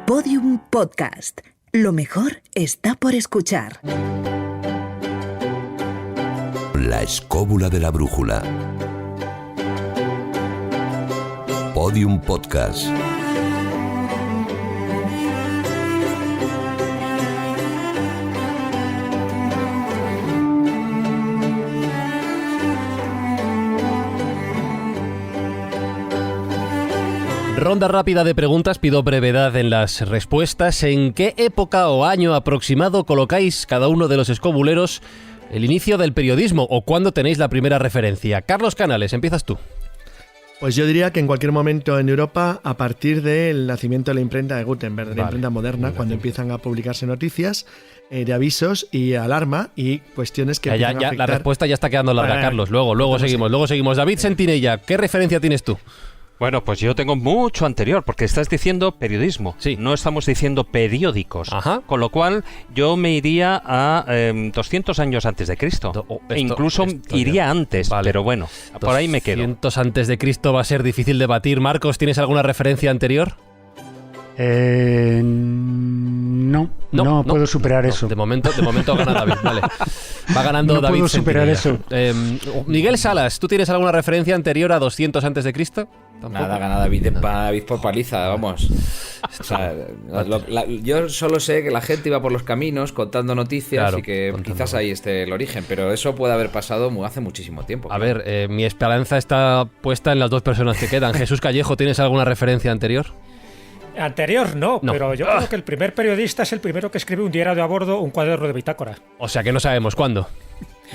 Podium Podcast. Lo mejor está por escuchar. La escóbula de la brújula. Podium Podcast. Ronda rápida de preguntas, pido brevedad en las respuestas. ¿En qué época o año aproximado colocáis cada uno de los escobuleros el inicio del periodismo o cuándo tenéis la primera referencia? Carlos Canales, empiezas tú. Pues yo diría que en cualquier momento en Europa, a partir del nacimiento de la imprenta de Gutenberg, de la imprenta moderna, cuando empiezan a publicarse noticias de avisos y alarma y cuestiones que ya, afectar. La respuesta ya está quedando larga, Carlos. Luego seguimos. David Sentinella, ¿qué referencia tienes tú? Bueno, pues yo tengo mucho anterior, porque estás diciendo periodismo, sí. No estamos diciendo periódicos. Ajá. Con lo cual, yo me iría a 200 años antes de Cristo. Incluso iría antes, vale. Pero bueno, por ahí me quedo. 200 antes de Cristo va a ser difícil debatir. Marcos, ¿tienes alguna referencia anterior? No puedo superar eso. De momento gana David, vale. Va ganando no David. No puedo superar eso. Miguel Salas, ¿tú tienes alguna referencia anterior a 200 antes de Cristo? ¿Tampoco? Nada, gana David por paliza, vamos. O sea, yo solo sé que la gente iba por los caminos contando noticias, y que quizás ahí esté el origen, pero eso puede haber pasado hace muchísimo tiempo. A ver, mi esperanza está puesta en las dos personas que quedan. Jesús Callejo, ¿tienes alguna referencia anterior? Anterior no, pero yo creo que el primer periodista es el primero que escribe un diario a bordo, un cuaderno de bitácora. O sea que no sabemos cuándo.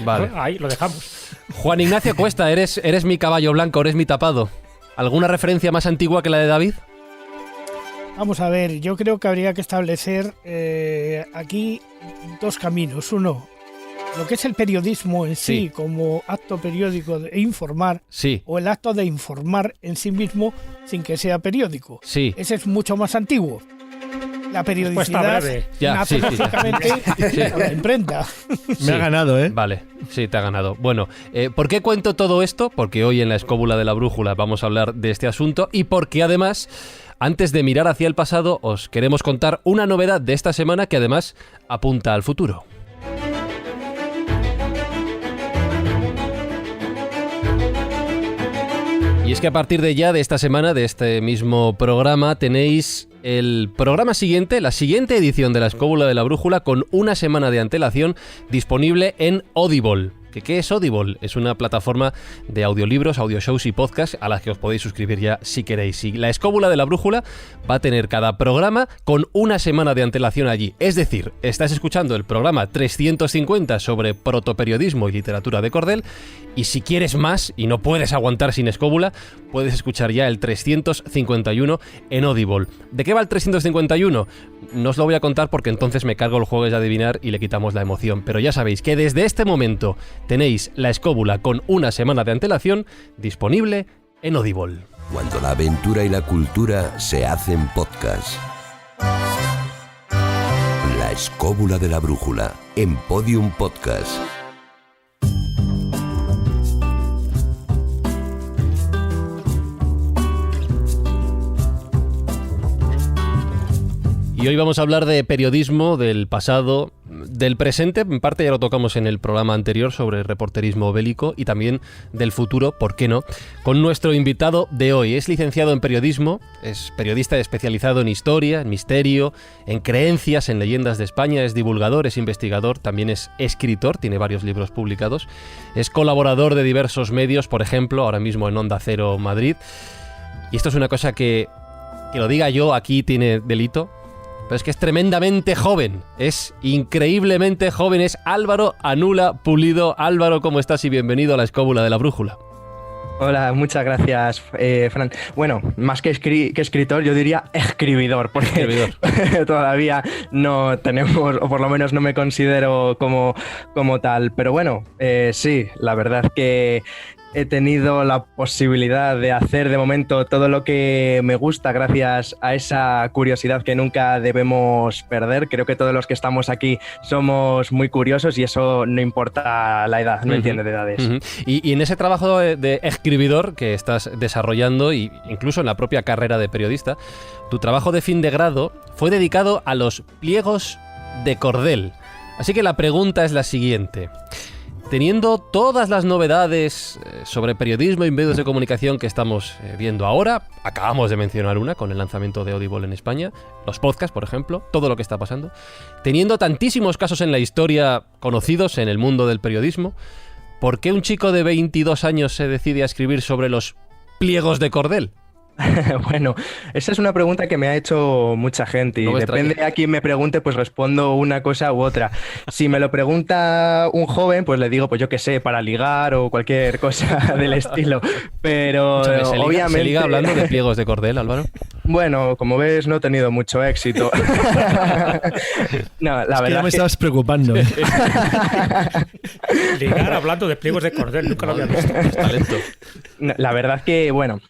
Vale. Ahí lo dejamos. Juan Ignacio Cuesta, eres mi caballo blanco, eres mi tapado. ¿Alguna referencia más antigua que la de David? Vamos a ver, yo creo que habría que establecer aquí dos caminos. Uno, lo que es el periodismo en sí, como acto periódico de informar, o el acto de informar en sí mismo sin que sea periódico. Sí. Ese es mucho más antiguo. La periodicidad nace lógicamente con la imprenta. Me ha ganado, ¿eh? Vale, sí, te ha ganado. Bueno, ¿por qué cuento todo esto? Porque hoy en la escóbula de la brújula vamos a hablar de este asunto y porque además, antes de mirar hacia el pasado, os queremos contar una novedad de esta semana que además apunta al futuro. Y es que a partir de ya de esta semana, de este mismo programa, tenéis el programa siguiente, la siguiente edición de la escóbula de la brújula con una semana de antelación disponible en Audible. ¿Qué es Audible? Es una plataforma de audiolibros, audioshows y podcasts a las que os podéis suscribir ya si queréis. Y la escóbula de la brújula va a tener cada programa con una semana de antelación allí. Es decir, estás escuchando el programa 350 sobre protoperiodismo y literatura de cordel, y si quieres más y no puedes aguantar sin escóbula, puedes escuchar ya el 351 en Audible. ¿De qué va el 351? No os lo voy a contar porque entonces me cargo el juego de adivinar y le quitamos la emoción. Pero ya sabéis que desde este momento tenéis la escóbula con una semana de antelación disponible en Audible. Cuando la aventura y la cultura se hacen podcast. La escóbula de la brújula en Podium Podcast. Y hoy vamos a hablar de periodismo del pasado, del presente, en parte ya lo tocamos en el programa anterior sobre reporterismo bélico, y también del futuro, ¿por qué no?, con nuestro invitado de hoy. Es licenciado en periodismo, es periodista especializado en historia, en misterio, en creencias, en leyendas de España, es divulgador, es investigador, también es escritor, tiene varios libros publicados, es colaborador de diversos medios, por ejemplo, ahora mismo en Onda Cero Madrid. Y esto es una cosa que lo diga yo aquí tiene delito, pero es que es tremendamente joven, es increíblemente joven, es Álvaro Anula Pulido. Álvaro, ¿cómo estás? Y bienvenido a la escóbula de la brújula. Hola, muchas gracias, Fran. Bueno, más que escritor, yo diría escribidor, porque todavía no tenemos, o por lo menos no me considero como tal. Pero bueno, sí, la verdad que he tenido la posibilidad de hacer de momento todo lo que me gusta gracias a esa curiosidad que nunca debemos perder. Creo que todos los que estamos aquí somos muy curiosos y eso no importa la edad, no entiende de edades. Y en ese trabajo de escribidor que estás desarrollando, y incluso en la propia carrera de periodista, tu trabajo de fin de grado fue dedicado a los pliegos de cordel. Así que la pregunta es la siguiente. Teniendo todas las novedades sobre periodismo y medios de comunicación que estamos viendo ahora, acabamos de mencionar una con el lanzamiento de Audible en España, los podcasts, por ejemplo, todo lo que está pasando, teniendo tantísimos casos en la historia conocidos en el mundo del periodismo, ¿por qué un chico de 22 años se decide a escribir sobre los pliegos de cordel? Bueno, esa es una pregunta que me ha hecho mucha gente y depende a quién me pregunte, pues respondo una cosa u otra. Si me lo pregunta un joven, pues le digo, pues yo qué sé, para ligar o cualquier cosa del estilo. Pero obviamente... ¿Se liga hablando de pliegos de cordel, Álvaro? Bueno, como ves, no he tenido mucho éxito. No, la verdad ya me estabas preocupando. Ligar hablando de pliegos de cordel, nunca lo había visto. Talento. La verdad que, bueno...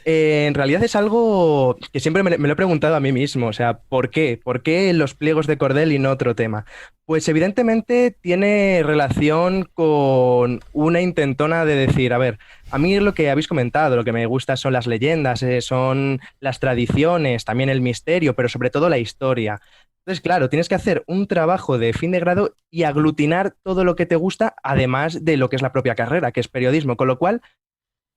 en realidad es algo que siempre me lo he preguntado a mí mismo, o sea, ¿por qué? ¿Por qué los pliegos de cordel y no otro tema? Pues evidentemente tiene relación con una intentona de decir, a ver, a mí lo que habéis comentado, lo que me gusta son las leyendas, son las tradiciones, también el misterio, pero sobre todo la historia. Entonces, claro, tienes que hacer un trabajo de fin de grado y aglutinar todo lo que te gusta, además de lo que es la propia carrera, que es periodismo, con lo cual...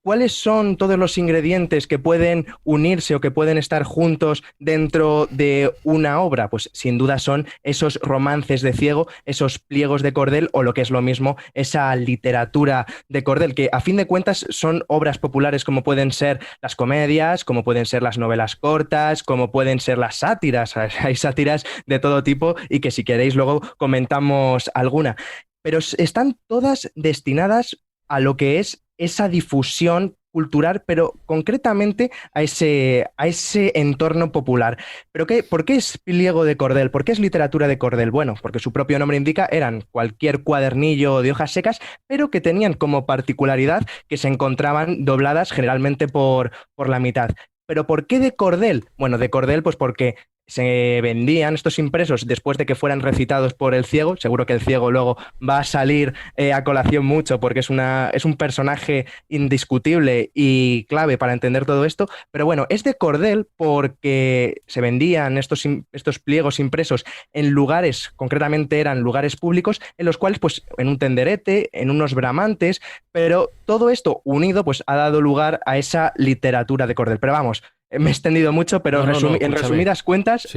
¿cuáles son todos los ingredientes que pueden unirse o que pueden estar juntos dentro de una obra? Pues sin duda son esos romances de ciego, esos pliegos de cordel o lo que es lo mismo, esa literatura de cordel, que a fin de cuentas son obras populares como pueden ser las comedias, como pueden ser las novelas cortas, como pueden ser las sátiras. Hay sátiras de todo tipo y que si queréis luego comentamos alguna. Pero están todas destinadas a lo que es esa difusión cultural, pero concretamente a ese entorno popular. ¿Pero por qué es pliego de cordel? ¿Por qué es literatura de cordel? Bueno, porque su propio nombre indica, eran cualquier cuadernillo de hojas secas, pero que tenían como particularidad que se encontraban dobladas generalmente por la mitad. ¿Pero por qué de cordel? Bueno, de cordel pues porque se vendían estos impresos después de que fueran recitados por el ciego. Seguro que el ciego luego va a salir a colación mucho porque es un personaje indiscutible y clave para entender todo esto. Pero bueno, es de cordel porque se vendían estos pliegos impresos en lugares, concretamente eran lugares públicos, en los cuales pues en un tenderete, en unos bramantes, pero todo esto unido pues ha dado lugar a esa literatura de cordel. Pero vamos, me he extendido mucho, pero en resumidas cuentas,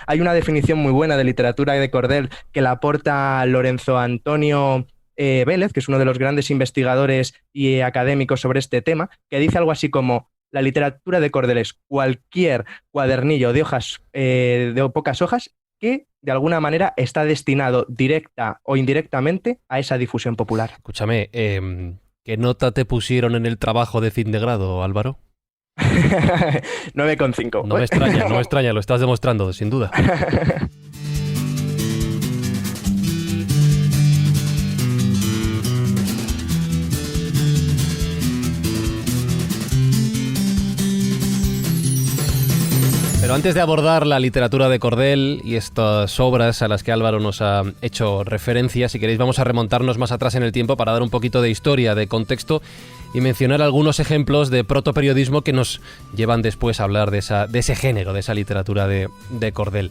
hay una definición muy buena de literatura de cordel que la aporta Lorenzo Antonio Vélez, que es uno de los grandes investigadores y académicos sobre este tema, que dice algo así como: la literatura de cordel es cualquier cuadernillo de hojas, de pocas hojas, que de alguna manera está destinado directa o indirectamente a esa difusión popular. Escúchame, ¿qué nota te pusieron en el trabajo de fin de grado, Álvaro? 9,5. No me extraña, lo estás demostrando, sin duda. Pero antes de abordar la literatura de cordel y estas obras a las que Álvaro nos ha hecho referencia, si queréis vamos a remontarnos más atrás en el tiempo para dar un poquito de historia, de contexto y mencionar algunos ejemplos de protoperiodismo que nos llevan después a hablar de ese género, de esa literatura de cordel.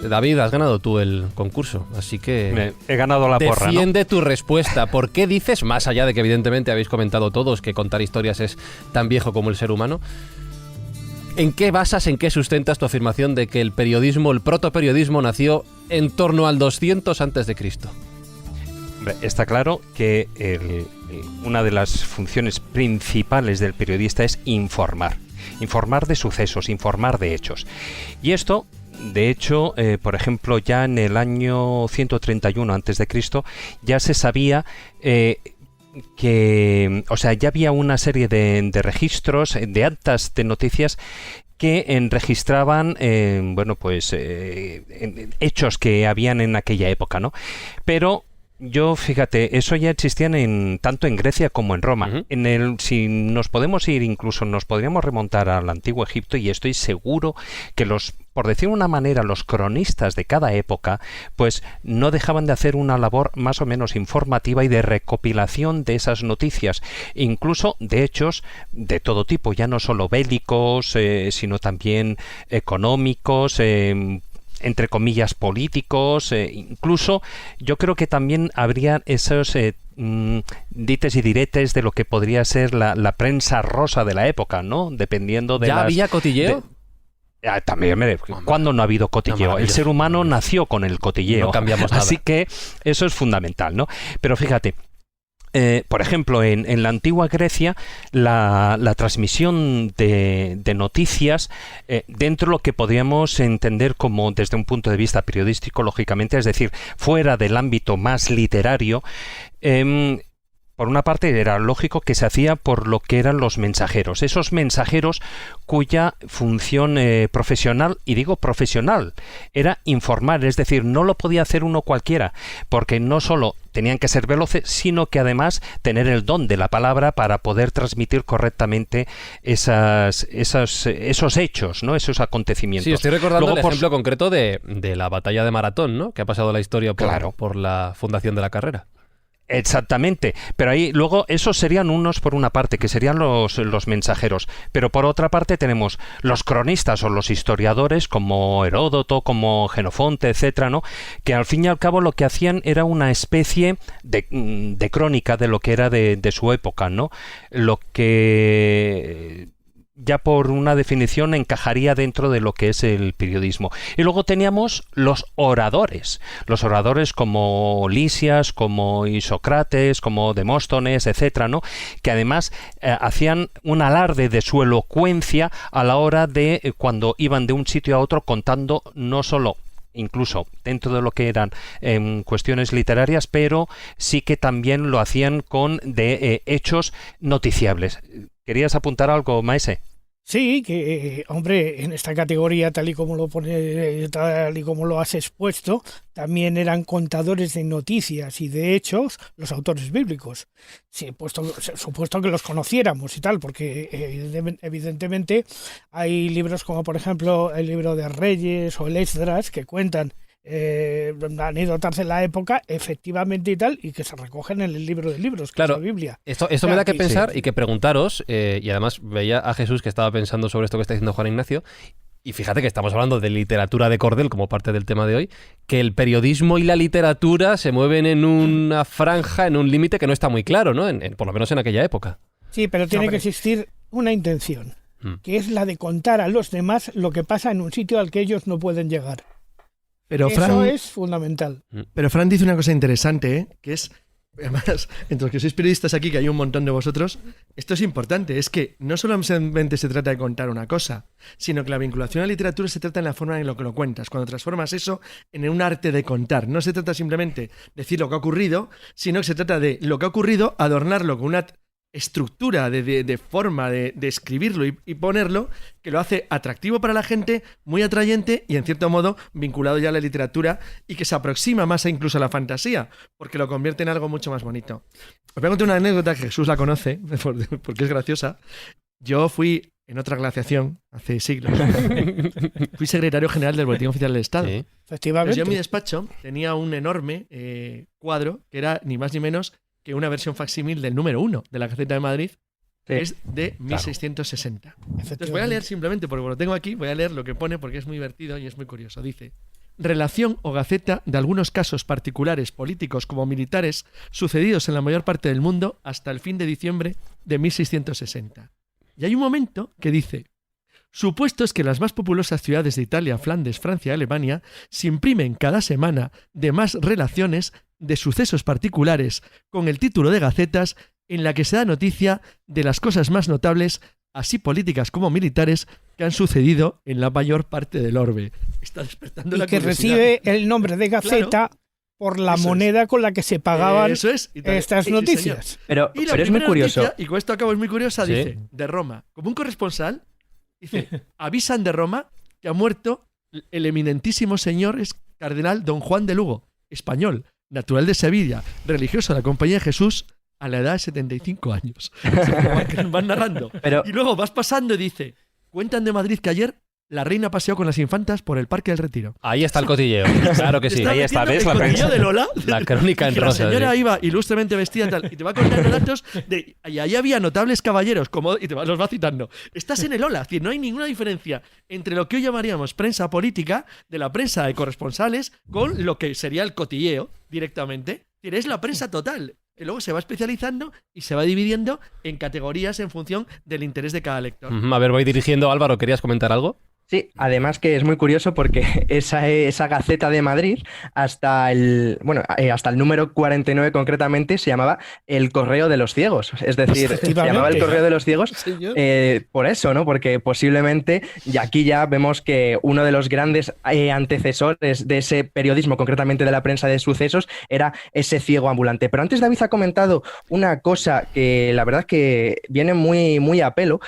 David, has ganado tú el concurso, así que he ganado la porra, defiende tu respuesta. ¿Por qué dices, más allá de que evidentemente habéis comentado todos que contar historias es tan viejo como el ser humano, ¿en qué basas, en qué sustentas tu afirmación de que el periodismo, el protoperiodismo nació en torno al 200 a.C.? Está claro que una de las funciones principales del periodista es informar de sucesos, informar de hechos. Y esto, de hecho, por ejemplo, ya en el año 131 a.C. ya se sabía que, o sea, ya había una serie de registros, de actas de noticias que registraban, hechos que habían en aquella época, ¿no? Pero Yo, fíjate, eso ya existía tanto en Grecia como en Roma. Si nos podemos ir, incluso nos podríamos remontar al antiguo Egipto, y estoy seguro que por decir una manera, los cronistas de cada época, pues no dejaban de hacer una labor más o menos informativa y de recopilación de esas noticias, incluso de hechos de todo tipo, ya no solo bélicos, sino también económicos, entre comillas políticos, incluso yo creo que también habría esos dites y diretes de lo que podría ser la prensa rosa de la época, ¿no? Dependiendo de ¿Ya había cotilleo? También, ¿cuándo no ha habido cotilleo? El ser humano nació con el cotilleo. No cambiamos nada. Así que eso es fundamental, ¿no? Pero fíjate, por ejemplo, en la antigua Grecia, la transmisión de noticias, dentro de lo que podríamos entender como desde un punto de vista periodístico, lógicamente, es decir, fuera del ámbito más literario, por una parte era lógico que se hacía por lo que eran los mensajeros, esos mensajeros cuya función profesional, y digo profesional, era informar, es decir, no lo podía hacer uno cualquiera, porque no solo tenían que ser veloces, sino que además tener el don de la palabra para poder transmitir correctamente esos hechos, ¿no? Esos acontecimientos. Sí, estoy recordando luego, el ejemplo concreto de la batalla de Maratón, ¿no? Que ha pasado la historia por la fundación de la carrera. Exactamente, pero ahí luego esos serían unos por una parte, que serían los mensajeros, pero por otra parte tenemos los cronistas o los historiadores como Heródoto, como Jenofonte, etcétera, ¿no? Que al fin y al cabo lo que hacían era una especie de crónica de lo que era de su época, ¿no? Lo que ya por una definición encajaría dentro de lo que es el periodismo. Y luego teníamos los oradores como Lisias, como Isócrates, como Demóstenes, etcétera, ¿no? Que además hacían un alarde de su elocuencia a la hora de cuando iban de un sitio a otro contando no solo incluso dentro de lo que eran cuestiones literarias, pero sí que también lo hacían con hechos noticiables. ¿Querías apuntar algo, Maese? Sí, que hombre, en esta categoría, tal y como lo has expuesto, también eran contadores de noticias y de hechos los autores bíblicos. Sí, supuesto que los conociéramos y tal, porque evidentemente hay libros como por ejemplo el libro de Reyes o el Esdras que cuentan anécdotas de la época, efectivamente y tal, y que se recogen en el libro de libros, que claro, es la Biblia. Esto me da que pensar y que preguntaros, y además veía a Jesús que estaba pensando sobre esto que está diciendo Juan Ignacio, y fíjate que estamos hablando de literatura de cordel como parte del tema de hoy, que el periodismo y la literatura se mueven en una franja, en un límite que no está muy claro, ¿no? Por lo menos en aquella época. Sí, pero tiene que existir una intención, que es la de contar a los demás lo que pasa en un sitio al que ellos no pueden llegar. Pero eso es fundamental. Pero Fran dice una cosa interesante, que es, además, entre los que sois periodistas aquí, que hay un montón de vosotros, esto es importante, es que no solamente se trata de contar una cosa, sino que la vinculación a la literatura se trata en la forma en la que lo cuentas, cuando transformas eso en un arte de contar. No se trata simplemente de decir lo que ha ocurrido, sino que se trata de lo que ha ocurrido, adornarlo con una estructura de forma de escribirlo y ponerlo, que lo hace atractivo para la gente, muy atrayente y en cierto modo vinculado ya a la literatura y que se aproxima más incluso a la fantasía, porque lo convierte en algo mucho más bonito. Os voy a contar una anécdota que Jesús la conoce, porque es graciosa. Yo fui en otra glaciación hace siglos. Fui secretario general del Boletín Oficial del Estado. Sí. Efectivamente. Yo en mi despacho tenía un enorme cuadro que era ni más ni menos que una versión facsímil del número 1 de la Gaceta de Madrid, que es de 1660. Entonces voy a leer simplemente, porque lo tengo aquí, voy a leer lo que pone porque es muy divertido y es muy curioso. Dice: relación o gaceta de algunos casos particulares, políticos como militares, sucedidos en la mayor parte del mundo hasta el fin de diciembre de 1660. Y hay un momento que dice: supuesto es que las más populosas ciudades de Italia, Flandes, Francia y Alemania se imprimen cada semana demás relaciones de sucesos particulares con el título de gacetas en la que se da noticia de las cosas más notables, así políticas como militares, que han sucedido en la mayor parte del orbe. Está despertando la curiosidad. Y que recibe el nombre de gaceta, claro, por la moneda con la que se pagaban estas noticias. Pero es muy curioso. Noticia, y con esto acabo, es muy curiosa, ¿sí? Dice, de Roma, como un corresponsal, dice, avisan de Roma que ha muerto el eminentísimo señor cardenal don Juan de Lugo, español, natural de Sevilla, religioso de la Compañía de Jesús, a la edad de 75 años. O sea, van narrando. Y luego vas pasando y dice, cuentan de Madrid que ayer la reina paseó con las infantas por el Parque del Retiro. Ahí está el cotilleo, claro que sí. Ahí está, ¿ves? El cotilleo de Lola. La crónica en rosa. La señora iba ilustremente vestida y tal, y te va contando datos de... Y ahí había notables caballeros, y los va citando. Estás en el Ola, es decir, no hay ninguna diferencia entre lo que hoy llamaríamos prensa política, de la prensa de corresponsales, con lo que sería el cotilleo directamente. Es decir, es la prensa total. Y luego se va especializando y se va dividiendo en categorías en función del interés de cada lector. A ver, voy dirigiendo. Álvaro, ¿querías comentar algo? Sí, además que es muy curioso porque esa Gaceta de Madrid hasta el número 49 concretamente se llamaba El Correo de los Ciegos. Es decir, se llamaba El Correo de los Ciegos por eso, ¿no? Porque posiblemente, y aquí ya vemos que uno de los grandes antecesores de ese periodismo, concretamente de la prensa de sucesos, era ese ciego ambulante. Pero antes David ha comentado una cosa que la verdad que viene muy, muy a pelo,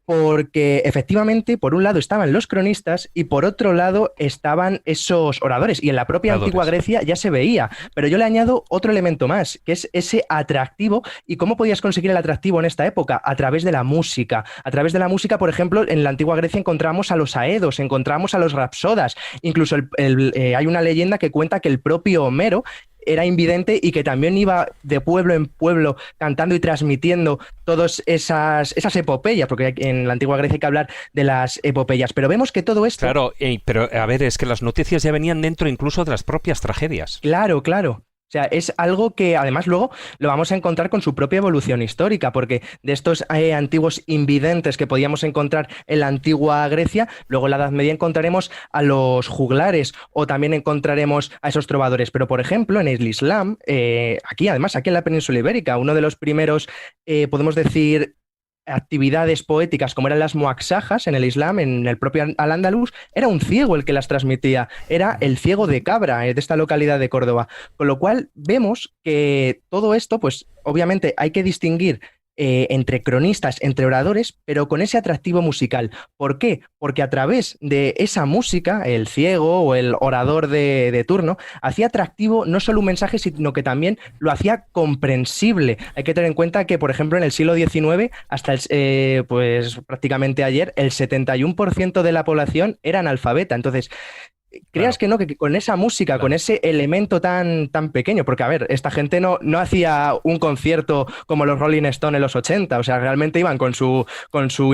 porque efectivamente, por un lado estaban los cronistas y por otro lado estaban esos oradores. Y en la propia antigua Grecia ya se veía. Pero yo le añado otro elemento más, que es ese atractivo. ¿Y cómo podías conseguir el atractivo en esta época? A través de la música. A través de la música, por ejemplo, en la antigua Grecia encontramos a los aedos, encontramos a los rapsodas. Incluso hay una leyenda que cuenta que el propio Homero era invidente y que también iba de pueblo en pueblo cantando y transmitiendo todas esas epopeyas, porque en la antigua Grecia hay que hablar de las epopeyas. Pero vemos que todo esto... Claro, pero a ver, es que las noticias ya venían dentro incluso de las propias tragedias. Claro. O sea, es algo que además luego lo vamos a encontrar con su propia evolución histórica, porque de estos antiguos invidentes que podíamos encontrar en la antigua Grecia, luego en la Edad Media encontraremos a los juglares o también encontraremos a esos trovadores. Pero, por ejemplo, en el Islam, aquí en la península ibérica, uno de los primeros, podemos decir, actividades poéticas como eran las muaxajas en el Islam, en el propio Al-Ándalus, era un ciego el que las transmitía, era el ciego de Cabra, de esta localidad de Córdoba. Con lo cual vemos que todo esto, pues obviamente hay que distinguir entre cronistas, entre oradores, pero con ese atractivo musical. ¿Por qué? Porque a través de esa música, el ciego o el orador de turno hacía atractivo no solo un mensaje, sino que también lo hacía comprensible. Hay que tener en cuenta que, por ejemplo, en el siglo XIX, hasta pues prácticamente ayer, el 71% de la población era analfabeta. Entonces, creas que no, que con esa música, con ese elemento tan pequeño, porque a ver, esta gente no hacía un concierto como los Rolling Stones en los 80, o sea, realmente iban con su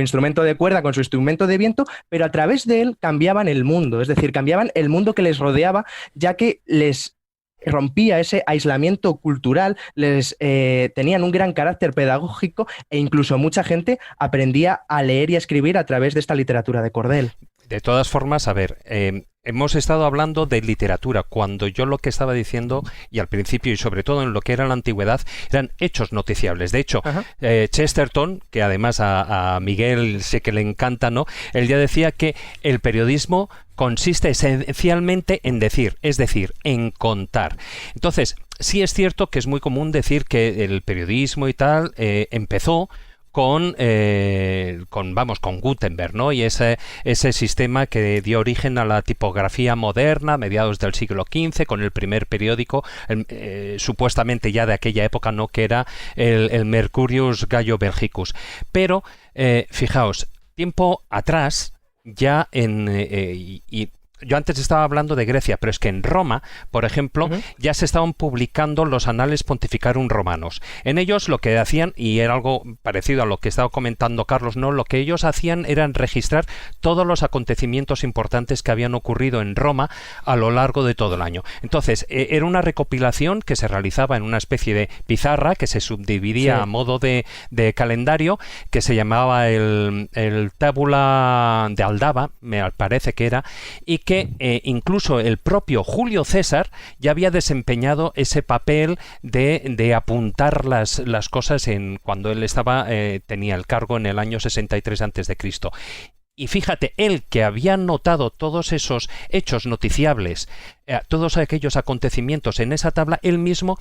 instrumento de cuerda, con su instrumento de viento, pero a través de él cambiaban el mundo, es decir, cambiaban el mundo que les rodeaba, ya que les rompía ese aislamiento cultural, tenían un gran carácter pedagógico e incluso mucha gente aprendía a leer y a escribir a través de esta literatura de cordel. De todas formas, a ver, hemos estado hablando de literatura, cuando yo lo que estaba diciendo, y al principio y sobre todo en lo que era la antigüedad, eran hechos noticiables. De hecho, Chesterton, que además a Miguel sé que le encanta, ¿no? Él ya decía que el periodismo consiste esencialmente en decir, es decir, en contar. Entonces, sí es cierto que es muy común decir que el periodismo y tal empezó con Gutenberg, ¿no? Y ese sistema que dio origen a la tipografía moderna a mediados del siglo XV, con el primer periódico, supuestamente ya de aquella época, ¿no? Que era el Mercurius Gallo Belgicus. Pero, fijaos, tiempo atrás, ya yo antes estaba hablando de Grecia, pero es que en Roma, por ejemplo, ya se estaban publicando los Annales Pontificarum Romanos. En ellos lo que hacían, y era algo parecido a lo que estaba comentando Carlos, ¿no? Lo que ellos hacían era registrar todos los acontecimientos importantes que habían ocurrido en Roma a lo largo de todo el año. Entonces, era una recopilación que se realizaba en una especie de pizarra que se subdividía a modo de calendario, que se llamaba el Tábula de Aldaba, me parece que era, y que incluso el propio Julio César ya había desempeñado ese papel de apuntar las cosas cuando él tenía el cargo en el año 63 a.C. Y fíjate, él que había notado todos esos hechos noticiables, todos aquellos acontecimientos en esa tabla, él mismo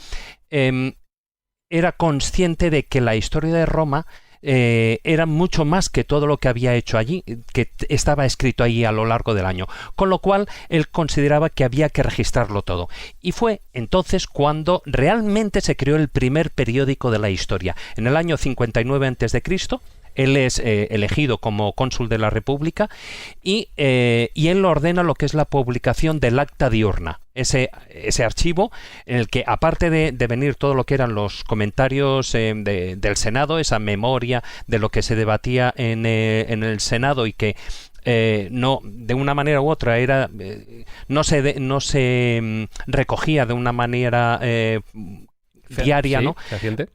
era consciente de que la historia de Roma era mucho más que todo lo que había hecho allí, que estaba escrito allí a lo largo del año. Con lo cual, él consideraba que había que registrarlo todo. Y fue entonces cuando realmente se creó el primer periódico de la historia. En el año 59 a.C., él es elegido como cónsul de la República y él ordena lo que es la publicación del Acta Diurna, ese archivo en el que, aparte de venir todo lo que eran los comentarios del Senado, esa memoria de lo que se debatía en el Senado y que no, de una manera u otra no se recogía de una manera diaria, sí, ¿no? Fehaciente.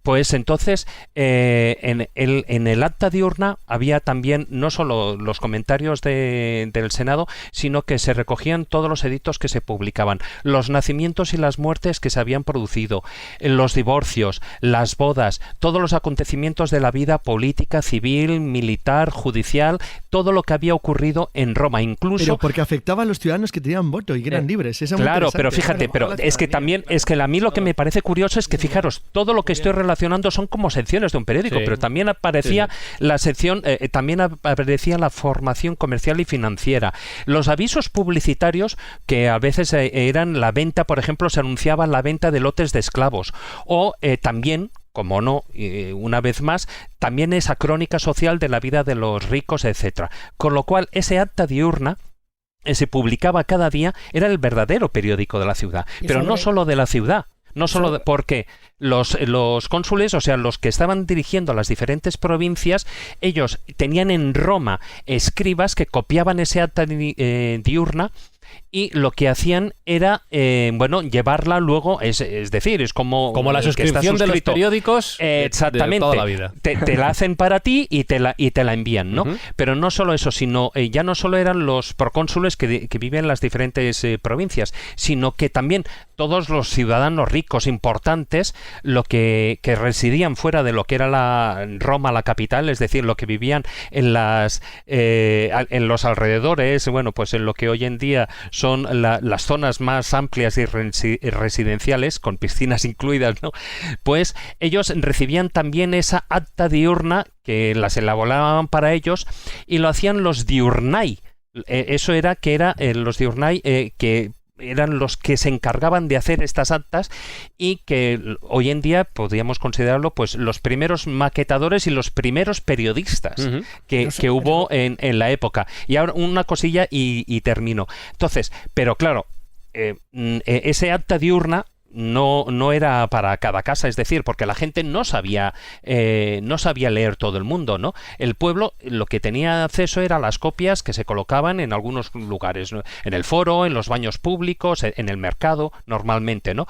Pues entonces en el Acta Diurna había también no solo los comentarios del Senado, sino que se recogían todos los edictos que se publicaban, los nacimientos y las muertes que se habían producido, los divorcios, las bodas, todos los acontecimientos de la vida política, civil, militar, judicial, todo lo que había ocurrido en Roma, incluso... Pero porque afectaba a los ciudadanos que tenían voto y que eran libres. Eso es claro, muy pero fíjate, pero es que también, a mí lo que me parece curioso es que, fijaros, todo lo que estoy relacionando son como secciones de un periódico, pero también aparecía la sección, también aparecía la formación comercial y financiera, los avisos publicitarios que a veces eran la venta, por ejemplo, se anunciaba la venta de lotes de esclavos, o también, como no, una vez más, también esa crónica social de la vida de los ricos, etcétera. Con lo cual, ese Acta Diurna se publicaba cada día, era el verdadero periódico de la ciudad, pero no solo de la ciudad. No solo porque los cónsules, o sea, los que estaban dirigiendo las diferentes provincias, ellos tenían en Roma escribas que copiaban ese Acta Diurna y lo que hacían era, llevarla luego, es decir, es como la suscripción de los periódicos exactamente, de toda la vida. Te la hacen para ti y te la envían, ¿no? Pero no solo eso, sino ya no solo eran los procónsules que viven en las diferentes provincias, sino que también todos los ciudadanos ricos importantes, lo que residían fuera de lo que era Roma, la capital, es decir, lo que vivían en los alrededores, pues en lo que hoy en día son las zonas más amplias y residenciales, con piscinas incluidas, ¿no? Pues ellos recibían también esa Acta Diurna que las elaboraban para ellos y lo hacían los diurnai. Eso era que los diurnai que eran los que se encargaban de hacer estas actas y que hoy en día podríamos considerarlo pues los primeros maquetadores y los primeros periodistas que hubo en la época. Y ahora una cosilla y termino. Entonces, pero claro, ese Acta Diurna no era para cada casa, es decir, porque la gente no sabía leer todo el mundo, ¿no? El pueblo lo que tenía acceso era las copias que se colocaban en algunos lugares, ¿no? En el foro, en los baños públicos, en el mercado, normalmente, ¿no?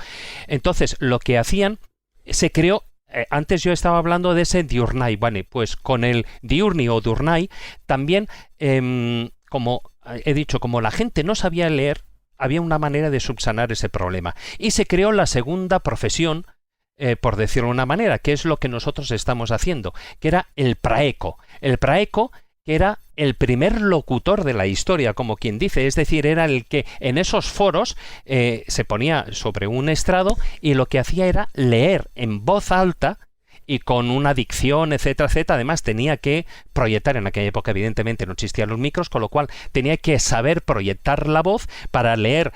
Entonces, lo que hacían, se creó. Antes yo estaba hablando de ese diurnai, ¿vale? Pues con el diurni o diurnai, también, como he dicho, como la gente no sabía leer, había una manera de subsanar ese problema. Y se creó la segunda profesión, por decirlo de una manera, que es lo que nosotros estamos haciendo, que era el praeco. El praeco, que era el primer locutor de la historia, como quien dice, es decir, era el que en esos foros se ponía sobre un estrado y lo que hacía era leer en voz alta y con una dicción, etcétera, etcétera. Además tenía que proyectar, en aquella época evidentemente no existían los micros, con lo cual tenía que saber proyectar la voz para leer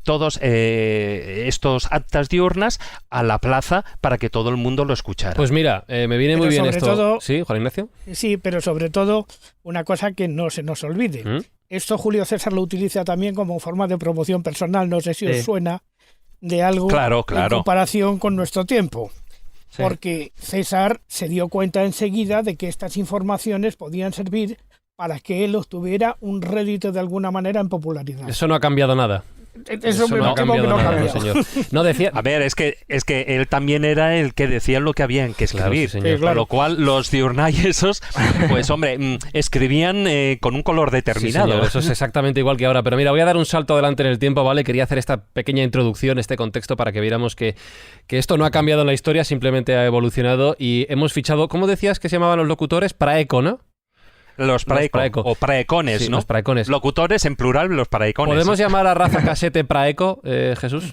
todos estos actas diurnas a la plaza para que todo el mundo lo escuchara. Pues mira, me viene muy bien esto. Todo, ¿Sí, Juan Ignacio? Sí, pero sobre todo una cosa que no se nos olvide. Esto Julio César lo utiliza también como forma de promoción personal. No sé si os suena de algo en comparación con nuestro tiempo. Sí. Porque César se dio cuenta enseguida de que estas informaciones podían servir para que él obtuviera un rédito de alguna manera en popularidad. Eso no ha cambiado nada. Eso no ha cambiado nada, señor. No decía... A ver, es que él también era el que decía lo que habían que escribir. Claro, sí, con lo cual los diurnai esos, pues hombre, escribían con un color determinado. Sí, señor, eso es exactamente igual que ahora. Pero mira, voy a dar un salto adelante en el tiempo, ¿vale? Quería hacer esta pequeña introducción, este contexto, para que viéramos que esto no ha cambiado en la historia, simplemente ha evolucionado y hemos fichado... ¿Cómo decías que se llamaban los locutores? Praeco, ¿no? Los praeco, o praecones, sí, ¿no? Los praecones. Locutores en plural, los praecones. ¿Podemos llamar a Rafa Casete praeco, Jesús?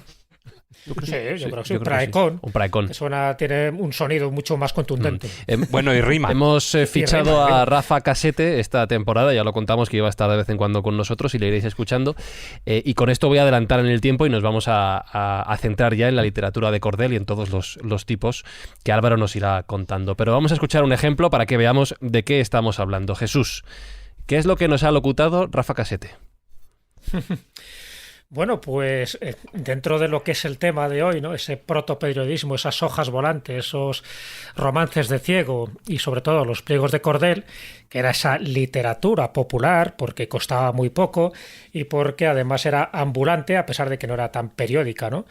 Sí, yo creo que sí, un praecón. Un praecón. Que tiene un sonido mucho más contundente. Bueno, y rima. Hemos fichado a Rafa Casete esta temporada, ya lo contamos que iba a estar de vez en cuando con nosotros y le iréis escuchando. Y con esto voy a adelantar en el tiempo y nos vamos a centrar ya en la literatura de cordel y en todos los tipos que Álvaro nos irá contando. Pero vamos a escuchar un ejemplo para que veamos de qué estamos hablando. Jesús, ¿qué es lo que nos ha locutado Rafa Casete? Bueno, pues dentro de lo que es el tema de hoy, ¿no? Ese protoperiodismo, esas hojas volantes, esos romances de ciego y sobre todo los pliegos de cordel, que era esa literatura popular porque costaba muy poco y porque además era ambulante a pesar de que no era tan periódica, ¿no?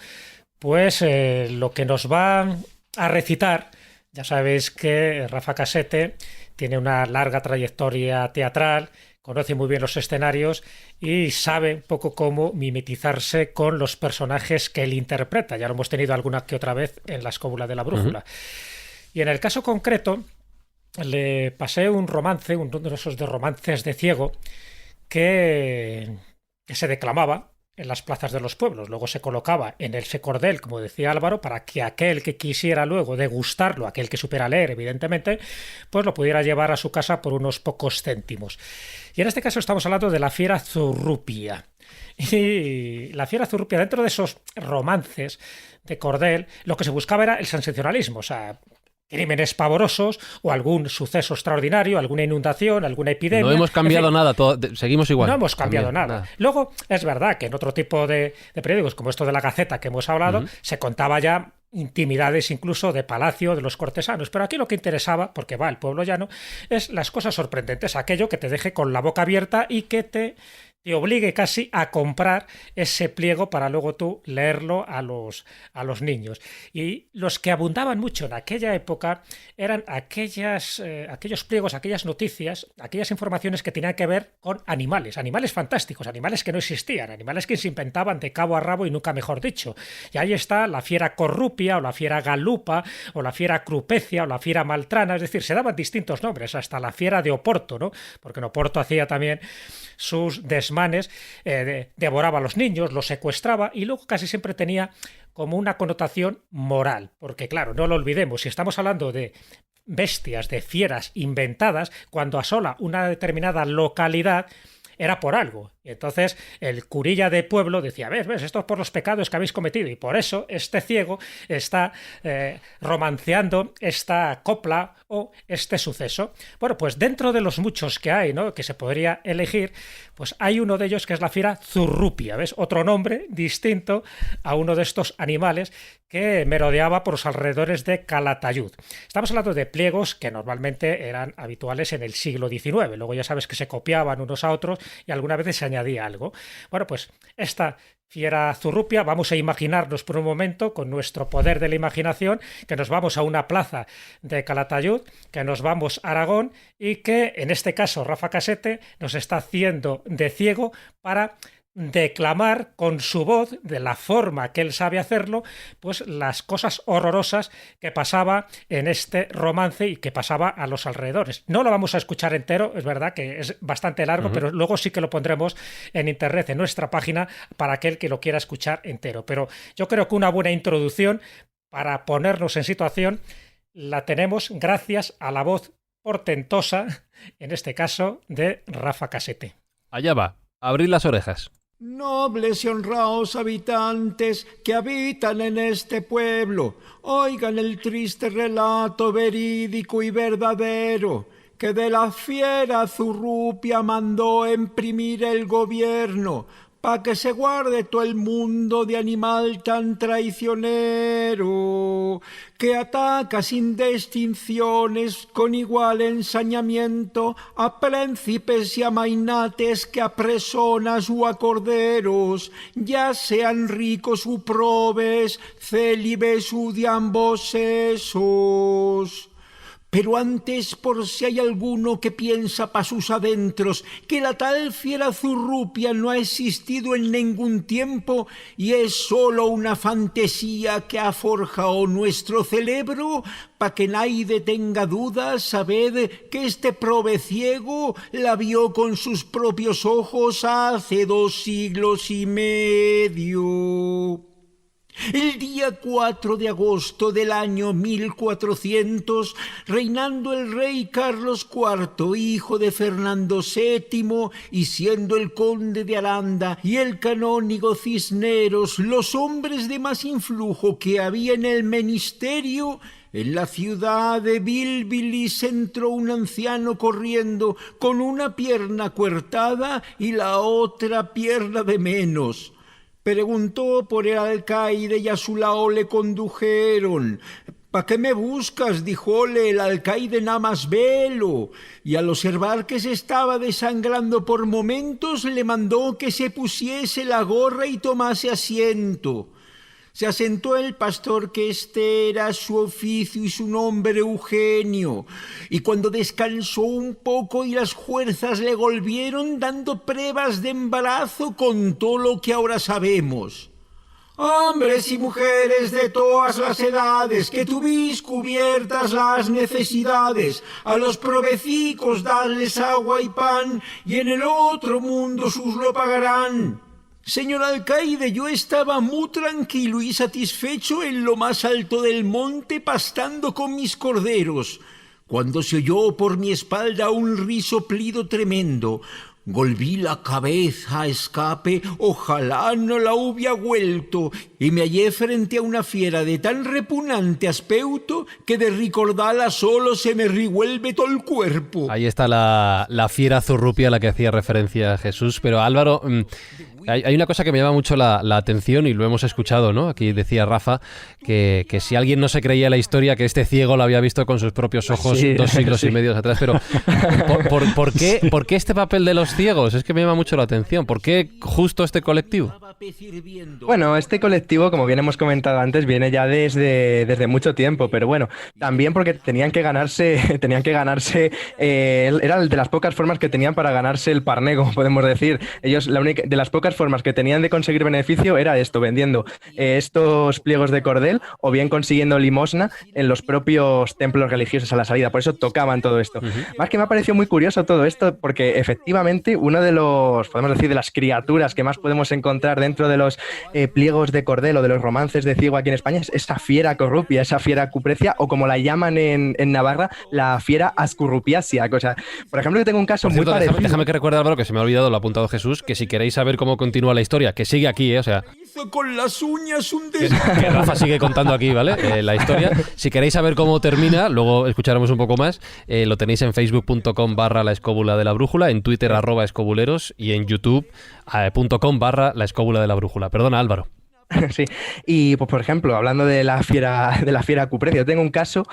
Pues lo que nos va a recitar, ya sabéis que Rafa Casete tiene una larga trayectoria teatral, conoce muy bien los escenarios y sabe un poco cómo mimetizarse con los personajes que él interpreta. Ya lo hemos tenido alguna que otra vez en la Escóbula de la Brújula. Y en el caso concreto, le pasé un romance, uno de esos de romances de ciego, que se declamaba en las plazas de los pueblos. Luego se colocaba en ese cordel, como decía Álvaro, para que aquel que quisiera luego degustarlo, aquel que supiera leer, evidentemente, pues lo pudiera llevar a su casa por unos pocos céntimos. Y en este caso estamos hablando de la fiera Zurrupia. Y la fiera Zurrupia, dentro de esos romances de cordel, lo que se buscaba era el sensacionalismo, o sea, crímenes pavorosos o algún suceso extraordinario, alguna inundación, alguna epidemia. No hemos cambiado nada, seguimos igual. No hemos cambiado nada. Luego, es verdad que en otro tipo de periódicos, como esto de la Gaceta que hemos hablado, se contaba ya intimidades incluso de palacio de los cortesanos, pero aquí lo que interesaba, porque va el pueblo llano, es las cosas sorprendentes, aquello que te deje con la boca abierta y que te obligue casi a comprar ese pliego para luego tú leerlo a los niños. Y los que abundaban mucho en aquella época eran aquellos pliegos, aquellas noticias, aquellas informaciones que tenían que ver con animales fantásticos, animales que no existían, animales que se inventaban de cabo a rabo y nunca mejor dicho. Y ahí está la fiera corrupia o la fiera galupa o la fiera crupecia o la fiera maltrana, es decir, se daban distintos nombres, hasta la fiera de Oporto, ¿no? Porque en Oporto hacía también sus desmanes, devoraba a los niños, los secuestraba y luego casi siempre tenía como una connotación moral, porque claro, no lo olvidemos, si estamos hablando de bestias, de fieras inventadas, cuando asola una determinada localidad era por algo. Y entonces el curilla de pueblo decía, ves, esto es por los pecados que habéis cometido, y por eso este ciego está romanceando esta copla o este suceso. Bueno, pues dentro de los muchos que hay, ¿no?, que se podría elegir, pues hay uno de ellos que es la fiera Zurrupia, ¿ves? Otro nombre distinto a uno de estos animales que merodeaba por los alrededores de Calatayud. Estamos hablando de pliegos que normalmente eran habituales en el siglo XIX. Luego ya sabes que se copiaban unos a otros y algunas veces se añadía algo. Bueno, pues esta fiera Zurrupia, vamos a imaginarnos por un momento, con nuestro poder de la imaginación, que nos vamos a una plaza de Calatayud, que nos vamos a Aragón y que, en este caso, Rafa Casete nos está haciendo de ciego para declamar con su voz, de la forma que él sabe hacerlo, pues las cosas horrorosas que pasaba en este romance y que pasaba a los alrededores. No lo vamos a escuchar entero, es verdad que es bastante largo, pero luego sí que lo pondremos en internet, en nuestra página, para aquel que lo quiera escuchar entero. Pero yo creo que una buena introducción para ponernos en situación la tenemos gracias a la voz portentosa, en este caso, de Rafa Casete. Allá va, abrid las orejas. Nobles y honrados habitantes que habitan en este pueblo, oigan el triste relato verídico y verdadero que de la fiera Zurrupia mandó imprimir el gobierno, pa' que se guarde todo el mundo de animal tan traicionero, que ataca sin distinciones, con igual ensañamiento, a príncipes y a mainates que a personas o a corderos, ya sean ricos u probes, célibes u de ambos sexos. Pero antes, por si hay alguno que piensa pa' sus adentros que la tal fiera Zurrupia no ha existido en ningún tiempo y es solo una fantasía que ha forjado nuestro cerebro, pa' que nadie tenga dudas, sabed que este prove ciego la vio con sus propios ojos hace 2 siglos y medio. El día 4 de agosto del año 1400, reinando el rey Carlos IV, hijo de Fernando VII, y siendo el conde de Aranda y el canónigo Cisneros los hombres de más influjo que había en el ministerio, en la ciudad de Bilbilis entró un anciano corriendo con una pierna coartada y la otra pierna de menos. Preguntó por el alcaide y a su lado le condujeron. «¿Pa qué me buscas?», dijóle el alcaide, «nada más velo». Y al observar que se estaba desangrando por momentos, le mandó que se pusiese la gorra y tomase asiento. Se asentó el pastor, que este era su oficio y su nombre Eugenio, y cuando descansó un poco y las fuerzas le volvieron, dando pruebas de embarazo, contó lo que ahora sabemos. «Hombres y mujeres de todas las edades, que tuvís cubiertas las necesidades, a los provecicos dadles agua y pan, y en el otro mundo sus lo pagarán». Señor alcaide, yo estaba muy tranquilo y satisfecho en lo más alto del monte, pastando con mis corderos, cuando se oyó por mi espalda un risoplido tremendo. Volví la cabeza a escape, ojalá no la hubiera vuelto, y me hallé frente a una fiera de tan repugnante aspecto que de recordarla solo se me revuelve todo el cuerpo. Ahí está la fiera zurrupia a la que hacía referencia Jesús. Pero Álvaro, hay una cosa que me llama mucho la atención y lo hemos escuchado, ¿no? Aquí decía Rafa que si alguien no se creía la historia, que este ciego lo había visto con sus propios ojos 2 siglos y medio atrás. Pero ¿por qué este papel de los ciegos? Es que me llama mucho la atención. ¿Por qué justo este colectivo? Bueno, este colectivo, como bien hemos comentado antes, viene ya desde mucho tiempo, pero bueno, también porque tenían que ganarse, era de las pocas formas que tenían para ganarse el parné, como podemos decir. Ellos, de las pocas formas que tenían de conseguir beneficio era esto, vendiendo estos pliegos de cordel o bien consiguiendo limosna en los propios templos religiosos a la salida. Por eso tocaban todo esto. Más que me ha parecido muy curioso todo esto, porque efectivamente uno de los, podemos decir, de las criaturas que más podemos encontrar dentro de los pliegos de cordel o de los romances de ciego aquí en España es esa fiera corrupia, esa fiera cuprecia, o como la llaman en Navarra, la fiera ascurrupiasia. O sea, por ejemplo, yo tengo un caso muy parecido. Déjame que recuerde, Álvaro, que se me ha olvidado, lo ha apuntado Jesús, que si queréis saber cómo continúa la historia, que sigue aquí, o sea... Hizo con las uñas un que Rafa sigue contando aquí, ¿vale? La historia. Si queréis saber cómo termina, luego escucharemos un poco más, lo tenéis en facebook.com/la escóbula de la brújula, en Twitter @escobuleros y en youtube.com/la escóbula de la brújula. Perdona, Álvaro. Sí, y pues por ejemplo, hablando de la fiera cuprecia, yo tengo un caso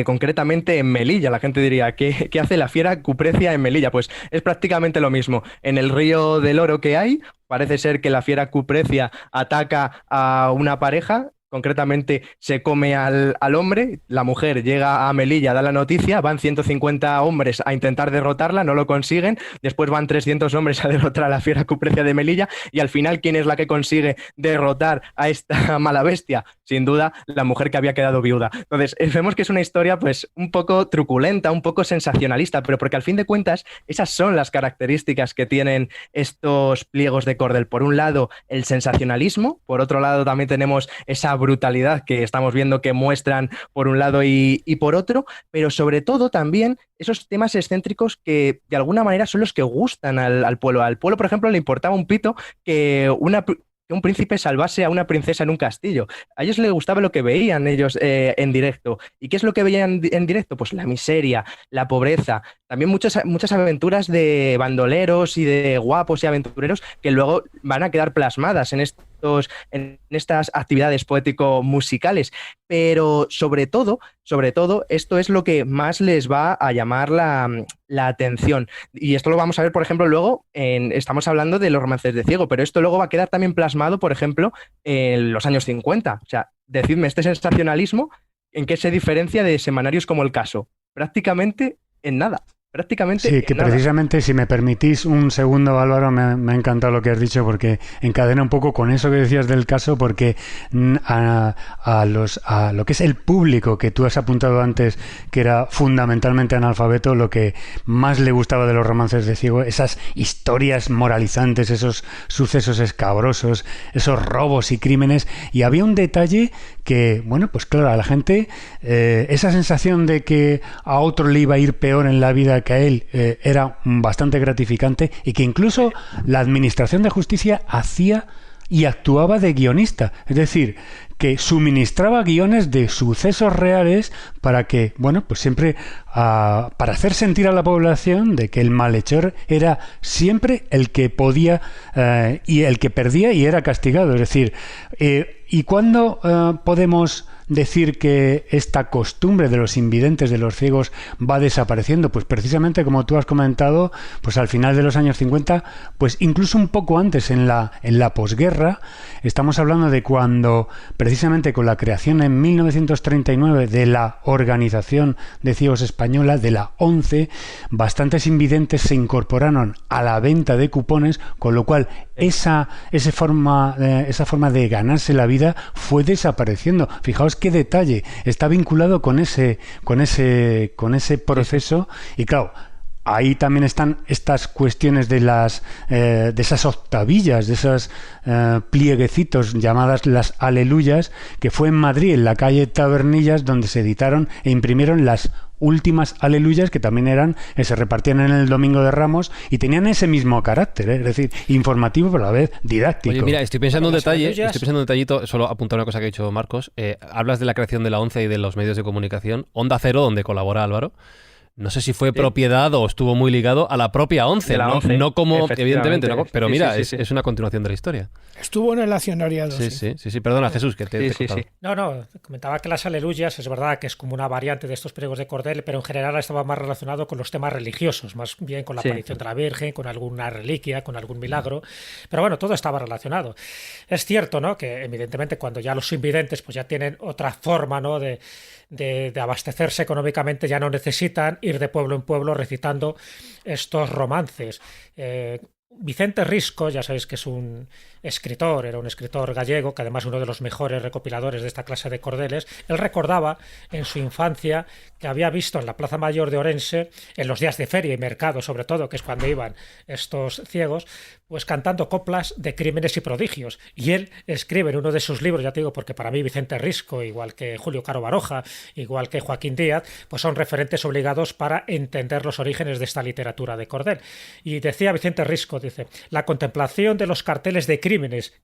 concretamente en Melilla. La gente diría, ¿qué hace la fiera cuprecia en Melilla? Pues es prácticamente lo mismo. En el río del Oro que hay, parece ser que la fiera cuprecia ataca a una pareja. Concretamente se come al hombre, la mujer llega a Melilla, da la noticia, van 150 hombres a intentar derrotarla, no lo consiguen, después van 300 hombres a derrotar a la fiera cuprecia de Melilla y al final, ¿quién es la que consigue derrotar a esta mala bestia? Sin duda, la mujer que había quedado viuda. Entonces, vemos que es una historia pues un poco truculenta, un poco sensacionalista, pero porque al fin de cuentas esas son las características que tienen estos pliegos de cordel. Por un lado, el sensacionalismo, por otro lado también tenemos esa brutalidad que estamos viendo que muestran por un lado y por otro, pero sobre todo también esos temas excéntricos que de alguna manera son los que gustan al pueblo. Al pueblo, por ejemplo, le importaba un pito que un príncipe salvase a una princesa en un castillo. A ellos les gustaba lo que veían ellos en directo. ¿Y qué es lo que veían en directo? Pues la miseria, la pobreza, también muchas aventuras de bandoleros y de guapos y aventureros que luego van a quedar plasmadas en estas actividades poético-musicales. Pero sobre todo, esto es lo que más les va a llamar la atención. Y esto lo vamos a ver, por ejemplo, luego, estamos hablando de los romances de ciego, pero esto luego va a quedar también plasmado, por ejemplo, en los años 50. O sea, decidme, este sensacionalismo, ¿en qué se diferencia de semanarios como El Caso? Prácticamente en nada. prácticamente. Sí, que precisamente, si me permitís un segundo, Álvaro, me ha encantado lo que has dicho, porque encadena un poco con eso que decías del caso, porque a lo que es el público que tú has apuntado antes, que era fundamentalmente analfabeto, lo que más le gustaba de los romances de Ciego, esas historias moralizantes, esos sucesos escabrosos, esos robos y crímenes, y había un detalle que, bueno, pues claro, a la gente esa sensación de que a otro le iba a ir peor en la vida que a él era bastante gratificante, y que incluso la administración de justicia hacía y actuaba de guionista, es decir, que suministraba guiones de sucesos reales para que, bueno, pues siempre para hacer sentir a la población de que el malhechor era siempre el que podía y el que perdía y era castigado. Es decir, ¿y cuándo podemos decir que esta costumbre de los invidentes, de los ciegos, va desapareciendo? Pues precisamente, como tú has comentado, pues al final de los años 50, pues incluso un poco antes, en la posguerra. Estamos hablando de cuando, precisamente con la creación en 1939 de la Organización de Ciegos Española, de la ONCE, bastantes invidentes se incorporaron a la venta de cupones, con lo cual esa forma de ganarse la vida fue desapareciendo. Fijaos qué detalle, está vinculado con ese proceso. Y claro, ahí también están estas cuestiones de esas octavillas, de esos plieguecitos llamadas las aleluyas, que fue en Madrid, en la calle Tabernillas, donde se editaron e imprimieron las últimas aleluyas, que también se repartían en el Domingo de Ramos y tenían ese mismo carácter, es decir, informativo pero a la vez didáctico. Oye, mira, estoy pensando un detallito, solo apuntar una cosa que ha dicho Marcos. Hablas de la creación de la ONCE y de los medios de comunicación. Onda Cero, donde colabora Álvaro, no sé si fue propiedad o estuvo muy ligado a la propia ONCE, no como, evidentemente, no, pero mira, es una continuación de la historia. Estuvo en el accionariado. Sí, perdona, Jesús, que te he cortado. No, comentaba que las aleluyas es verdad que es como una variante de estos pliegos de cordel, pero en general estaba más relacionado con los temas religiosos, más bien con la aparición de la Virgen, con alguna reliquia, con algún milagro, pero bueno, todo estaba relacionado. Es cierto, ¿no?, que evidentemente cuando ya los invidentes pues ya tienen otra forma, ¿no?, de abastecerse económicamente, ya no necesitan ir de pueblo en pueblo recitando estos romances. Vicente Risco, ya sabéis que es un escritor, era un escritor gallego, que además uno de los mejores recopiladores de esta clase de cordeles. Él recordaba en su infancia que había visto en la Plaza Mayor de Orense, en los días de feria y mercado sobre todo, que es cuando iban estos ciegos, pues cantando coplas de crímenes y prodigios. Y él escribe en uno de sus libros, ya te digo, porque para mí Vicente Risco, igual que Julio Caro Baroja, igual que Joaquín Díaz, pues son referentes obligados para entender los orígenes de esta literatura de cordel. Y decía Vicente Risco, dice, la contemplación de los carteles de crímenes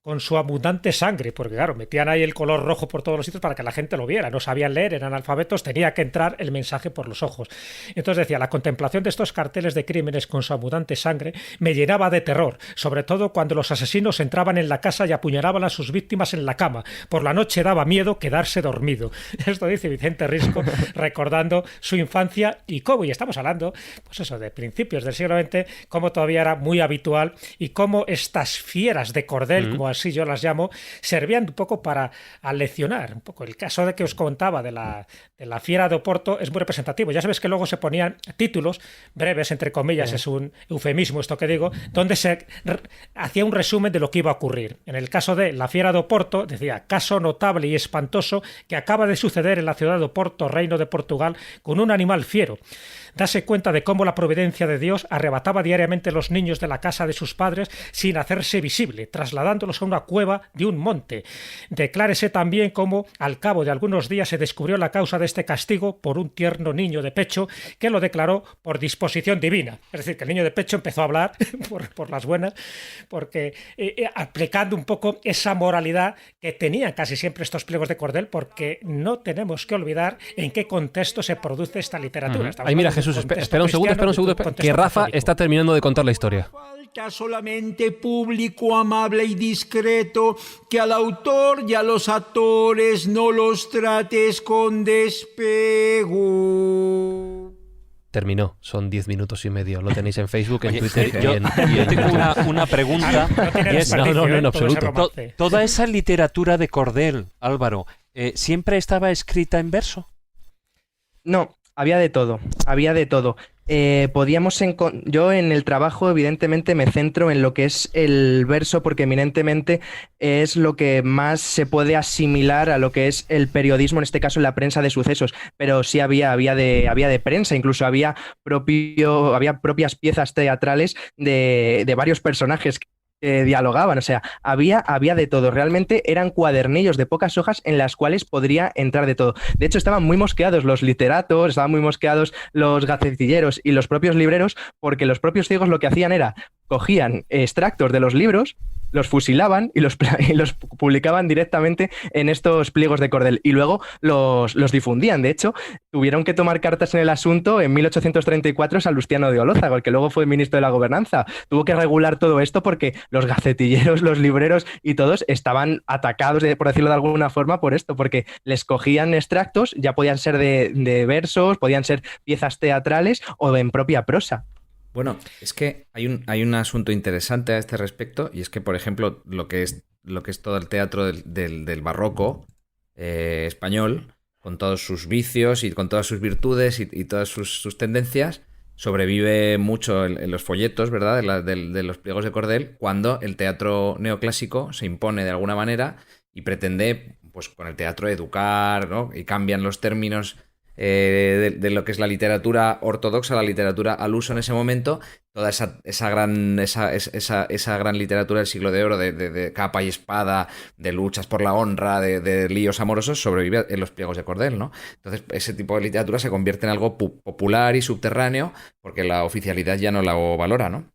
con su abundante sangre, porque claro, metían ahí el color rojo por todos los sitios para que la gente lo viera, no sabían leer, eran analfabetos, tenía que entrar el mensaje por los ojos. Entonces decía, la contemplación de estos carteles de crímenes con su abundante sangre me llenaba de terror, sobre todo cuando los asesinos entraban en la casa y apuñalaban a sus víctimas en la cama. Por la noche daba miedo quedarse dormido. Esto dice Vicente Risco, recordando su infancia y cómo, y estamos hablando, pues eso, de principios del siglo XX, cómo todavía era muy habitual y cómo estas fieras de cordel, como así yo las llamo, servían un poco para aleccionar. Un poco el caso de que os contaba de la fiera de Oporto es muy representativo. Ya sabes que luego se ponían títulos breves, entre comillas, es un eufemismo esto que digo, donde se hacía un resumen de lo que iba a ocurrir. En el caso de la fiera de Oporto decía, caso notable y espantoso que acaba de suceder en la ciudad de Oporto, Reino de Portugal, con un animal fiero. Dase cuenta de cómo la providencia de Dios arrebataba diariamente los niños de la casa de sus padres sin hacerse visible, trasladándolos a una cueva de un monte. Declárese también cómo, al cabo de algunos días, se descubrió la causa de este castigo por un tierno niño de pecho que lo declaró por disposición divina. Es decir, que el niño de pecho empezó a hablar por las buenas, porque aplicando un poco esa moralidad que tenían casi siempre estos pliegos de cordel, porque no tenemos que olvidar en qué contexto se produce esta literatura. Ahí mira, Jesús, espera un segundo, que Rafa está terminando de contar la historia. Falta solamente público amable y discreto, que al autor y a los actores no los trates con despego. Terminó, son 10 minutos y medio. Lo tenéis en Facebook, en Twitter. Yo tengo una pregunta. No, en absoluto. Toda esa literatura de cordel, Álvaro, ¿siempre estaba escrita en verso? No, había de todo. yo en el trabajo evidentemente me centro en lo que es el verso porque eminentemente es lo que más se puede asimilar a lo que es el periodismo, en este caso la prensa de sucesos, pero sí había de prensa, incluso había propias piezas teatrales de varios personajes que dialogaban, o sea, había de todo. Realmente eran cuadernillos de pocas hojas en las cuales podría entrar de todo. De hecho, estaban muy mosqueados los literatos, estaban muy mosqueados los gacetilleros y los propios libreros, porque los propios ciegos lo que hacían era, cogían extractos de los libros, los fusilaban y los publicaban directamente en estos pliegos de cordel y luego los difundían. De hecho, tuvieron que tomar cartas en el asunto en 1834 Salustiano de Olózaga, el que luego fue ministro de la Gobernanza. Tuvo que regular todo esto porque los gacetilleros, los libreros y todos estaban atacados, por decirlo de alguna forma, por esto, porque les cogían extractos, ya podían ser de versos, podían ser piezas teatrales o en propia prosa. Bueno, es que hay un asunto interesante a este respecto, y es que, por ejemplo, lo que es todo el teatro del barroco español, con todos sus vicios y con todas sus virtudes y todas sus tendencias, sobrevive mucho en los folletos, ¿verdad?, de los pliegos de cordel, cuando el teatro neoclásico se impone de alguna manera y pretende, pues con el teatro, educar, ¿no? Y cambian los términos de lo que es la literatura ortodoxa, la literatura al uso en ese momento, toda esa gran literatura del siglo de oro, de capa y espada, de luchas por la honra, de líos amorosos, sobrevive en los pliegos de cordel, ¿no? Entonces ese tipo de literatura se convierte en algo popular y subterráneo porque la oficialidad ya no la valora, ¿no?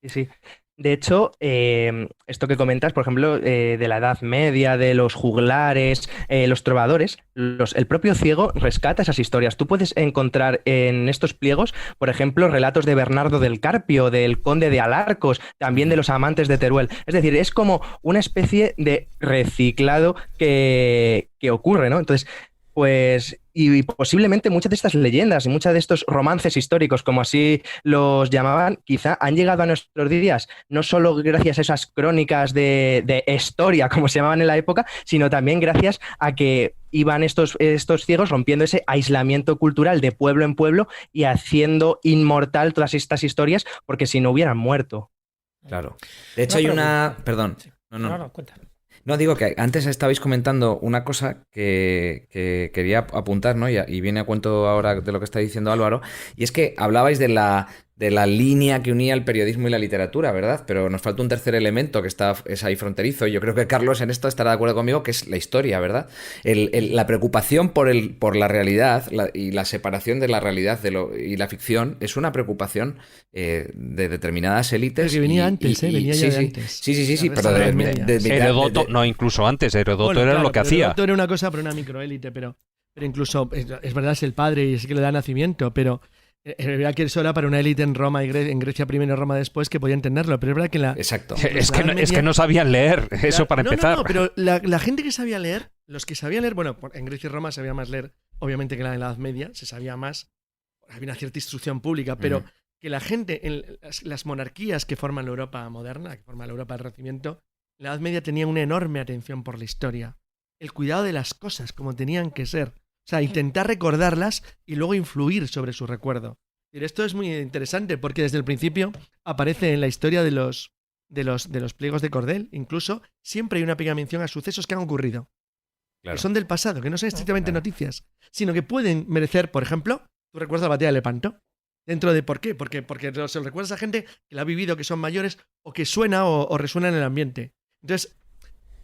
Sí. De hecho, esto que comentas, por ejemplo, de la Edad Media, de los juglares, los trovadores, el propio ciego rescata esas historias. Tú puedes encontrar en estos pliegos, por ejemplo, relatos de Bernardo del Carpio, del conde de Alarcos, también de los amantes de Teruel. Es decir, es como una especie de reciclado que ocurre, ¿no? Entonces, pues, y posiblemente muchas de estas leyendas y muchos de estos romances históricos, como así los llamaban, quizá han llegado a nuestros días no solo gracias a esas crónicas de historia, como se llamaban en la época, sino también gracias a que iban estos ciegos rompiendo ese aislamiento cultural de pueblo en pueblo y haciendo inmortal todas estas historias, porque si no hubieran muerto. Claro. De hecho, hay una... Perdón. Sí. No, cuenta. No, digo que antes estabais comentando una cosa que quería apuntar, ¿no? Y viene a cuento ahora de lo que está diciendo Álvaro, y es que hablabais de la línea que unía el periodismo y la literatura, ¿verdad? Pero nos falta un tercer elemento que es ahí fronterizo, y yo creo que Carlos en esto estará de acuerdo conmigo, que es la historia, ¿verdad? La preocupación por la realidad y la separación de la realidad y la ficción es una preocupación de determinadas élites. Pero que venía antes, venía ya de antes. Sí, pero Heródoto, no, incluso antes, Heródoto era lo que hacía. Heródoto era una cosa para una microélite, pero incluso, es verdad, es el padre y es que le da nacimiento, pero... Es verdad que eso era para una élite en Roma en Grecia primero y Roma después que podía entenderlo, pero es verdad que Exacto. Es que no sabían leer, eso para empezar. No, pero la gente que sabía leer, los que sabían leer, bueno, en Grecia y Roma sabía más leer, obviamente que en la Edad Media se sabía más, había una cierta instrucción pública, pero que la gente en las monarquías que forman la Europa moderna, que forman la Europa del Renacimiento, en la Edad Media tenían una enorme atención por la historia, el cuidado de las cosas como tenían que ser. O sea, intentar recordarlas y luego influir sobre su recuerdo. Y esto es muy interesante porque desde el principio aparece en la historia de los pliegos de cordel, incluso siempre hay una pequeña mención a sucesos que han ocurrido. Claro. Que son del pasado, que no son estrictamente noticias, sino que pueden merecer, por ejemplo, tú recuerdas la batalla de Lepanto. Dentro de ¿por qué? Porque se lo recuerdas a gente que la ha vivido, que son mayores o que suena o resuena en el ambiente. Entonces,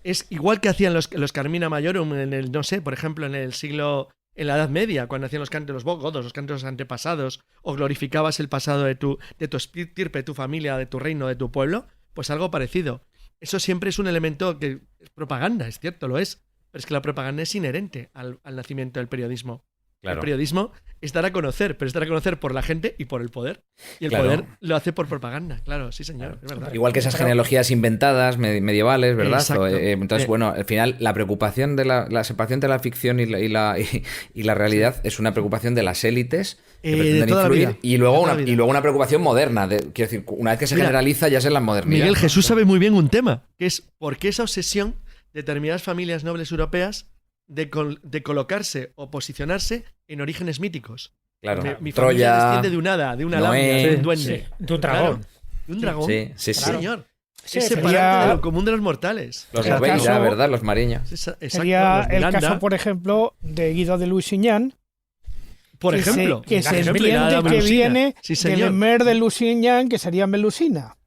es igual que hacían los Carmina Majorum en el, no sé, por ejemplo, en la Edad Media, cuando hacían los cantos godos, los cantos antepasados, o glorificabas el pasado de tu estirpe, de tu familia, de tu reino, de tu pueblo, pues algo parecido. Eso siempre es un elemento que es propaganda, es cierto, lo es, pero es que la propaganda es inherente al nacimiento del periodismo. Claro. El periodismo es dar a conocer, pero es dar a conocer por la gente y por el poder. Y el poder lo hace por propaganda, claro, sí señor, es verdad. Igual que esas genealogías inventadas, medievales, ¿verdad? Entonces, bueno, al final la preocupación de la separación de la ficción y la realidad es una preocupación de las élites que pretenden influir, y luego una preocupación moderna. Quiero decir, una vez que se generaliza ya es en la modernidad. Miguel, Jesús sabe muy bien un tema, que es por qué esa obsesión de determinadas familias nobles europeas de colocarse o posicionarse en orígenes míticos. Claro. Mi Troya familia desciende de un hada, de una lamia, de un duende. De un dragón. Claro. ¿De un dragón? Sí, sí, sí. Señor. Sí, Es sería- separado de lo común de los mortales. Los El Lobeira, caso- ¿verdad? Los mariñas. Exacto, Sería los de el Landa, caso, por ejemplo, de Guido de Lusignan, por que ejemplo. que se Por ejemplo, y la entiende hada que Melusina. viene Sí, del señor. Emer de Lusignan, que sería Melusina.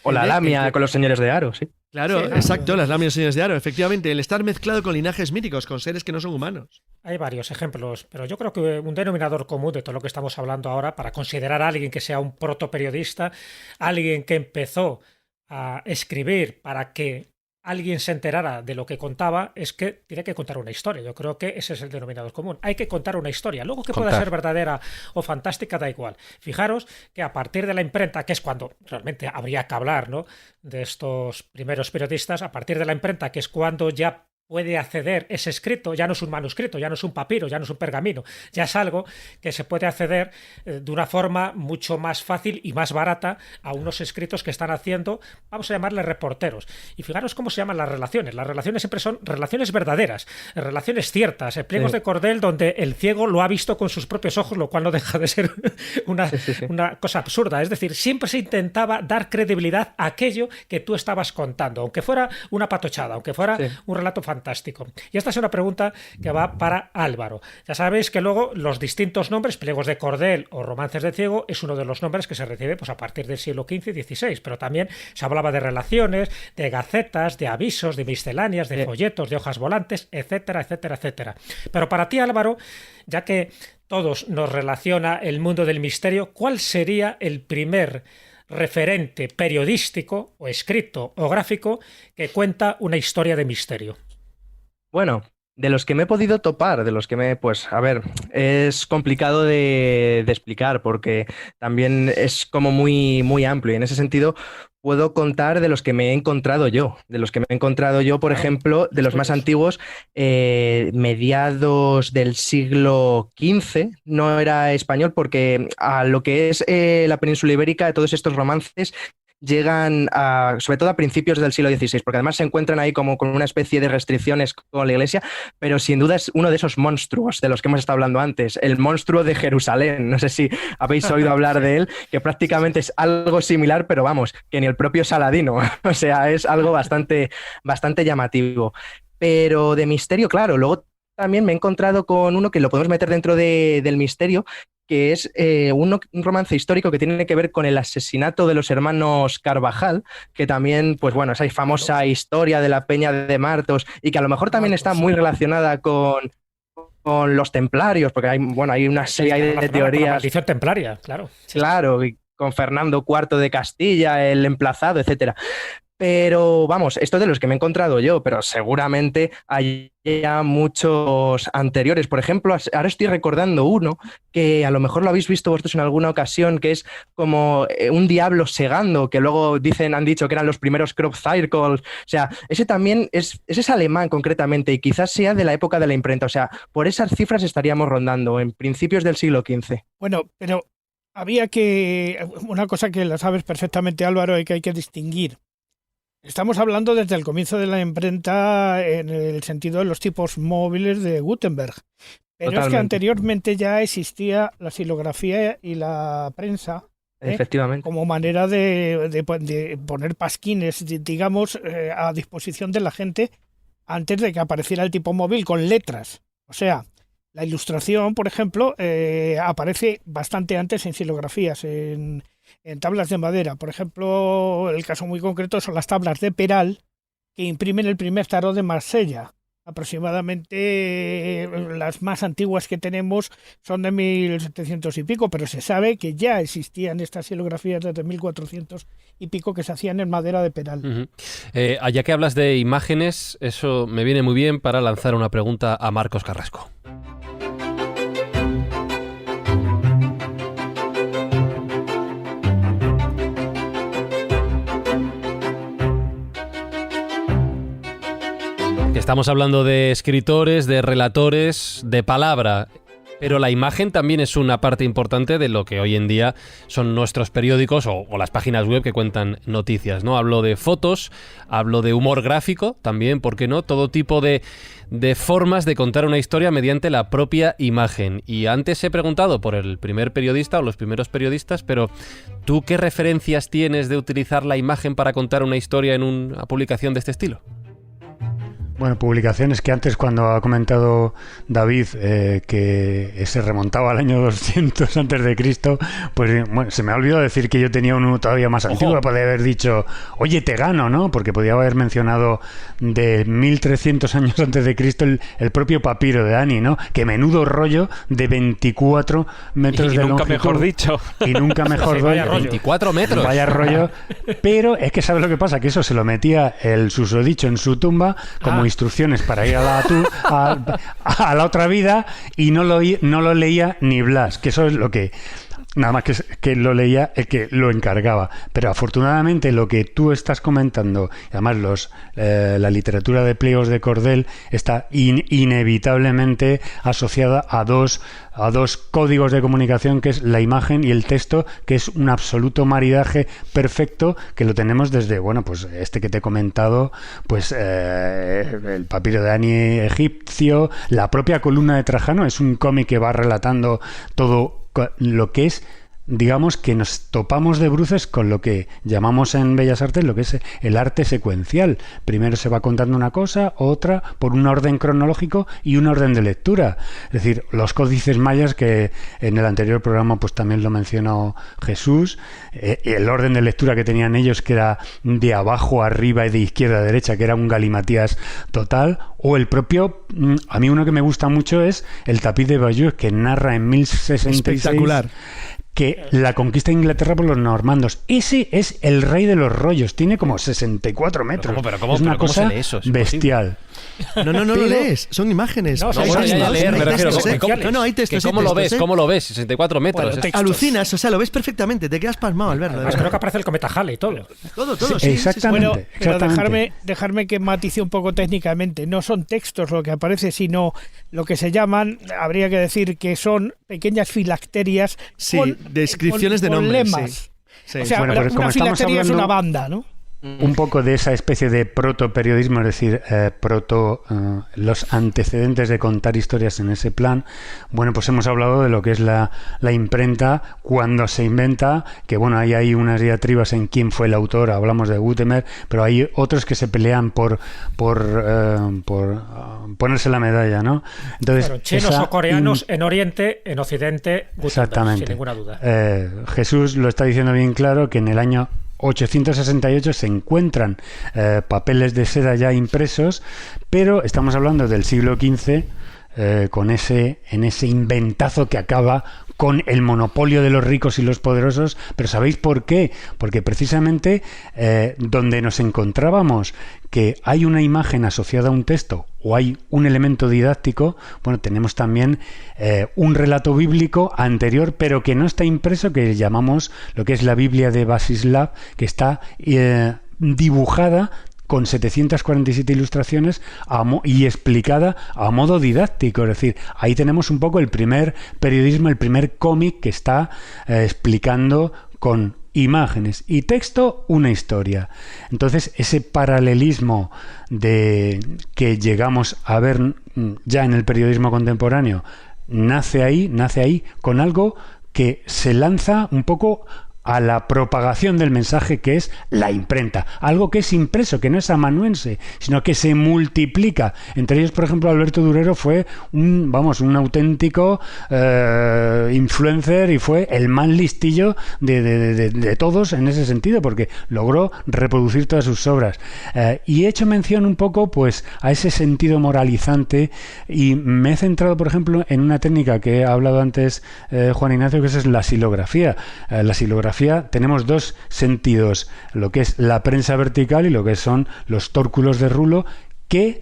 O la El- lamia el- con los señores de Aro, sí. Claro, Sí, exacto, las lamias señores de Aro. Efectivamente, el estar mezclado con linajes míticos, con seres que no son humanos. Hay varios ejemplos, pero yo creo que un denominador común de todo lo que estamos hablando ahora, para considerar a alguien que sea un protoperiodista, alguien que empezó a escribir para que alguien se enterara de lo que contaba, es que tiene que contar una historia. Yo creo que ese es el denominador común. Hay que contar una historia. Luego que pueda Contar. ser verdadera o fantástica, da igual. Fijaros que a partir de la imprenta, que es cuando realmente habría que hablar, ¿no?, de estos primeros periodistas, a partir de la imprenta, que es cuando ya puede acceder ese escrito, ya no es un manuscrito, ya no es un papiro, ya no es un pergamino, ya es algo que se puede acceder de una forma mucho más fácil y más barata a unos escritos que están haciendo, vamos a llamarles reporteros. Y fijaros cómo se llaman las relaciones. Las relaciones siempre son relaciones verdaderas, relaciones ciertas, pliegos de cordel donde el ciego lo ha visto con sus propios ojos, lo cual no deja de ser una cosa absurda. Es decir, siempre se intentaba dar credibilidad a aquello que tú estabas contando, aunque fuera una patochada, aunque fuera un relato fantástico. Y esta es una pregunta que va para Álvaro. Ya sabéis que luego los distintos nombres, pliegos de cordel o romances de ciego, es uno de los nombres que se recibe pues, a partir del siglo XV y XVI, pero también se hablaba de relaciones, de gacetas, de avisos, de misceláneas, de folletos, de hojas volantes, etcétera, etcétera, etcétera. Pero para ti, Álvaro, ya que todos nos relaciona el mundo del misterio, ¿cuál sería el primer referente periodístico o escrito o gráfico que cuenta una historia de misterio? Bueno, de los que me he podido topar, de los que pues, a ver, es complicado de explicar porque también es como muy, muy amplio y en ese sentido puedo contar de los que me he encontrado yo. De los que me he encontrado yo, por ejemplo, de los más antiguos, mediados del siglo XV, no era español porque a lo que es la península ibérica, todos estos romances llegan sobre todo a principios del siglo XVI, porque además se encuentran ahí como con una especie de restricciones con la Iglesia, pero sin duda es uno de esos monstruos de los que hemos estado hablando antes, el monstruo de Jerusalén. No sé si habéis oído hablar de él, que prácticamente es algo similar, pero vamos, que ni el propio Saladino. O sea, es algo bastante llamativo. Pero de misterio, claro, luego también me he encontrado con uno que lo podemos meter dentro del misterio, que es un romance histórico que tiene que ver con el asesinato de los hermanos Carvajal, que también, pues bueno, esa famosa historia de la Peña de Martos y que a lo mejor también está muy relacionada con los templarios, porque hay una serie de teorías. La maldición templaria, claro. Claro, y con Fernando IV de Castilla, el emplazado, etcétera. Pero vamos, esto es de los que me he encontrado yo, pero seguramente hay ya muchos anteriores. Por ejemplo, ahora estoy recordando uno que a lo mejor lo habéis visto vosotros en alguna ocasión, que es como un diablo segando, que luego han dicho que eran los primeros crop circles. O sea, ese también ese es alemán concretamente y quizás sea de la época de la imprenta. O sea, por esas cifras estaríamos rondando en principios del siglo XV. Bueno, pero había una cosa que la sabes perfectamente, Álvaro, y que hay que distinguir. Estamos hablando desde el comienzo de la imprenta en el sentido de los tipos móviles de Gutenberg. Pero Totalmente. Es que anteriormente ya existía la xilografía y la prensa Efectivamente. Como manera de poner pasquines, digamos, a disposición de la gente antes de que apareciera el tipo móvil con letras. O sea, la ilustración, por ejemplo, aparece bastante antes en xilografías, en tablas de madera. Por ejemplo, el caso muy concreto son las tablas de Peral, que imprimen el primer tarot de Marsella. Aproximadamente las más antiguas que tenemos son de 1700 y pico, pero se sabe que ya existían estas xilografías desde 1400 y pico que se hacían en madera de Peral. Ya que hablas de imágenes, eso me viene muy bien para lanzar una pregunta a Marcos Carrasco. Estamos hablando de escritores, de relatores, de palabra. Pero la imagen también es una parte importante de lo que hoy en día son nuestros periódicos o las páginas web que cuentan noticias, ¿no? Hablo de fotos, hablo de humor gráfico también, ¿por qué no? Todo tipo de formas de contar una historia mediante la propia imagen. Y antes he preguntado por el primer periodista o los primeros periodistas, pero ¿tú qué referencias tienes de utilizar la imagen para contar una historia en una publicación de este estilo? Bueno, publicaciones que antes, cuando ha comentado David que se remontaba al año 200 antes de Cristo, pues bueno, se me ha olvidado decir que yo tenía uno todavía más antiguo. Podría haber dicho, oye, te gano, ¿no? Porque podía haber mencionado de 1300 años antes de Cristo el propio papiro de Ani, ¿no? Que menudo rollo de 24 metros de longitud. Y nunca mejor dicho. Y nunca mejor dicho. 24 metros. Vaya rollo. Pero es que ¿sabes lo que pasa? Que eso se lo metía el susodicho en su tumba como instrucciones para ir a la otra vida, y no lo leía ni Blas, que eso es lo que nada más que lo leía el que lo encargaba. Pero afortunadamente lo que tú estás comentando, además la literatura de pliegos de cordel está inevitablemente asociada a dos códigos de comunicación, que es la imagen y el texto, que es un absoluto maridaje perfecto, que lo tenemos desde, bueno, pues este que te he comentado, pues el papiro de Ani egipcio, la propia columna de Trajano, es un cómic que va relatando todo lo que es, digamos, que nos topamos de bruces con lo que llamamos en Bellas Artes lo que es el arte secuencial. Primero se va contando una cosa, otra, por un orden cronológico y un orden de lectura. Es decir, los códices mayas, que en el anterior programa pues también lo mencionó Jesús, el orden de lectura que tenían ellos, que era de abajo a arriba y de izquierda a derecha, que era un galimatías total, o el propio, a mí uno que me gusta mucho es el Tapiz de Bayeux, que narra en 1066... Espectacular. Que la conquista de Inglaterra por los normandos. Ese es el rey de los rollos. Tiene como 64 metros. ¿Cómo, es una cosa se lee eso? Es bestial. No lo lees. Son imágenes. No, hay textos. ¿Cómo lo ves? 64 metros. Bueno, alucinas, o sea, lo ves perfectamente. Te quedas pasmado al verlo. Creo que aparece el cometa Halley y todo. Todo, sí. Exactamente. Bueno, pero dejarme que matice un poco técnicamente. No son textos lo que aparece, sino lo que se llaman, habría que decir que son pequeñas filacterias con descripciones de nombres. Lemas. Sí. O sea, bueno, una filactería es una banda, ¿no? Un poco de esa especie de protoperiodismo, es decir, los antecedentes de contar historias en ese plan. Bueno, pues hemos hablado de lo que es la imprenta cuando se inventa, que bueno, hay unas diatribas en quién fue el autor, hablamos de Gutenberg, pero hay otros que se pelean por ponerse la medalla, ¿no? Entonces, claro, chinos o coreanos en Oriente, en Occidente, Gutenberg, exactamente, sin ninguna duda. Jesús lo está diciendo bien claro, que en el año 868 se encuentran papeles de seda ya impresos, pero estamos hablando del siglo XV, en ese inventazo que acaba con el monopolio de los ricos y los poderosos. Pero ¿sabéis por qué? Porque precisamente donde nos encontrábamos que hay una imagen asociada a un texto o hay un elemento didáctico, bueno, tenemos también un relato bíblico anterior, pero que no está impreso, que llamamos lo que es la Biblia de Basislav, que está dibujada con 747 ilustraciones y explicada a modo didáctico. Es decir, ahí tenemos un poco el primer periodismo, el primer cómic que está explicando con imágenes y texto una historia. Entonces, ese paralelismo que llegamos a ver ya en el periodismo contemporáneo nace ahí con algo que se lanza un poco a la propagación del mensaje, que es la imprenta, algo que es impreso, que no es amanuense, sino que se multiplica. Entre ellos, por ejemplo, Alberto Durero fue un auténtico influencer, y fue el más listillo de todos en ese sentido, porque logró reproducir todas sus obras. Y he hecho mención un poco pues a ese sentido moralizante, y me he centrado, por ejemplo, en una técnica que ha hablado antes Juan Ignacio, que es la silografía. La silografía tenemos dos sentidos, lo que es la prensa vertical y lo que son los tórculos de rulo, que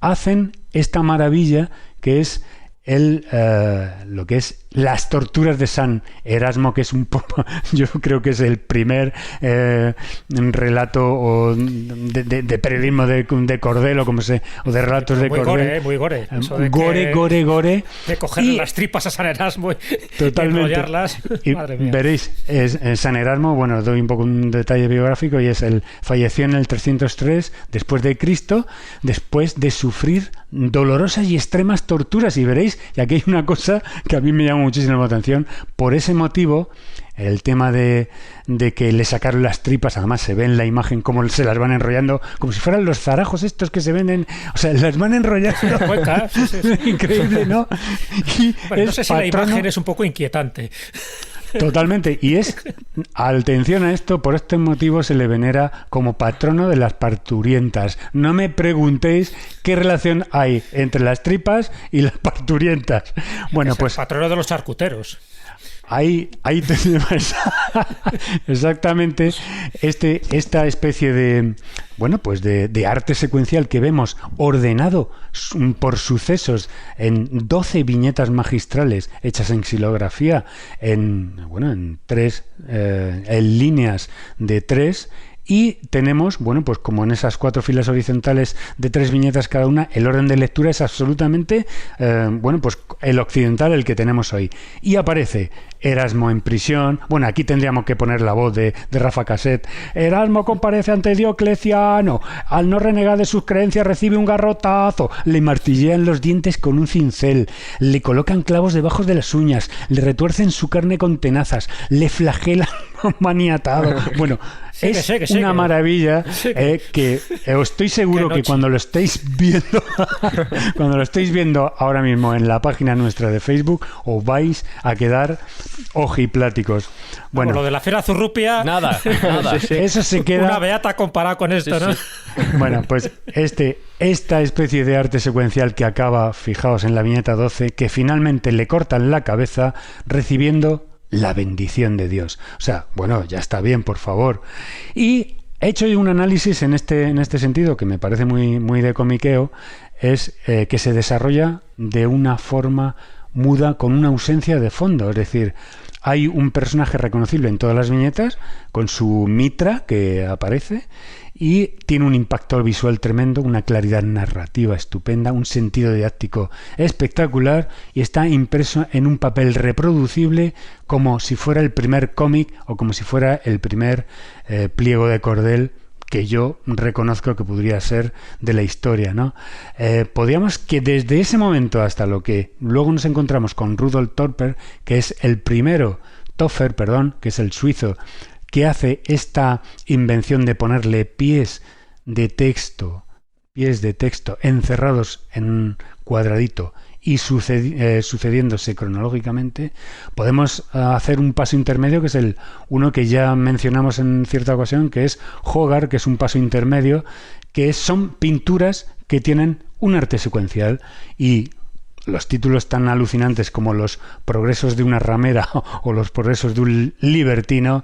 hacen esta maravilla que es lo que es las torturas de San Erasmo, que es un poco, yo creo que es el primer relato de periodismo de cordel o de relatos de cordel. Muy gore. Gore. De cogerle las tripas a San Erasmo y enrollarlas. Y madre mía. veréis, San Erasmo, bueno, doy un poco un detalle biográfico, y falleció en el 303 después de Cristo, después de sufrir dolorosas y extremas torturas, y veréis, y aquí hay una cosa que a mí me llama muchísimo la atención. Por ese motivo, el tema de que le sacaron las tripas, además se ve en la imagen cómo se las van enrollando, como si fueran los zarajos estos que se venden, o sea, las van enrollando. Sí. Increíble, ¿no? Y bueno, no sé si la imagen es un poco inquietante. Totalmente, y atención a esto, por este motivo se le venera como patrono de las parturientas. No me preguntéis qué relación hay entre las tripas y las parturientas. Bueno, pues... el patrono de los charcuteros. Ahí tenemos exactamente esta especie de, bueno, pues de arte secuencial que vemos ordenado por sucesos en 12 viñetas magistrales hechas en xilografía, en líneas de 3. Y tenemos, bueno, pues como en esas 4 filas horizontales de 3 viñetas cada una, el orden de lectura es absolutamente, pues el occidental, el que tenemos hoy. Y aparece Erasmo en prisión. Bueno, aquí tendríamos que poner la voz de Rafa Caset. Erasmo comparece ante Diocleciano. Al no renegar de sus creencias recibe un garrotazo. Le martillean los dientes con un cincel. Le colocan clavos debajo de las uñas. Le retuercen su carne con tenazas. Le flagelan maniatado. Bueno, una maravilla que estoy seguro que cuando lo estéis viendo ahora mismo en la página nuestra de Facebook, os vais a quedar ojipláticos. Bueno, lo de la Fiera Zurrupia, nada. Eso se queda una beata comparado con esto, ¿no? Bueno, pues esta especie de arte secuencial que acaba, fijaos en la viñeta 12, que finalmente le cortan la cabeza recibiendo la bendición de Dios. O sea, bueno, ya está bien, por favor. Y he hecho un análisis en este sentido que me parece muy de comiqueo, es que se desarrolla de una forma muda con una ausencia de fondo. Es decir, hay un personaje reconocible en todas las viñetas con su mitra que aparece y tiene un impacto visual tremendo, una claridad narrativa estupenda, un sentido didáctico espectacular, y está impreso en un papel reproducible como si fuera el primer cómic o como si fuera el primer pliego de cordel que yo reconozco que podría ser de la historia, ¿no? Podríamos que desde ese momento hasta lo que luego nos encontramos con Rudolf Topfer, que es Topfer, que es el suizo, que hace esta invención de ponerle pies de texto encerrados en un cuadradito y sucediéndose cronológicamente, podemos hacer un paso intermedio, que es uno que ya mencionamos en cierta ocasión, que es Hogarth, que es un paso intermedio, que son pinturas que tienen un arte secuencial, y los títulos tan alucinantes como Los progresos de una ramera o Los progresos de un libertino,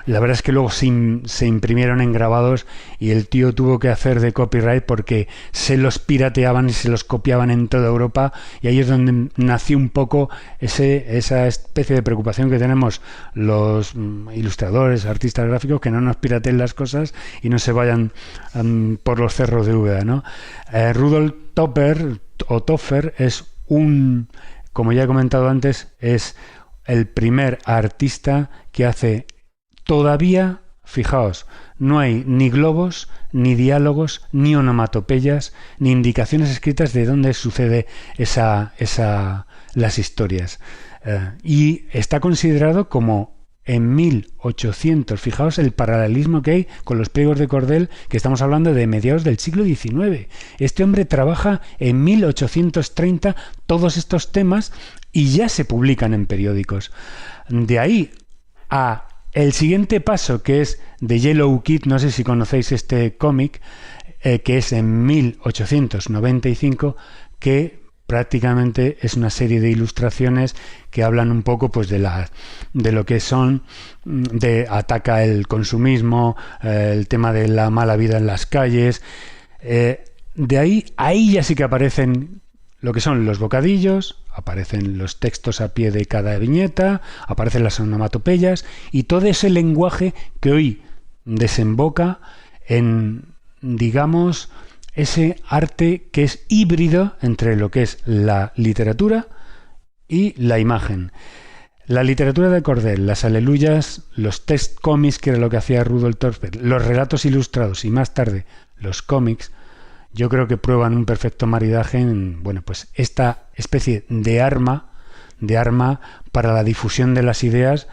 la verdad es que luego se imprimieron en grabados y el tío tuvo que hacer de copyright porque se los pirateaban y se los copiaban en toda Europa, y ahí es donde nació un poco esa especie de preocupación que tenemos los ilustradores, artistas gráficos, que no nos pirateen las cosas y no se vayan por los cerros de Úbeda, ¿no? Rudolf Topfer es como ya he comentado antes, es el primer artista que hace todavía, fijaos, no hay ni globos, ni diálogos, ni onomatopeyas, ni indicaciones escritas de dónde sucede las historias. Y está considerado como en 1800, fijaos el paralelismo que hay con los pliegos de cordel, que estamos hablando de mediados del siglo XIX. Este hombre trabaja en 1830 todos estos temas y ya se publican en periódicos. De ahí a el siguiente paso, que es The Yellow Kid, no sé si conocéis este cómic, que es en 1895, que prácticamente es una serie de ilustraciones que hablan un poco pues de lo que ataca el consumismo, el tema de la mala vida en las calles. De ahí ya sí que aparecen lo que son los bocadillos, aparecen los textos a pie de cada viñeta, aparecen las onomatopeyas y todo ese lenguaje que hoy desemboca en, digamos, ese arte que es híbrido entre lo que es la literatura y la imagen. La literatura de cordel, las aleluyas, los text comics, que era lo que hacía Rudolf Torfer, los relatos ilustrados y más tarde los cómics, yo creo que prueban un perfecto maridaje en, bueno, pues esta especie de arma para la difusión de las ideas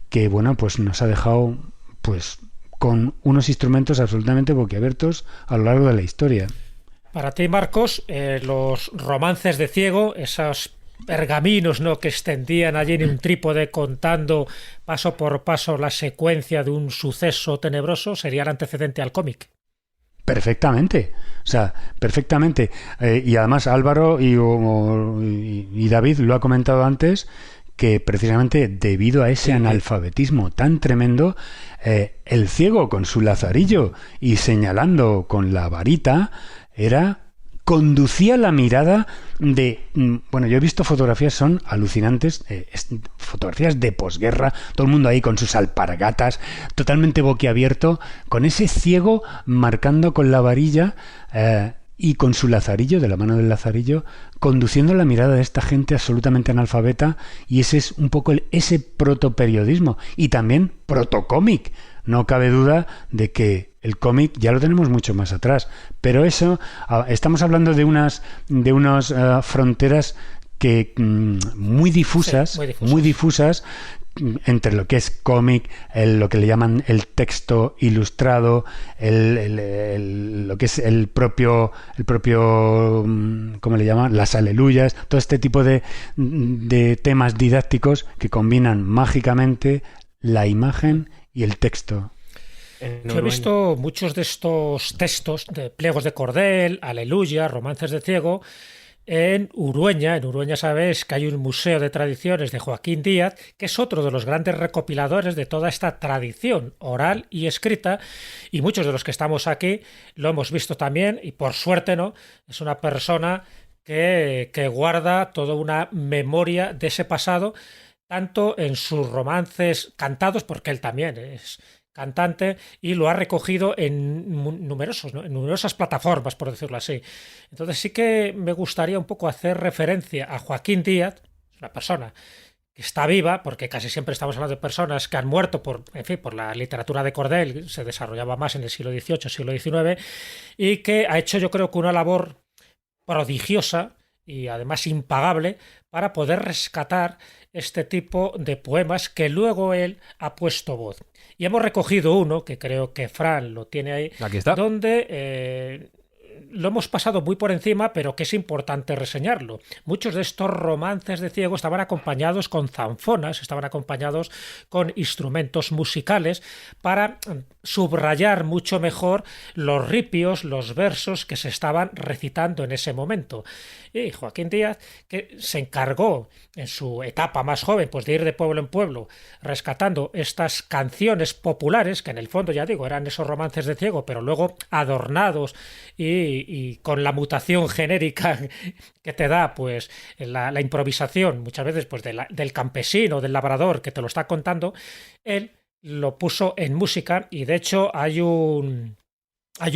que, bueno, pues nos ha dejado pues con unos instrumentos absolutamente boquiabiertos a lo largo de la historia. Para ti, Marcos, los romances de ciego, esos pergaminos, ¿no?, que extendían allí en un trípode contando paso por paso la secuencia de un suceso tenebroso, sería el antecedente al cómic. Perfectamente, o sea, perfectamente. Y además Álvaro y David lo ha comentado antes, que precisamente debido a ese analfabetismo tan tremendo, el ciego con su lazarillo y señalando con la varita conducía la mirada de... Bueno, yo he visto fotografías, son alucinantes, fotografías de posguerra, todo el mundo ahí con sus alpargatas, totalmente boquiabierto, con ese ciego marcando con la varilla y con su lazarillo, de la mano del lazarillo, conduciendo la mirada de esta gente absolutamente analfabeta, y ese es un poco ese protoperiodismo y también protocómic. No cabe duda de que el cómic ya lo tenemos mucho más atrás, pero eso, estamos hablando de unas fronteras que muy difusas, muy difusas entre lo que es cómic, lo que le llaman el texto ilustrado, lo que es el propio, ¿cómo le llaman? Las aleluyas, todo este tipo de temas didácticos que combinan mágicamente la imagen y el texto. Yo he visto muchos de estos textos de pliegos de cordel, aleluya, romances de ciego, en Urueña. En Urueña sabéis que hay un museo de tradiciones de Joaquín Díaz, que es otro de los grandes recopiladores de toda esta tradición oral y escrita, y muchos de los que estamos aquí lo hemos visto también, y por suerte, ¿no?, es una persona que guarda toda una memoria de ese pasado, tanto en sus romances cantados, porque él también es cantante, y lo ha recogido en numerosas plataformas, por decirlo así. Entonces sí que me gustaría un poco hacer referencia a Joaquín Díaz, una persona que está viva, porque casi siempre estamos hablando de personas que han muerto por la literatura de cordel, se desarrollaba más en el siglo XVIII, siglo XIX, y que ha hecho, yo creo, que una labor prodigiosa y además impagable para poder rescatar este tipo de poemas que luego él ha puesto voz. Y hemos recogido uno, que creo que Fran lo tiene ahí, aquí está, donde lo hemos pasado muy por encima, pero que es importante reseñarlo. Muchos de estos romances de ciego estaban acompañados con zanfonas, estaban acompañados con instrumentos musicales para subrayar mucho mejor los ripios, los versos que se estaban recitando en ese momento. Y Joaquín Díaz, que se encargó en su etapa más joven, pues de ir de pueblo en pueblo rescatando estas canciones populares, que en el fondo, ya digo, eran esos romances de ciego, pero luego adornados y con la mutación genérica que te da pues la improvisación muchas veces pues del campesino, del labrador que te lo está contando. Él lo puso en música, y de hecho hay un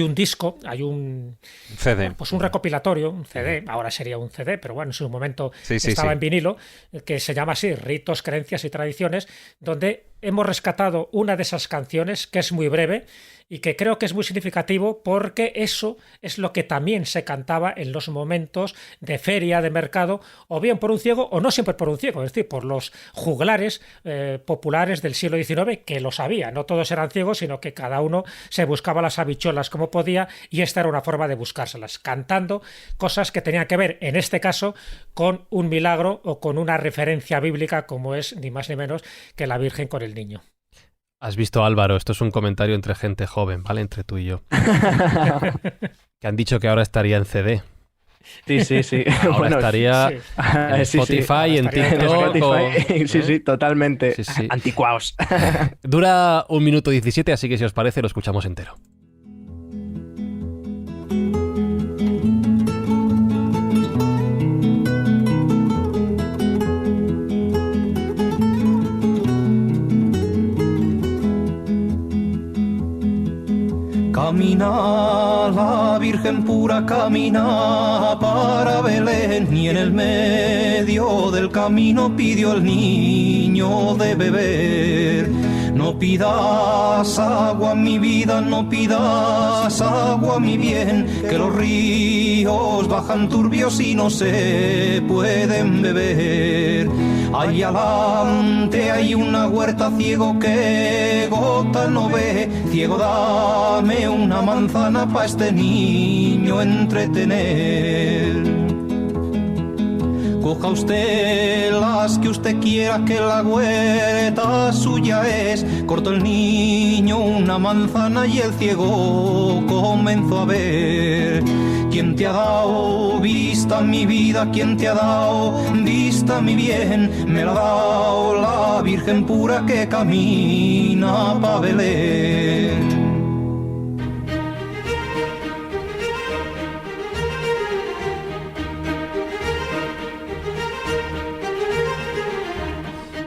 disco, hay un CD, pues un recopilatorio, un CD, ahora sería un CD, pero bueno, en su momento estaba en vinilo, que se llama así, Ritos, Creencias y Tradiciones, donde hemos rescatado una de esas canciones, que es muy breve y que creo que es muy significativo, porque eso es lo que también se cantaba en los momentos de feria, de mercado, o bien por un ciego, o no siempre por un ciego, es decir, por los juglares populares del siglo XIX, que lo sabía. No todos eran ciegos, sino que cada uno se buscaba las habichuelas como podía, y esta era una forma de buscárselas, cantando cosas que tenían que ver, en este caso, con un milagro o con una referencia bíblica, como es ni más ni menos que la Virgen con el niño. Has visto, Álvaro, esto es un comentario entre gente joven, ¿vale? Entre tú y yo. Que han dicho que ahora estaría en CD. Sí. Ahora bueno, estaría en Spotify, en TikTok. Sí, totalmente. Sí. Anticuaos. Dura 1 minuto 17, así que si os parece lo escuchamos entero. Camina la Virgen pura, camina para Belén, y en el medio del camino pidió al niño de beber. No pidas agua, mi vida, no pidas agua, mi bien, que los ríos bajan turbios y no se pueden beber. Ahí adelante hay una huerta, ciego que gota no ve. Ciego, dame una manzana pa' este niño entretener. Coja usted las que usted quiera, que la huerta suya es. Cortó el niño una manzana y el ciego comenzó a ver. ¿Quién te ha dado vista, mi vida? ¿Quién te ha dado vista, mi bien? Me la ha dado la Virgen pura que camina pa' Belén.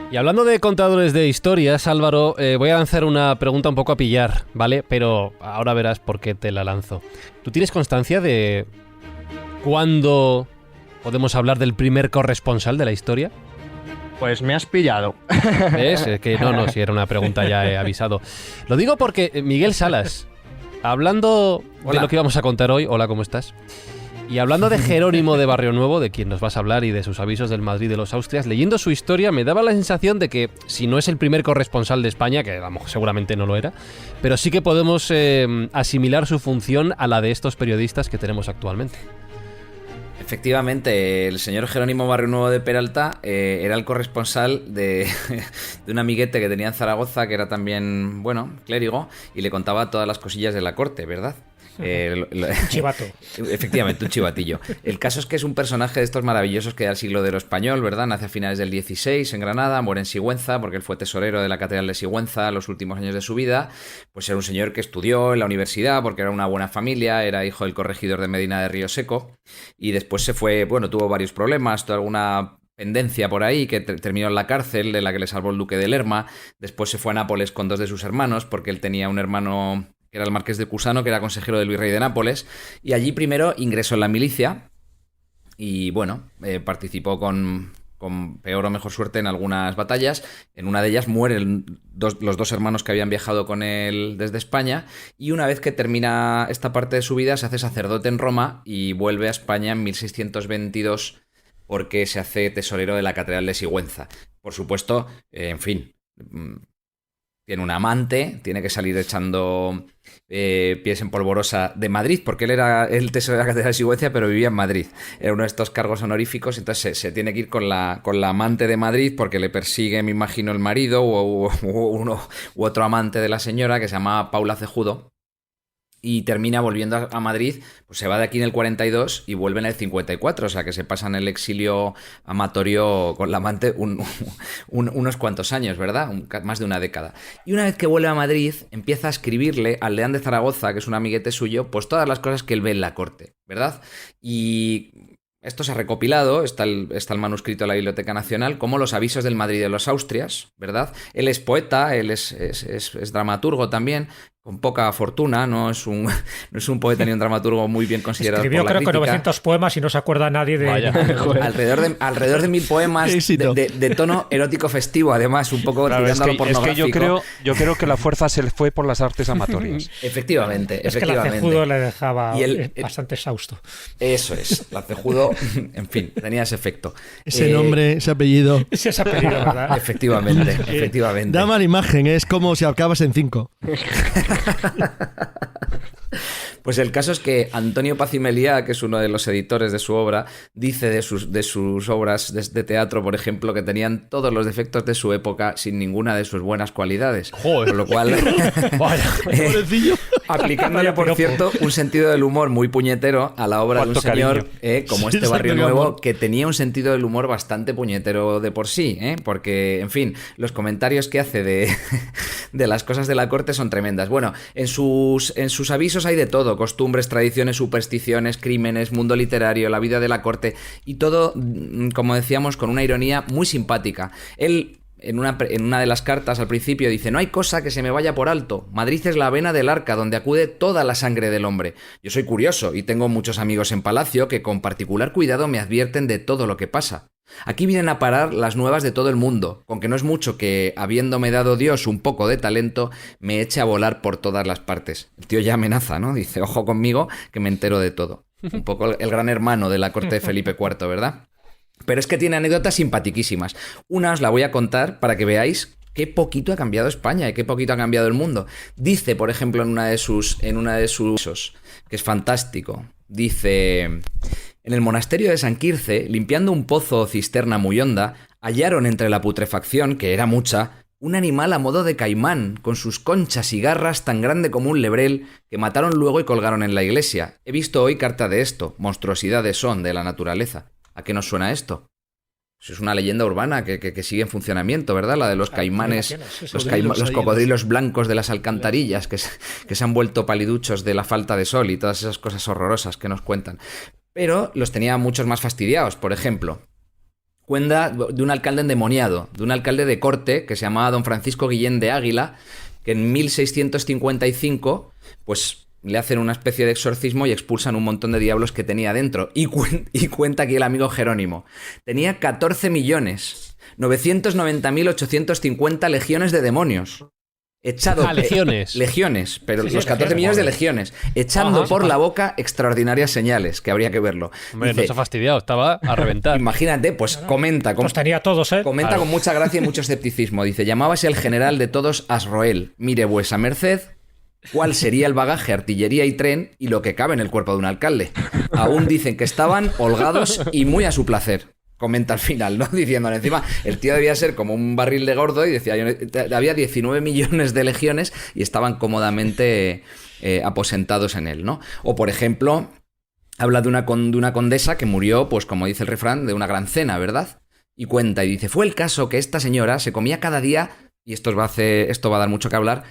Y hablando de contadores de historias, Álvaro, voy a lanzar una pregunta un poco a pillar, ¿vale? Pero ahora verás por qué te la lanzo. ¿Tú tienes constancia de cuándo podemos hablar del primer corresponsal de la historia? Pues me has pillado. ¿Ves? Que no, si era una pregunta ya he avisado. Lo digo porque Miguel Salas, hablando de lo que íbamos a contar hoy, hola, ¿cómo estás? Y hablando de Jerónimo de Barrio Nuevo, de quien nos vas a hablar, y de sus avisos del Madrid de los Austrias, leyendo su historia me daba la sensación de que, si no es el primer corresponsal de España, que seguramente no lo era, pero sí que podemos asimilar su función a la de estos periodistas que tenemos actualmente. Efectivamente, el señor Jerónimo Barrio Nuevo de Peralta era el corresponsal de un amiguete que tenía en Zaragoza, que era también, clérigo, y le contaba todas las cosillas de la corte, ¿verdad? Un chivato. Efectivamente, un chivatillo. El caso es que es un personaje de estos maravillosos que da el siglo de oro español, ¿verdad? Nace a finales del 16 en Granada, muere en Sigüenza, porque él fue tesorero de la Catedral de Sigüenza los últimos años de su vida. Pues era un señor que estudió en la universidad porque era una buena familia, era hijo del corregidor de Medina de Río Seco, y después se fue, tuvo varios problemas, tuvo alguna pendencia por ahí, que terminó en la cárcel, de la que le salvó el duque de Lerma. Después se fue a Nápoles con dos de sus hermanos, porque él tenía un hermano que era el marqués de Cusano, que era consejero del virrey de Nápoles, y allí primero ingresó en la milicia y participó con peor o mejor suerte en algunas batallas. En una de ellas mueren los dos hermanos que habían viajado con él desde España, y una vez que termina esta parte de su vida se hace sacerdote en Roma y vuelve a España en 1622 porque se hace tesorero de la Catedral de Sigüenza. Por supuesto, tiene un amante, tiene que salir echando pies en polvorosa de Madrid, porque él era el tesorero de la Catedral de Sigüenza, pero vivía en Madrid. Era uno de estos cargos honoríficos, entonces se tiene que ir con la amante de Madrid, porque le persigue, me imagino, el marido u otro amante de la señora, que se llamaba Paula Cejudo. Y termina volviendo a Madrid, pues se va de aquí en el 42 y vuelve en el 54, o sea que se pasa en el exilio amatorio con la amante unos cuantos años, ¿verdad? Más de una década. Y una vez que vuelve a Madrid, empieza a escribirle al deán de Zaragoza, que es un amiguete suyo, pues todas las cosas que él ve en la corte, ¿verdad? Y esto se ha recopilado, está el manuscrito de la Biblioteca Nacional, como los avisos del Madrid de los Austrias, ¿verdad? Él es poeta, él es dramaturgo también, con poca fortuna, no es un poeta ni un dramaturgo muy bien considerado por la crítica. Escribió creo que 900 poemas y no se acuerda nadie de... alrededor de 1000 poemas de tono erótico festivo, además, un poco tirando a lo pornográfico. Es que yo creo que la fuerza se le fue por las artes amatorias. Efectivamente. Es que la Cejudo le dejaba bastante exhausto. Eso es, la Cejudo, en fin, tenía ese efecto. Ese nombre, ese apellido. Ese apellido, ¿verdad? Efectivamente. Da mala imagen, es como si acabas en 5. Pues el caso es que Antonio Paz y Meliá, que es uno de los editores de su obra, dice de sus obras de teatro, por ejemplo, que tenían todos los defectos de su época sin ninguna de sus buenas cualidades. Joder. Con lo cual, aplicándole, por cierto, un sentido del humor muy puñetero a la obra de un señor como este Barrio Nuevo, que tenía un sentido del humor bastante puñetero de por sí, porque, en fin, los comentarios que hace de las cosas de la corte son tremendas. Bueno, en sus avisos hay de todo: costumbres, tradiciones, supersticiones, crímenes, mundo literario, la vida de la corte, y todo, como decíamos, con una ironía muy simpática. Él en una de las cartas al principio dice: no hay cosa que se me vaya por alto. Madrid es la vena del arca donde acude toda la sangre del hombre. Yo soy curioso y tengo muchos amigos en Palacio que con particular cuidado me advierten de todo lo que pasa. Aquí vienen a parar las nuevas de todo el mundo, con que no es mucho que, habiéndome dado Dios un poco de talento, me eche a volar por todas las partes. El tío ya amenaza, ¿no? Dice: ojo conmigo, que me entero de todo. Un poco el gran hermano de la corte de Felipe IV, ¿verdad? Pero es que tiene anécdotas simpaticísimas. Una os la voy a contar para que veáis qué poquito ha cambiado España y qué poquito ha cambiado el mundo. Dice, por ejemplo, en una de sus que es fantástico, dice: en el monasterio de San Quirce, limpiando un pozo o cisterna muy honda, hallaron entre la putrefacción, que era mucha, un animal a modo de caimán, con sus conchas y garras tan grande como un lebrel, que mataron luego y colgaron en la iglesia. He visto hoy carta de esto, monstruosidades son de la naturaleza. ¿A qué nos suena esto? Es una leyenda urbana que sigue en funcionamiento, ¿verdad? La de los caimanes, los cocodrilos blancos de las alcantarillas que se han vuelto paliduchos de la falta de sol y todas esas cosas horrorosas que nos cuentan. Pero los tenía muchos más fastidiados. Por ejemplo, cuenta de un alcalde endemoniado, de un alcalde de corte que se llamaba don Francisco Guillén de Águila, que en 1655, pues le hacen una especie de exorcismo y expulsan un montón de diablos que tenía dentro. Y cuenta aquí el amigo Jerónimo. Tenía 14.990.850 legiones de demonios. Echado legiones, pero sí, los 14 millones de legiones, echando por la boca extraordinarias señales, que habría que verlo. Hombre, dice, no se ha fastidiado, estaba a reventar. Imagínate, pues comenta. Los tenía todos, ¿eh? Comenta claro, con mucha gracia y mucho escepticismo. Dice: llamábase el general de todos Asroel. Mire vuesa merced cuál sería el bagaje, artillería y tren y lo que cabe en el cuerpo de un alcalde. Aún dicen que estaban holgados y muy a su placer. Comenta al final, ¿no? Diciéndole encima, el tío debía ser como un barril de gordo y decía, había 19 millones de legiones y estaban cómodamente aposentados en él, ¿no? O, por ejemplo, habla de una condesa que murió, pues como dice el refrán, de una gran cena, ¿verdad? Y cuenta y dice: fue el caso que esta señora se comía cada día, y esto va a dar mucho que hablar,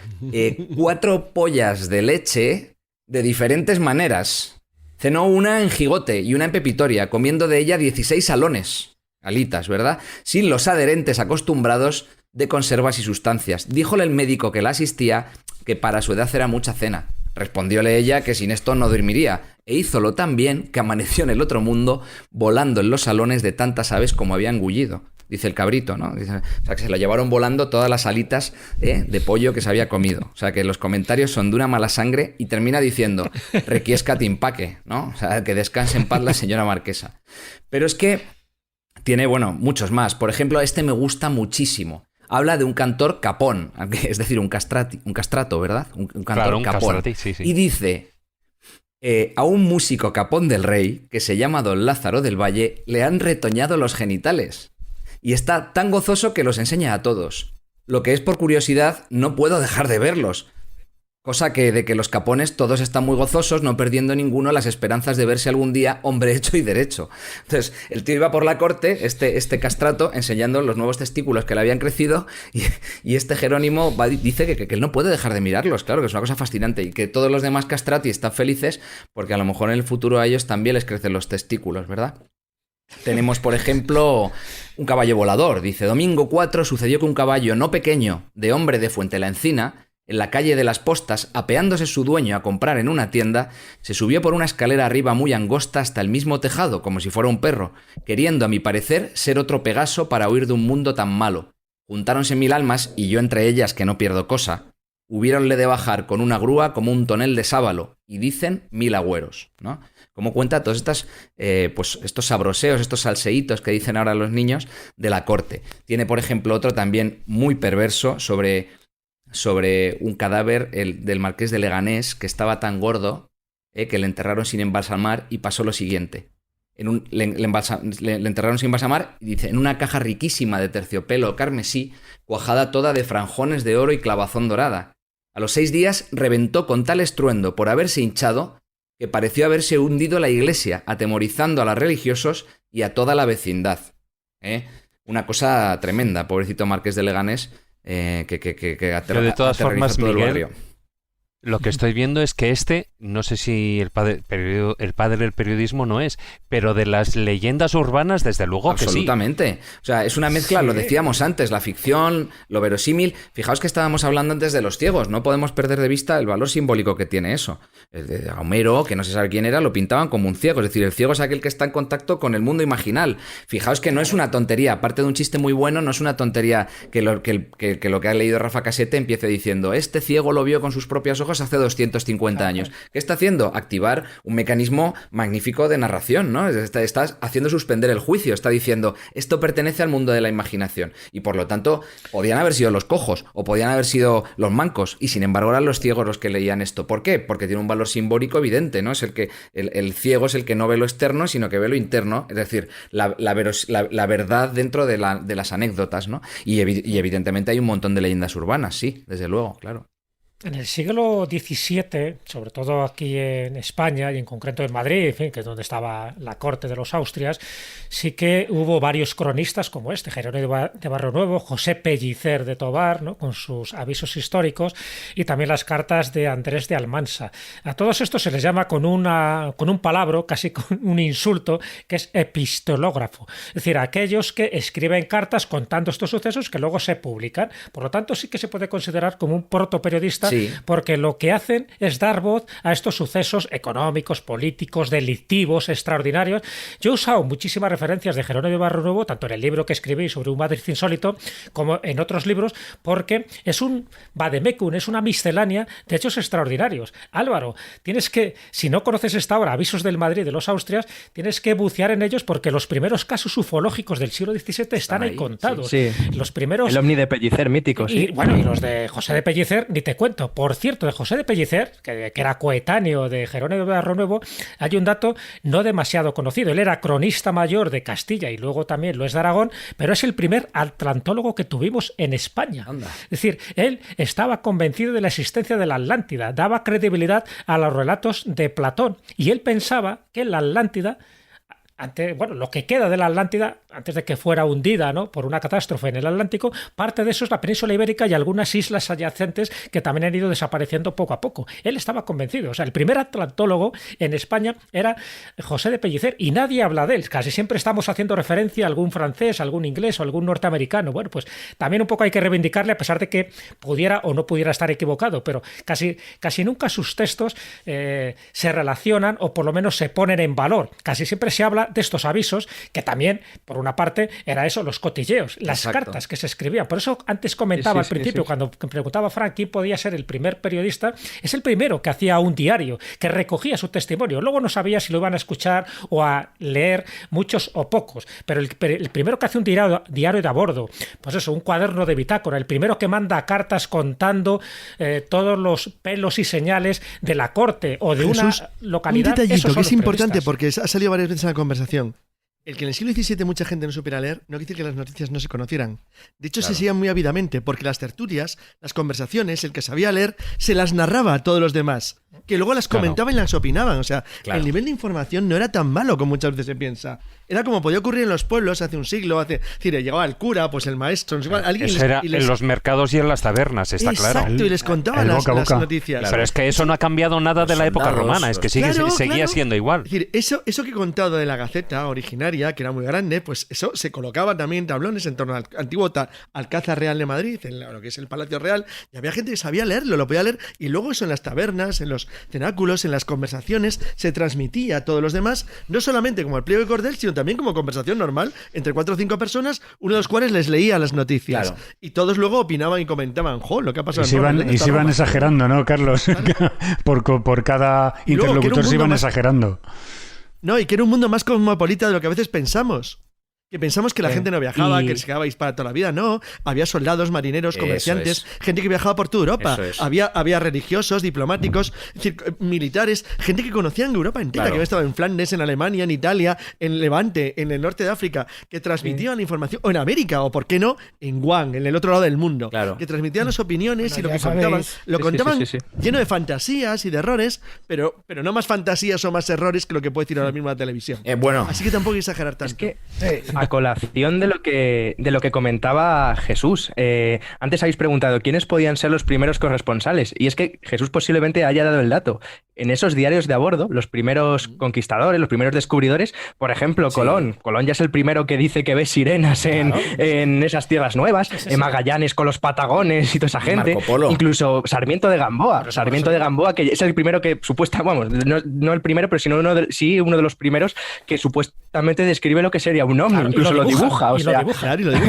4 pollas de leche de diferentes maneras. Cenó una en Jigote y una en Pepitoria, comiendo de ella 16 salones, alitas, ¿verdad? Sin los adherentes acostumbrados de conservas y sustancias. Díjole el médico que la asistía que para su edad era mucha cena. Respondióle ella que sin esto no dormiría, e hízolo tan bien que amaneció en el otro mundo volando en los salones de tantas aves como había engullido. Dice el cabrito, ¿no? Dice, o sea, que se lo llevaron volando todas las alitas de pollo que se había comido. O sea, que los comentarios son de una mala sangre y termina diciendo: requiescat impaque, ¿no? O sea, que descanse en paz la señora marquesa. Pero es que tiene, bueno, muchos más. Por ejemplo, este me gusta muchísimo. Habla de un cantor capón, es decir, un castrato, ¿verdad? Un cantor claro, un capón. Castrati, sí. Y dice: a un músico capón del rey, que se llama don Lázaro del Valle, le han retoñado los genitales. Y está tan gozoso que los enseña a todos. Lo que es por curiosidad, no puedo dejar de verlos. Cosa que de que los capones todos están muy gozosos, no perdiendo ninguno las esperanzas de verse algún día hombre hecho y derecho. Entonces, el tío iba por la corte, este castrato, enseñando los nuevos testículos que le habían crecido, y este Jerónimo dice que él no puede dejar de mirarlos, claro, que es una cosa fascinante, y que todos los demás castrati están felices porque a lo mejor en el futuro a ellos también les crecen los testículos, ¿verdad? Tenemos, por ejemplo, un caballo volador. Dice: domingo 4 sucedió que un caballo no pequeño, de hombre de Fuente la Encina, en la calle de las Postas, apeándose su dueño a comprar en una tienda, se subió por una escalera arriba muy angosta hasta el mismo tejado, como si fuera un perro, queriendo, a mi parecer, ser otro Pegaso para huir de un mundo tan malo. Juntáronse 1000 almas, y yo entre ellas, que no pierdo cosa, hubiéronle de bajar con una grúa como un tonel de sábalo, y dicen 1000 agüeros, ¿no? Como cuenta todos estos sabroseos, estos salseítos que dicen ahora los niños de la corte. Tiene, por ejemplo, otro también muy perverso sobre un cadáver del marqués de Leganés, que estaba tan gordo que le enterraron sin embalsamar, y pasó lo siguiente. Le enterraron sin embalsamar, y dice: en una caja riquísima de terciopelo carmesí, cuajada toda de franjones de oro y clavazón dorada. A los 6 días reventó con tal estruendo por haberse hinchado que pareció haberse hundido la iglesia, atemorizando a los religiosos y a toda la vecindad. Una cosa tremenda, pobrecito marqués de Leganés, que pero de todas formas, todo Miguel, el barrio. Lo que estoy viendo es que no sé si el padre del periodismo no es, pero de las leyendas urbanas, desde luego que sí. Absolutamente. O sea, es una mezcla, lo decíamos antes, la ficción, lo verosímil. Fijaos que estábamos hablando antes de los ciegos, no podemos perder de vista el valor simbólico que tiene eso. A Homero, que no se sabe quién era, lo pintaban como un ciego, es decir, el ciego es aquel que está en contacto con el mundo imaginal. Fijaos que no es una tontería, aparte de un chiste muy bueno, no es una tontería que lo que ha leído Rafa Casete empiece diciendo, este ciego lo vio con sus propias ojos hace 250 años. ¿Qué está haciendo? Activar un mecanismo magnífico de narración, ¿no? Estás haciendo suspender el juicio, está diciendo, esto pertenece al mundo de la imaginación. Y por lo tanto, podían haber sido los cojos o podían haber sido los mancos, y sin embargo eran los ciegos los que leían esto. ¿Por qué? Porque tiene un valor simbólico evidente, ¿no? Es el ciego es el que no ve lo externo, sino que ve lo interno, es decir, la verdad dentro de las anécdotas, ¿no? Y evidentemente hay un montón de leyendas urbanas, sí, desde luego, claro. En el siglo XVII, sobre todo aquí en España y en concreto en Madrid, en fin, que es donde estaba la corte de los Austrias, sí que hubo varios cronistas como Jerónimo de Barrionuevo, José Pellicer de Tobar, ¿no?, con sus avisos históricos, y también las cartas de Andrés de Almansa. A todos estos se les llama con un palabra, casi con un insulto, que es epistológrafo. Es decir, aquellos que escriben cartas contando estos sucesos que luego se publican. Por lo tanto, sí que se puede considerar como un protoperiodista. Sí. Porque lo que hacen es dar voz a estos sucesos económicos, políticos, delictivos, extraordinarios. Yo he usado muchísimas referencias de Jerónimo de Barrionuevo, tanto en el libro que escribí sobre un Madrid insólito, como en otros libros, porque es un vademecum, es una miscelánea de hechos extraordinarios. Álvaro, tienes que, si no conoces esta obra, Avisos del Madrid de los Austrias, tienes que bucear en ellos porque los primeros casos ufológicos del siglo XVII están ahí contados. Sí. Los primeros... El ovni de Pellicer, mítico, sí. Y, bueno, y los de José de Pellicer, ni te cuento. Por cierto, de José de Pellicer, que era coetáneo de Jerónimo de Barrionuevo, hay un dato no demasiado conocido. Él era cronista mayor de Castilla y luego también lo es de Aragón, pero es el primer atlantólogo que tuvimos en España. Anda. Es decir, él estaba convencido de la existencia de la Atlántida, daba credibilidad a los relatos de Platón, y él pensaba que la Atlántida... lo que queda de la Atlántida, antes de que fuera hundida, ¿no?, por una catástrofe en el Atlántico, parte de eso es la península ibérica y algunas islas adyacentes que también han ido desapareciendo poco a poco. Él estaba convencido. O sea, el primer atlantólogo en España era José de Pellicer y nadie habla de él. Casi siempre estamos haciendo referencia a algún francés, algún inglés o algún norteamericano. Bueno, pues también un poco hay que reivindicarle, a pesar de que pudiera o no pudiera estar equivocado, pero casi nunca sus textos se relacionan o por lo menos se ponen en valor. Casi siempre se habla de estos avisos, que también, por una parte, era eso, los cotilleos, las cartas que se escribían. Por eso antes comentaba al principio, cuando preguntaba Frank quién podía ser el primer periodista, es el primero que hacía un diario, que recogía su testimonio. Luego no sabía si lo iban a escuchar o a leer muchos o pocos, pero el primero que hace un diario de a bordo, pues eso, un cuaderno de bitácora, el primero que manda cartas contando todos los pelos y señales de la corte o de una localidad. Un detallito que es importante porque ha salido varias veces en la conversación. El que en el siglo XVII mucha gente no supiera leer no quiere decir que las noticias no se conocieran. De hecho, se seguían muy ávidamente, porque las tertulias, las conversaciones, el que sabía leer, se las narraba a todos los demás, que luego las comentaban y las opinaban. O sea, el nivel de información no era tan malo como muchas veces se piensa. Era como podía ocurrir en los pueblos hace un siglo. Es decir, llegaba el cura, pues el maestro, alguien. Eso era en los mercados y en las tabernas, está claro. Exacto, y les contaban las noticias. Claro. Pero es que eso no ha cambiado nada de la época romana, es que seguía siendo igual. Es decir, eso que he contado de la Gaceta originaria, que era muy grande, pues eso se colocaba también en tablones en torno al antiguo Alcázar Real de Madrid, en lo que es el Palacio Real, y había gente que sabía leerlo, lo podía leer, y luego eso en las tabernas, en los cenáculos, en las conversaciones, se transmitía a todos los demás, no solamente como el pliego de cordel, sino también como conversación normal entre 4 o 5 personas, uno de los cuales les leía las noticias. Claro. Y todos luego opinaban y comentaban, lo que ha pasado. Y se iban exagerando, ¿no, Carlos? Claro. por cada interlocutor se iban exagerando. No, y que era un mundo más cosmopolita de lo que a veces pensamos. Que pensamos que la gente no viajaba, que se quedaba para toda la vida. No, había soldados, marineros, comerciantes, gente que viajaba por toda Europa. Había religiosos, diplomáticos, es decir, militares, gente que conocían Europa entera, que había estado en Flandes, en Alemania, en Italia, en Levante, en el norte de África, que transmitían la información, o en América, o por qué no, en Guam, en el otro lado del mundo, que transmitían las opiniones y lo que contaban. Lo contaban lleno de fantasías y de errores, pero no más fantasías o más errores que lo que puede decir ahora mismo la televisión. Bueno. Así que tampoco hay que exagerar tanto. Es que a colación de lo que comentaba Jesús. Antes habéis preguntado quiénes podían ser los primeros corresponsales, y es que Jesús posiblemente haya dado el dato. En esos diarios de a bordo, los primeros conquistadores, los primeros descubridores, por ejemplo, Colón. Colón ya es el primero que dice que ve sirenas en esas tierras nuevas, Magallanes con los Patagones y toda esa gente. Incluso Sarmiento de Gamboa. Sarmiento de Gamboa, que es el primero que no el primero, pero sino uno de los primeros que supuestamente describe lo que sería un ovni, incluso lo dibuja.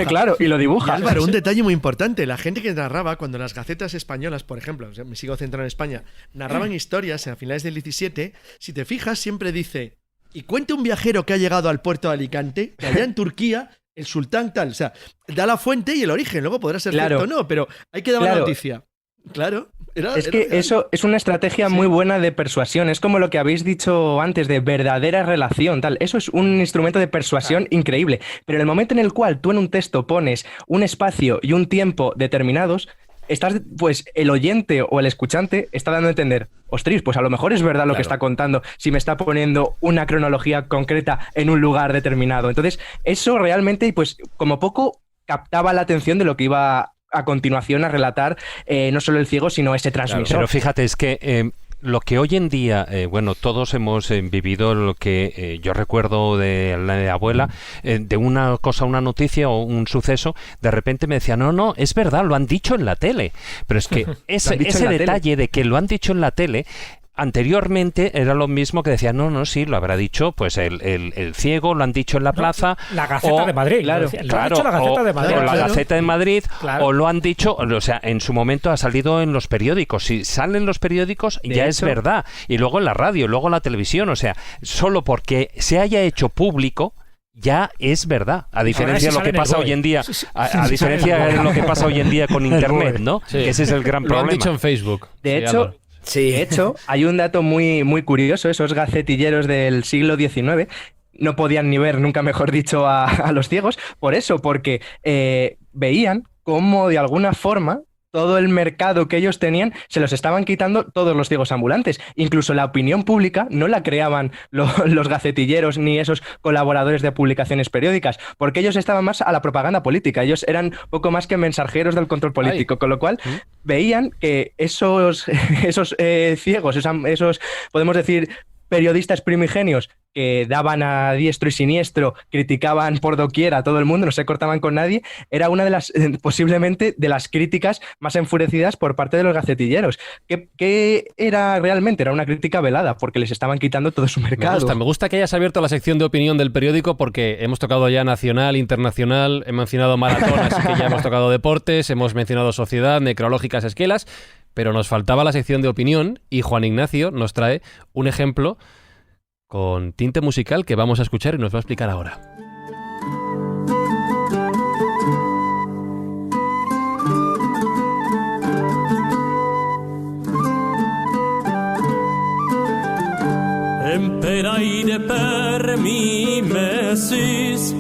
Claro, y lo dibuja. Y Álvaro, un detalle muy importante, la gente que narraba, cuando las gacetas españolas, por ejemplo, me sigo centrando en España, narraban historias a finales del 17, si te fijas, siempre dice, y cuenta un viajero que ha llegado al puerto de Alicante, que allá en Turquía, el sultán tal, o sea, da la fuente y el origen, luego podrá ser cierto o no, pero hay que dar la noticia. Claro. Eso es una estrategia muy buena de persuasión. Es como lo que habéis dicho antes de verdadera relación, tal. Eso es un instrumento de persuasión increíble. Pero en el momento en el cual tú en un texto pones un espacio y un tiempo determinados, pues el oyente o el escuchante está dando a entender, ostras, pues a lo mejor es verdad lo que está contando si me está poniendo una cronología concreta en un lugar determinado. Entonces, eso realmente, pues como poco, captaba la atención de lo que iba a continuación a relatar no solo el ciego, sino ese transmisor. Pero fíjate, es que lo que hoy en día, todos hemos vivido lo que yo recuerdo de la abuela, de una cosa, una noticia o un suceso, de repente me decía, no, es verdad, lo han dicho en la tele. Pero es que ese detalle de que lo han dicho en la tele, anteriormente era lo mismo que decían, no, sí, lo habrá dicho pues el ciego, lo han dicho en la plaza. La Gaceta de Madrid. Lo han dicho la Gaceta de Madrid. O la Gaceta de Madrid, o lo han dicho, o sea, en su momento ha salido en los periódicos. Si salen los periódicos, ya es verdad. Y luego en la radio, luego en la televisión, o sea, solo porque se haya hecho público, ya es verdad, a diferencia de lo que pasa hoy en día, a diferencia de lo que pasa hoy en día con internet, ¿no? Que ese es el gran problema. Lo han dicho en Facebook. De hecho, hay un dato muy, muy curioso. Esos gacetilleros del siglo XIX no podían ni ver, nunca mejor dicho, a los ciegos. Por eso, porque veían cómo de alguna forma todo el mercado que ellos tenían se los estaban quitando todos los ciegos ambulantes. Incluso la opinión pública no la creaban los gacetilleros ni esos colaboradores de publicaciones periódicas, porque ellos estaban más a la propaganda política. Ellos eran poco más que mensajeros del control político, con lo cual veían que esos ciegos, esos, podemos decir, periodistas primigenios que daban a diestro y siniestro, criticaban por doquier a todo el mundo, no se cortaban con nadie, era una de las, posiblemente, de las críticas más enfurecidas por parte de los gacetilleros. ¿Qué era realmente? Era una crítica velada, porque les estaban quitando todo su mercado. Me gusta que hayas abierto la sección de opinión del periódico, porque hemos tocado ya nacional, internacional, hemos mencionado maratón, así que ya hemos tocado deportes, hemos mencionado sociedad, necrológicas, esquelas, pero nos faltaba la sección de opinión y Juan Ignacio nos trae un ejemplo con tinte musical que vamos a escuchar y nos va a explicar ahora. Emperaide per mi mesis,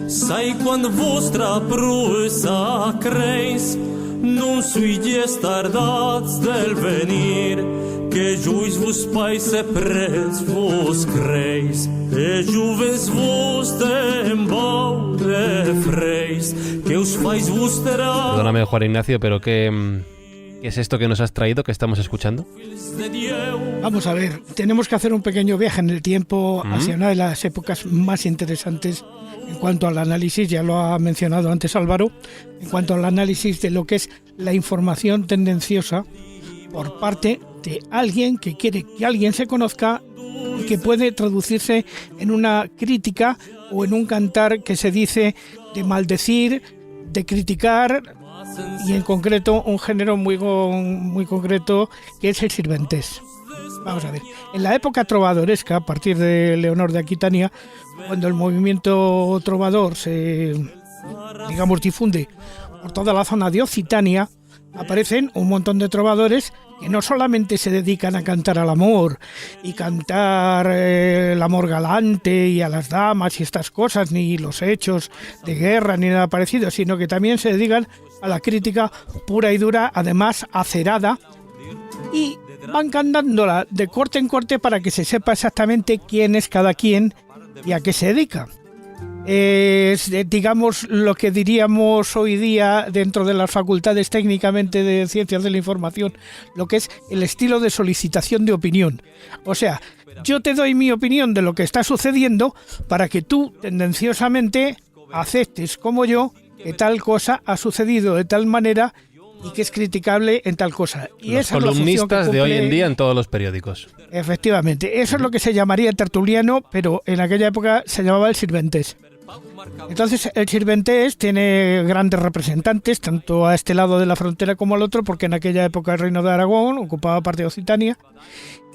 sai quando vostra prusa creis, non sui dies tardats del venir, que juis vos paise pres vos creis, e juvens vos tembau de freis, que os fais vos terá. Perdóname, Juan Ignacio, pero ¿qué es esto que nos has traído, que estamos escuchando? Vamos a ver, tenemos que hacer un pequeño viaje en el tiempo hacia una de las épocas más interesantes en cuanto al análisis, ya lo ha mencionado antes Álvaro, en cuanto al análisis de lo que es la información tendenciosa por parte de alguien que quiere que alguien se conozca y que puede traducirse en una crítica o en un cantar que se dice de maldecir, de criticar, y en concreto un género muy concreto que es el sirventés. Vamos a ver, en la época trovadoresca, a partir de Leonor de Aquitania, cuando el movimiento trovador se, difunde por toda la zona de Occitania, aparecen un montón de trovadores que no solamente se dedican a cantar al amor y cantar el amor galante y a las damas y estas cosas, ni los hechos de guerra ni nada parecido, sino que también se dedican a la crítica pura y dura, además acerada, y van cantándola de corte en corte para que se sepa exactamente quién es cada quien y a qué se dedica. digamos, lo que diríamos hoy día dentro de las facultades técnicamente de ciencias de la información, lo que es el estilo de solicitación de opinión. O sea, yo te doy mi opinión de lo que está sucediendo para que tú tendenciosamente aceptes como yo que tal cosa ha sucedido de tal manera y que es criticable en tal cosa. Y los columnistas de hoy en día en todos los periódicos. Efectivamente, eso es lo que se llamaría tertuliano, pero en aquella época se llamaba el sirventés. Entonces el sirventés tiene grandes representantes, tanto a este lado de la frontera como al otro, porque en aquella época el reino de Aragón ocupaba parte de Occitania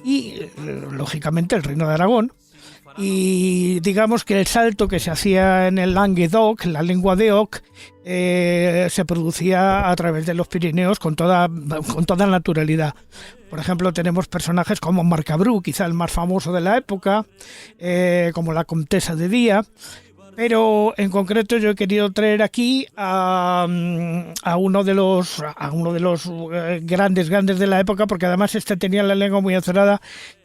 y, lógicamente, el reino de Aragón. Y digamos que el salto que se hacía en el Languedoc, la lengua de Oc, se producía a través de los Pirineos con toda naturalidad. Por ejemplo, tenemos personajes como Marcabru, quizá el más famoso de la época, como la Comtesa de Día, pero en concreto yo he querido traer aquí a uno de los grandes de la época, porque además este tenía la lengua muy azorada,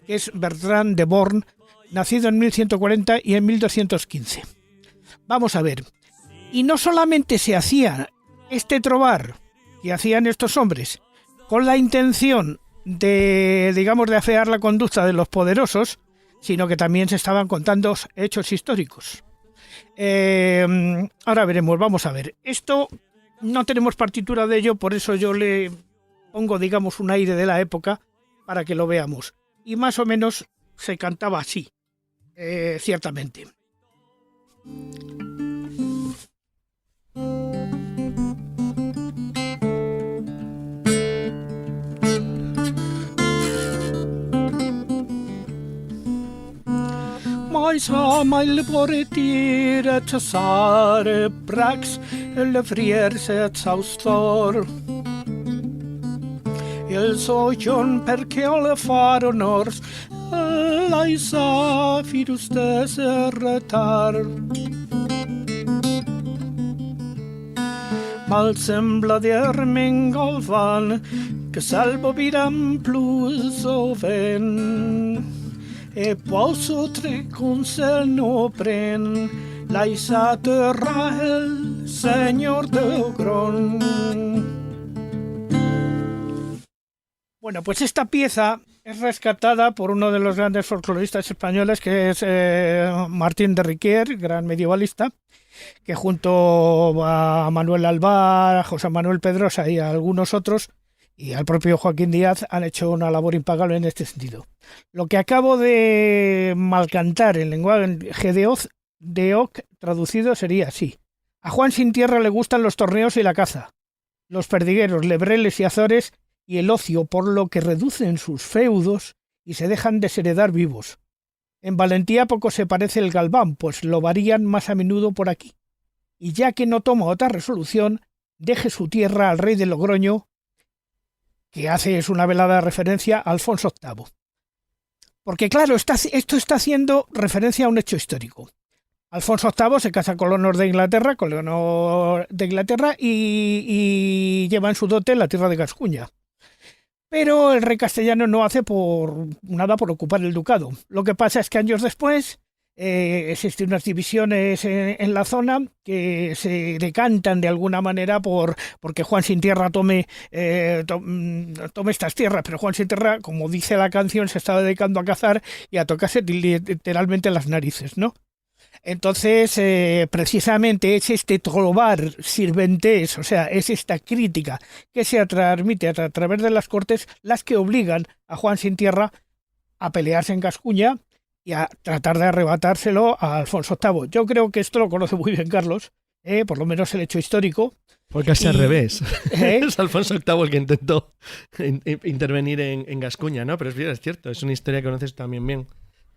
que es Bertrand de Born, nacido en 1140 y en 1215. Vamos a ver. Y no solamente se hacía este trobar que hacían estos hombres con la intención de, digamos, de afear la conducta de los poderosos, sino que también se estaban contando hechos históricos. Ahora veremos, vamos a ver. Esto no tenemos partitura de ello, por eso yo le pongo, digamos, un aire de la época para que lo veamos. Y más o menos se cantaba así. Ciertamente. Mais amail bortir et sare brax le frierse et saustor. Il sojon perché le faro nors Laisa fidus desertar. Mal sembla d'erming galvan que salvo vidam plus oven e poso tre consel no pren Laisa terra el señor de Ogron. Bueno, pues esta pieza es rescatada por uno de los grandes folcloristas españoles, que es Martín de Riquier, gran medievalista, que junto a Manuel Alvar, a José Manuel Pedrosa y a algunos otros, y al propio Joaquín Díaz, han hecho una labor impagable en este sentido. Lo que acabo de malcantar en lenguaje de Oc traducido sería así. A Juan Sin Tierra le gustan los torneos y la caza, los perdigueros, lebreles y azores, y el ocio, por lo que reducen sus feudos y se dejan desheredar vivos. En valentía poco se parece el Galván, pues lo varían más a menudo por aquí. Y ya que no toma otra resolución, deje su tierra al rey de Logroño, que es una velada referencia a Alfonso VIII. Porque claro, esto está haciendo referencia a un hecho histórico. Alfonso VIII se casa con Leonor de Inglaterra, y lleva en su dote la tierra de Gascuña. Pero el rey castellano no hace nada por ocupar el ducado. Lo que pasa es que años después existen unas divisiones en la zona que se decantan de alguna manera porque Juan Sin Tierra tome estas tierras. Pero Juan Sin Tierra, como dice la canción, se estaba dedicando a cazar y a tocarse literalmente las narices, ¿no? Entonces, precisamente es este trobar sirventés, o sea, es esta crítica que se transmite a través de las cortes las que obligan a Juan Sin Tierra a pelearse en Gascuña y a tratar de arrebatárselo a Alfonso VIII. Yo creo que esto lo conoce muy bien Carlos, por lo menos el hecho histórico. Porque es al revés. Es Alfonso VIII el que intentó intervenir en Gascuña, ¿no? Pero es cierto, es una historia que conoces también bien.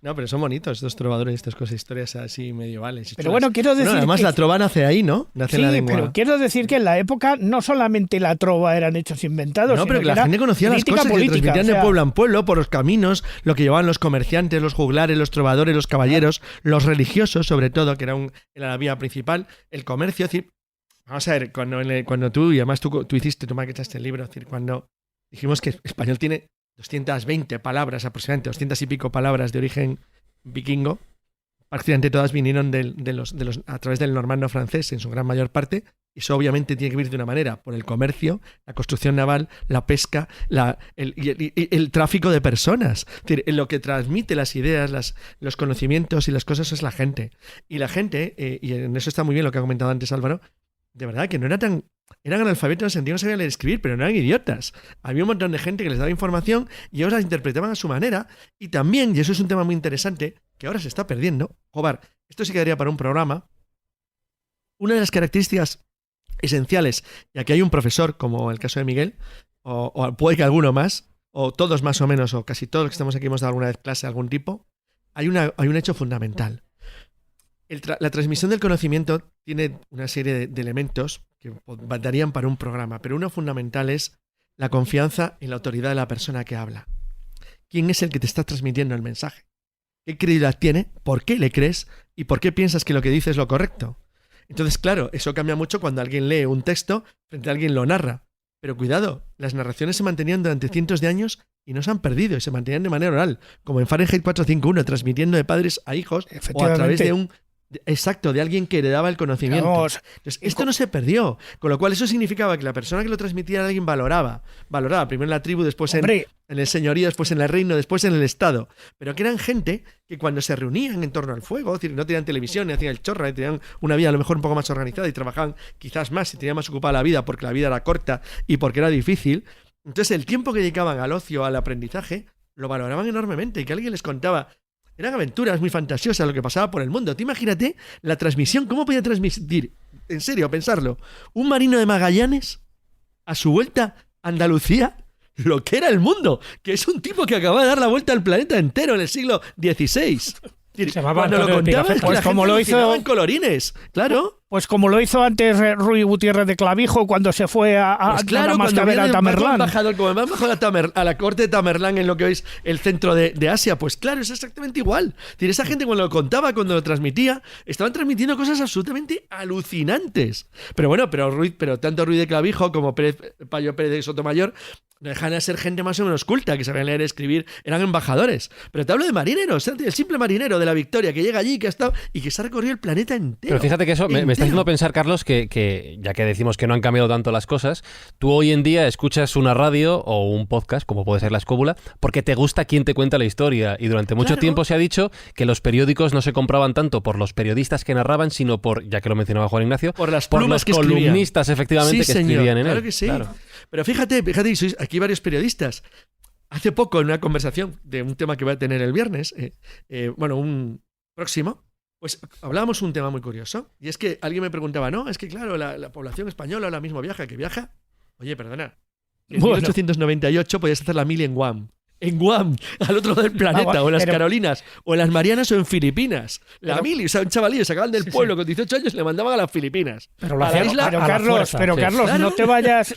No, pero son bonitos estos trovadores, estas cosas, historias así medievales. Pero bueno, quiero decir. Además, la trova nace ahí, ¿no? Nace en la lengua. Pero quiero decir que en la época no solamente la trova eran hechos inventados. No, pero que la gente conocía las cosas política, que transmitían de pueblo en pueblo, por los caminos, lo que llevaban los comerciantes, los juglares, los trovadores, los caballeros, los religiosos, sobre todo, que era la vía principal, el comercio. Es decir, vamos a ver, cuando tú, y además tú maquetaste el libro, es decir, cuando dijimos que el español tiene 220 palabras aproximadamente, 200 y pico palabras de origen vikingo, prácticamente todas vinieron a través del normando francés en su gran mayor parte. Eso obviamente tiene que ver de una manera por el comercio, la construcción naval, la pesca, el tráfico de personas. Es decir, lo que transmite las ideas, los conocimientos y las cosas es la gente. Y la gente, y en eso está muy bien lo que ha comentado antes Álvaro, de verdad que no era tan... Eran analfabetos en el sentido que no sabían leer y escribir, pero no eran idiotas. Había un montón de gente que les daba información y ellos las interpretaban a su manera. Y también, y eso es un tema muy interesante, que ahora se está perdiendo, Jobar, esto sí quedaría para un programa, una de las características esenciales, y aquí hay un profesor, como el caso de Miguel, o puede que alguno más, o todos más o menos, o casi todos los que estamos aquí hemos dado alguna vez clase de algún tipo, hay un hecho fundamental. La transmisión del conocimiento tiene una serie de elementos que darían para un programa, pero uno fundamental es la confianza en la autoridad de la persona que habla. ¿Quién es el que te está transmitiendo el mensaje? ¿Qué credibilidad tiene? ¿Por qué le crees? ¿Y por qué piensas que lo que dice es lo correcto? Entonces, claro, eso cambia mucho cuando alguien lee un texto frente a alguien lo narra. Pero cuidado, las narraciones se mantenían durante cientos de años y no se han perdido y se mantenían de manera oral, como en Fahrenheit 451, transmitiendo de padres a hijos o a través de un... Exacto, de alguien que heredaba el conocimiento. Entonces, esto no se perdió, con lo cual eso significaba que la persona que lo transmitía era alguien valoraba primero en la tribu, después en el señorío, después en el reino, después en el estado, pero que eran gente que cuando se reunían en torno al fuego, es decir, no tenían televisión, ni hacían el chorra, ni tenían una vida a lo mejor un poco más organizada y trabajaban quizás más y tenían más ocupada la vida porque la vida era corta y porque era difícil. Entonces el tiempo que dedicaban al ocio, al aprendizaje, lo valoraban enormemente y que alguien les contaba. Eran aventuras muy fantasiosas lo que pasaba por el mundo. Tú imagínate la transmisión, ¿cómo podía transmitir? En serio, pensarlo. Un marino de Magallanes, a su vuelta a Andalucía, lo que era el mundo, que es un tipo que acaba de dar la vuelta al planeta entero en el siglo XVI. Cuando lo contaban, pues como lo hizo en colorines, claro. Pues como lo hizo antes Ruy Gutiérrez de Clavijo cuando se fue a la Mascabera a Tamerlán. Como han bajado a la corte de Tamerlán en lo que hoy es el centro de Asia, pues claro, es exactamente igual. Esa gente cuando lo contaba, cuando lo transmitía, estaban transmitiendo cosas absolutamente alucinantes. Pero bueno, pero tanto Ruy de Clavijo como Payo Pérez de Sotomayor no dejan de ser gente más o menos culta, que sabían leer y escribir, eran embajadores. Pero te hablo de marineros, el simple marinero de la Victoria que llega allí, que ha estado y que se ha recorrido el planeta entero. Pero fíjate que eso me está haciendo pensar, Carlos, que ya que decimos que no han cambiado tanto las cosas, tú hoy en día escuchas una radio o un podcast, como puede ser La Escóbula, porque te gusta quien te cuenta la historia. Y durante mucho tiempo se ha dicho que los periódicos no se compraban tanto por los periodistas que narraban, sino por, ya que lo mencionaba Juan Ignacio, por los columnistas, efectivamente, que escribían en él. Claro que sí. Claro. Pero fíjate, sois aquí varios periodistas. Hace poco, en una conversación de un tema que voy a tener el viernes, un próximo, pues hablábamos un tema muy curioso. Y es que alguien me preguntaba, no, es que claro, la población española ahora mismo viaja. Oye, perdona. En 1898 podías hacer la mili en Guam. En Guam, al otro lado del planeta, o en las Carolinas, o en las Marianas o en Filipinas. La mili, o sea, un chavalillo, sacaban del pueblo con 18 años y le mandaban a las Filipinas. Pero Carlos, ¿claro? No te vayas...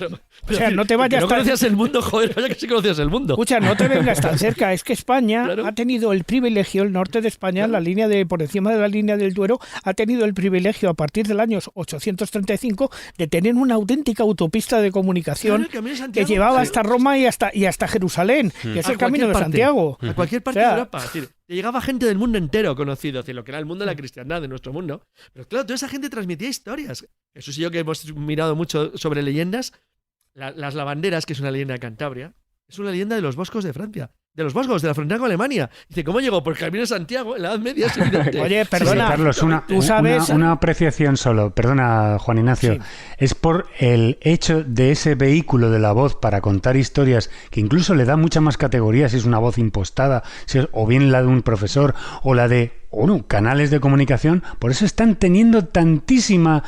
no te vayas... No conocías el mundo, joder, vaya que sí conocías el mundo. Escucha, no te vengas tan cerca. Es que España ha tenido el privilegio, el norte de España, la línea por encima de la línea del Duero, ha tenido el privilegio a partir del año 835 de tener una auténtica autopista de comunicación que llevaba hasta Roma y hasta Jerusalén. Que es el camino de Santiago. A cualquier parte de Europa. Es decir, llegaba gente del mundo entero conocido, es decir, lo que era el mundo de la cristiandad, de nuestro mundo. Pero claro, toda esa gente transmitía historias. Jesús y yo, que hemos mirado mucho sobre leyendas, las lavanderas, que es una leyenda de Cantabria, es una leyenda de los boscos de Francia. De los boscos, de la frontera con Alemania. Dice, ¿cómo llegó? Por el camino de Santiago, en la Edad Media, es evidente. Oye, perdona. Carlos, una apreciación solo. Perdona, Juan Ignacio. Sí. Es por el hecho de ese vehículo de la voz para contar historias, que incluso le da mucha más categoría, si es una voz impostada, o bien la de un profesor, o la de canales de comunicación. Por eso están teniendo tantísima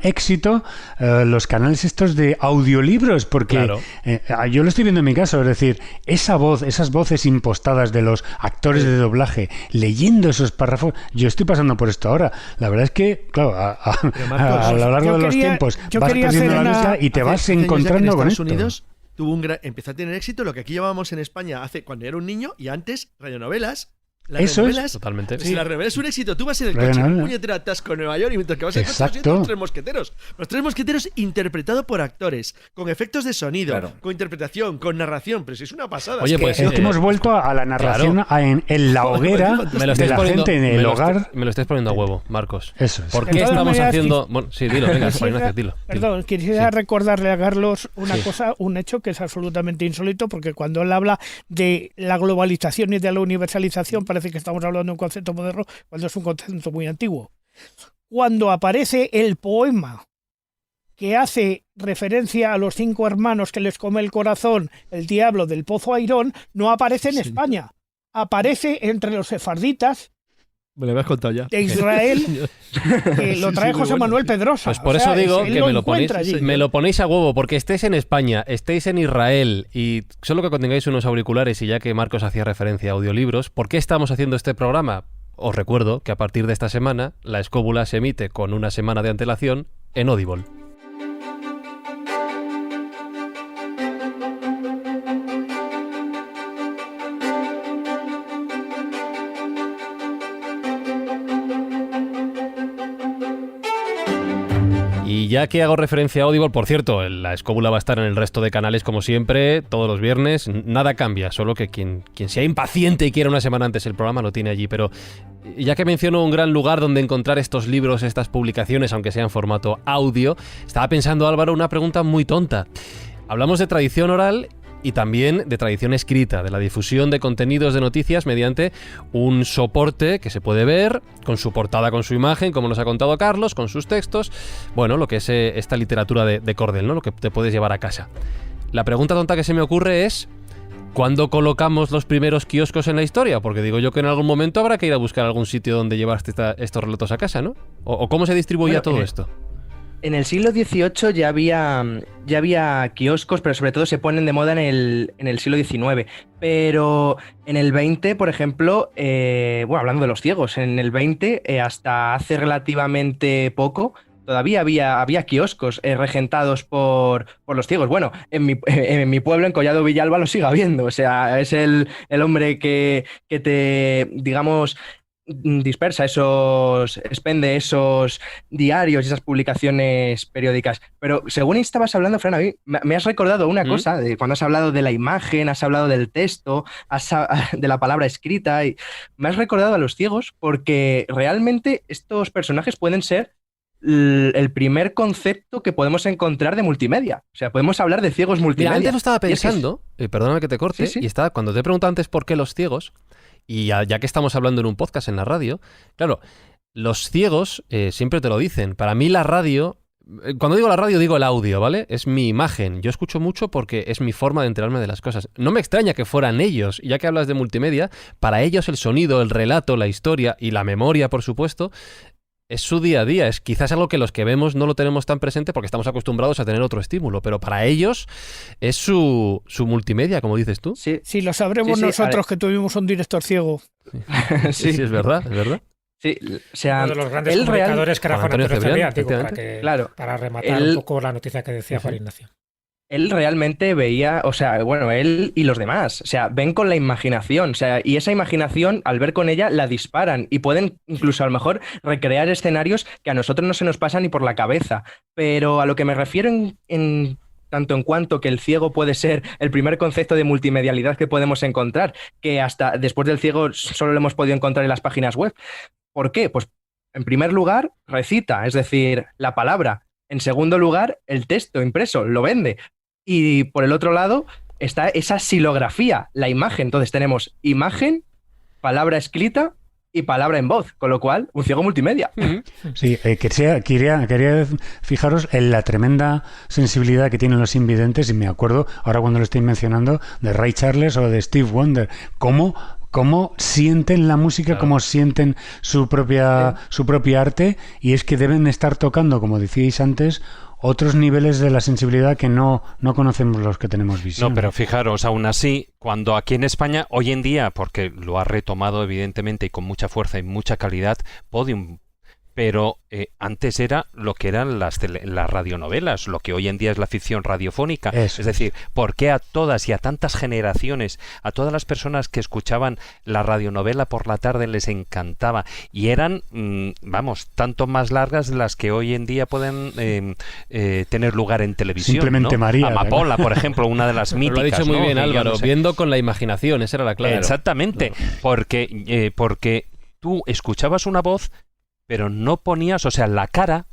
éxito los canales estos de audiolibros, porque yo lo estoy viendo en mi caso, es decir, esas voces impostadas de los actores de doblaje leyendo esos párrafos, yo estoy pasando por esto ahora. La verdad es que, claro, a lo largo de los tiempos vas perdiendo la vista y te vas encontrando con esto. Unidos empezó a tener éxito lo que aquí llevábamos en España cuando era un niño, y antes radionovelas Eso es totalmente. Si la novela es un éxito, tú vas en el coche, un puñetero atasco en Nueva York y mientras que vas en el coche vas Los Tres Mosqueteros. Los Tres Mosqueteros interpretado por actores, con efectos de sonido, con interpretación, con narración, pero si es una pasada. Oye, pues hemos vuelto a la narración en la hoguera de la gente en el hogar. Me lo estáis poniendo a huevo, Marcos. Eso es. ¿Por qué estamos haciendo...? Bueno, sí, dilo, venga, Ignacio, dilo. Perdón, quisiera recordarle a Carlos una cosa, un hecho que es absolutamente insólito, porque cuando él habla de la globalización y de la universalización, parece que estamos hablando de un concepto moderno, cuando es un concepto muy antiguo. Cuando aparece el poema que hace referencia a los 5 hermanos que les come el corazón el diablo del Pozo Airón, no aparece en España. Aparece entre los sefarditas me lo habías contado ya. de Israel, que lo trae José Manuel Pedrosa. Pues por eso digo que me lo ponéis a huevo, porque estéis en España, estéis en Israel y solo que tengáis unos auriculares, y ya que Marcos hacía referencia a audiolibros, ¿por qué estamos haciendo este programa? Os recuerdo que a partir de esta semana la escóbula se emite con una semana de antelación en Audible. Y ya que hago referencia a Audible, por cierto, la escóbula va a estar en el resto de canales como siempre, todos los viernes, nada cambia, solo que quien sea impaciente y quiera una semana antes el programa lo tiene allí, pero ya que menciono un gran lugar donde encontrar estos libros, estas publicaciones, aunque sea en formato audio, estaba pensando, Álvaro, una pregunta muy tonta. Hablamos de tradición oral y también de tradición escrita, de la difusión de contenidos de noticias mediante un soporte que se puede ver, con su portada, con su imagen, como nos ha contado Carlos, con sus textos, bueno, lo que es esta literatura de cordel, ¿no? Lo que te puedes llevar a casa. La pregunta tonta que se me ocurre es, ¿cuándo colocamos los primeros kioscos en la historia? Porque digo yo que en algún momento habrá que ir a buscar algún sitio donde llevaste estos relatos a casa, ¿no? ¿O cómo se distribuía todo esto? En el siglo XVIII ya había kioscos, pero sobre todo se ponen de moda en el siglo XIX. Pero en el XX, por ejemplo, hablando de los ciegos, en el XX, hasta hace relativamente poco, todavía había kioscos regentados por los ciegos. Bueno, en mi pueblo, en Collado Villalba, lo sigue habiendo. O sea, es el hombre que te, digamos, expende esos diarios y esas publicaciones periódicas. Pero según estabas hablando, Fran, a mí me has recordado una cosa, de cuando has hablado de la imagen, has hablado del texto, de la palabra escrita, y me has recordado a los ciegos, porque realmente estos personajes pueden ser el primer concepto que podemos encontrar de multimedia. O sea, podemos hablar de ciegos multimedia. Mira, antes lo estaba pensando, perdóname que te corte, sí. Y estaba, cuando te he preguntado antes por qué los ciegos, y ya que estamos hablando en un podcast en la radio, claro, los ciegos siempre te lo dicen. Para mí la radio, cuando digo la radio digo el audio, ¿vale? Es mi imagen. Yo escucho mucho porque es mi forma de enterarme de las cosas. No me extraña que fueran ellos, ya que hablas de multimedia, para ellos el sonido, el relato, la historia y la memoria, por supuesto, es su día a día. Es quizás algo que los que vemos no lo tenemos tan presente porque estamos acostumbrados a tener otro estímulo, pero para ellos es su multimedia, como dices tú. Sí, lo sabremos nosotros que tuvimos un director ciego. Sí, es verdad, es verdad. Sí, o sea, uno de los grandes comunicadores que era Juan Antonio Cebrián, para rematar un poco la noticia que decía Juan Ignacio. Él realmente veía, o sea, bueno, él y los demás, o sea, ven con la imaginación, o sea, y esa imaginación, al ver con ella, la disparan y pueden incluso a lo mejor recrear escenarios que a nosotros no se nos pasan ni por la cabeza. Pero a lo que me refiero en tanto en cuanto que el ciego puede ser el primer concepto de multimedialidad que podemos encontrar, que hasta después del ciego solo lo hemos podido encontrar en las páginas web. ¿Por qué? Pues en primer lugar, recita, es decir, la palabra. En segundo lugar, el texto impreso, lo vende. Y por el otro lado está esa silografía, la imagen. Entonces tenemos imagen, palabra escrita y palabra en voz, con lo cual un ciego multimedia. Sí, quería fijaros en la tremenda sensibilidad que tienen los invidentes, y me acuerdo, ahora cuando lo estoy mencionando, de Ray Charles o de Steve Wonder, cómo sienten la música, cómo sienten su propia arte, y es que deben estar tocando, como decíais antes, otros niveles de la sensibilidad que no conocemos los que tenemos visión. No, pero fijaros, aún así, cuando aquí en España, hoy en día, porque lo ha retomado evidentemente y con mucha fuerza y mucha calidad, Podium pero antes era lo que eran las radionovelas, lo que hoy en día es la ficción radiofónica. Es decir, ¿por qué a todas y a tantas generaciones, a todas las personas que escuchaban la radionovela por la tarde les encantaba? Y eran, tanto más largas de las que hoy en día pueden tener lugar en televisión. Simplemente, ¿no? María. Amapola, por ejemplo, una de las míticas. Lo ha dicho muy bien, ¿no? Álvaro, viendo con la imaginación, esa era la clave. Exactamente, porque tú escuchabas una voz, pero no ponías, la cara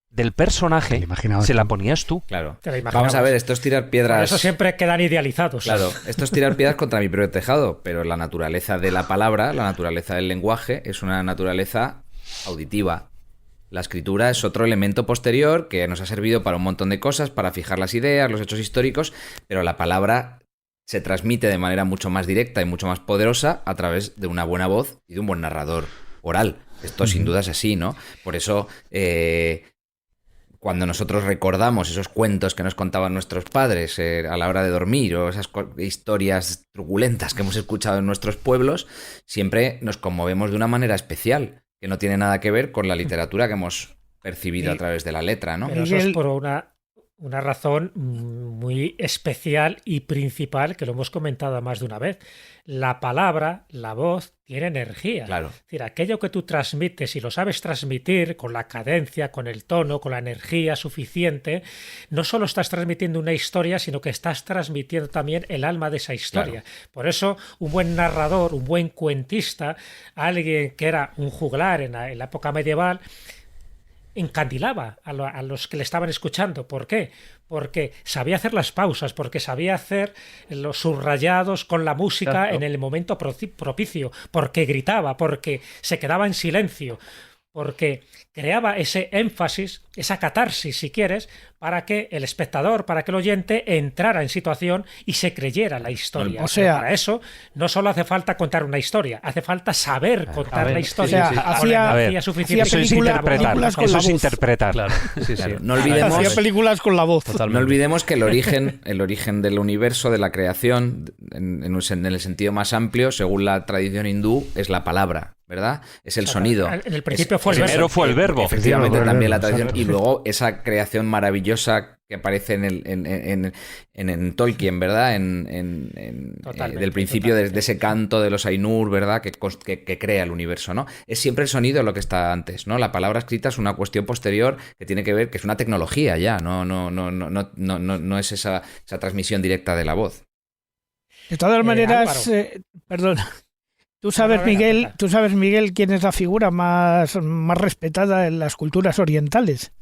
del personaje se la ponías tú. Claro. Vamos a ver, esto es tirar piedras. Por eso siempre quedan idealizados. Claro, esto es tirar piedras contra mi propio tejado, pero la naturaleza de la palabra, la naturaleza del lenguaje, es una naturaleza auditiva. La escritura es otro elemento posterior que nos ha servido para un montón de cosas, para fijar las ideas, los hechos históricos, pero la palabra se transmite de manera mucho más directa y mucho más poderosa a través de una buena voz y de un buen narrador oral. Esto sin duda es así, ¿no? Por eso, cuando nosotros recordamos esos cuentos que nos contaban nuestros padres a la hora de dormir, o esas historias truculentas que hemos escuchado en nuestros pueblos, siempre nos conmovemos de una manera especial, que no tiene nada que ver con la literatura que hemos percibido a través de la letra, ¿no? Pero eso es por una razón muy especial y principal que lo hemos comentado más de una vez. La palabra, la voz, tiene energía. Claro. Es decir, aquello que tú transmites y lo sabes transmitir con la cadencia, con el tono, con la energía suficiente, no solo estás transmitiendo una historia, sino que estás transmitiendo también el alma de esa historia. Claro. Por eso, un buen narrador, un buen cuentista, alguien que era un juglar en la época medieval, encandilaba a los que le estaban escuchando. ¿Por qué? Porque sabía hacer las pausas, porque sabía hacer los subrayados con la música en el momento propicio, porque gritaba, porque se quedaba en silencio, porque creaba ese énfasis, esa catarsis, si quieres, para que el espectador, para que el oyente entrara en situación y se creyera la historia. O sea, para eso no solo hace falta contar una historia, hace falta saber contar la historia. O sea, hacía suficiente. Eso es interpretar. Eso es interpretar. Claro. Claro. No olvidemos, hacía películas con la voz. Totalmente. No olvidemos que el origen del universo, de la creación, en el sentido más amplio, según la tradición hindú, es la palabra, ¿verdad? Es el sonido. En el principio fue el verbo. Primero fue el verbo. Efectivamente, también la tradición. Y luego esa creación maravillosa que aparece en Tolkien, ¿verdad? Del principio de ese canto de los Ainur, ¿verdad? Que crea el universo, ¿no? Es siempre el sonido lo que está antes, ¿no? La palabra escrita es una cuestión posterior que tiene que ver, que es una tecnología ya, no es esa transmisión directa de la voz. De todas maneras, perdona. Tú sabes, Miguel, quién es la figura más respetada en las culturas orientales,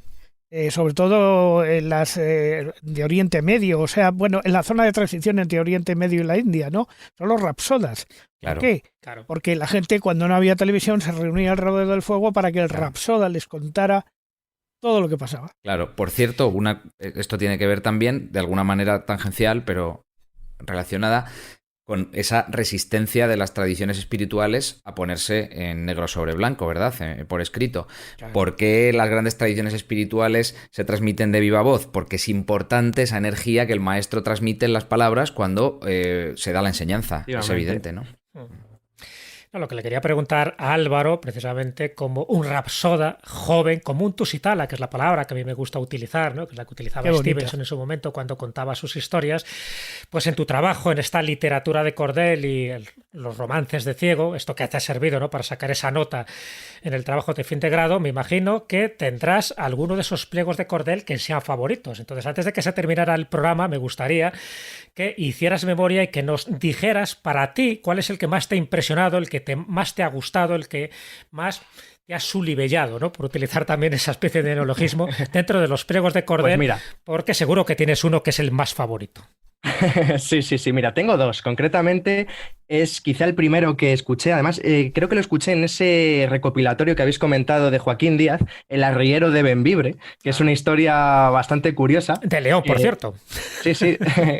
sobre todo en las de Oriente Medio, en la zona de transición entre Oriente Medio y la India, ¿no? Son los rapsodas. Claro. ¿Por qué? Claro. Porque la gente, cuando no había televisión, se reunía alrededor del fuego para que el rapsoda les contara todo lo que pasaba. Claro, por cierto, esto tiene que ver también, de alguna manera tangencial, pero relacionada, con esa resistencia de las tradiciones espirituales a ponerse en negro sobre blanco, ¿verdad? Por escrito. Claro. ¿Por qué las grandes tradiciones espirituales se transmiten de viva voz? Porque es importante esa energía que el maestro transmite en las palabras cuando se da la enseñanza. Es evidente, ¿no? No, lo que le quería preguntar a Álvaro, precisamente como un rapsoda joven, como un tusitala, que es la palabra que a mí me gusta utilizar, ¿no? Que es la que utilizaba Stevenson en su momento cuando contaba sus historias, pues en tu trabajo, en esta literatura de cordel y los romances de ciego, esto que te ha servido, ¿no? Para sacar esa nota en el trabajo de fin de grado, me imagino que tendrás alguno de esos pliegos de cordel que sean favoritos. Entonces, antes de que se terminara el programa, me gustaría que hicieras memoria y que nos dijeras para ti cuál es el que más te ha impresionado, el que más te ha gustado, el que más te ha sulibellado, ¿no? Por utilizar también esa especie de neologismo dentro de los pliegos de cordel, pues mira, porque seguro que tienes uno que es el más favorito. Sí, mira, tengo dos. Concretamente es quizá el primero que escuché, además creo que lo escuché en ese recopilatorio que habéis comentado de Joaquín Díaz, El arriero de Bembibre, que es una historia bastante curiosa. De León, por cierto. Sí,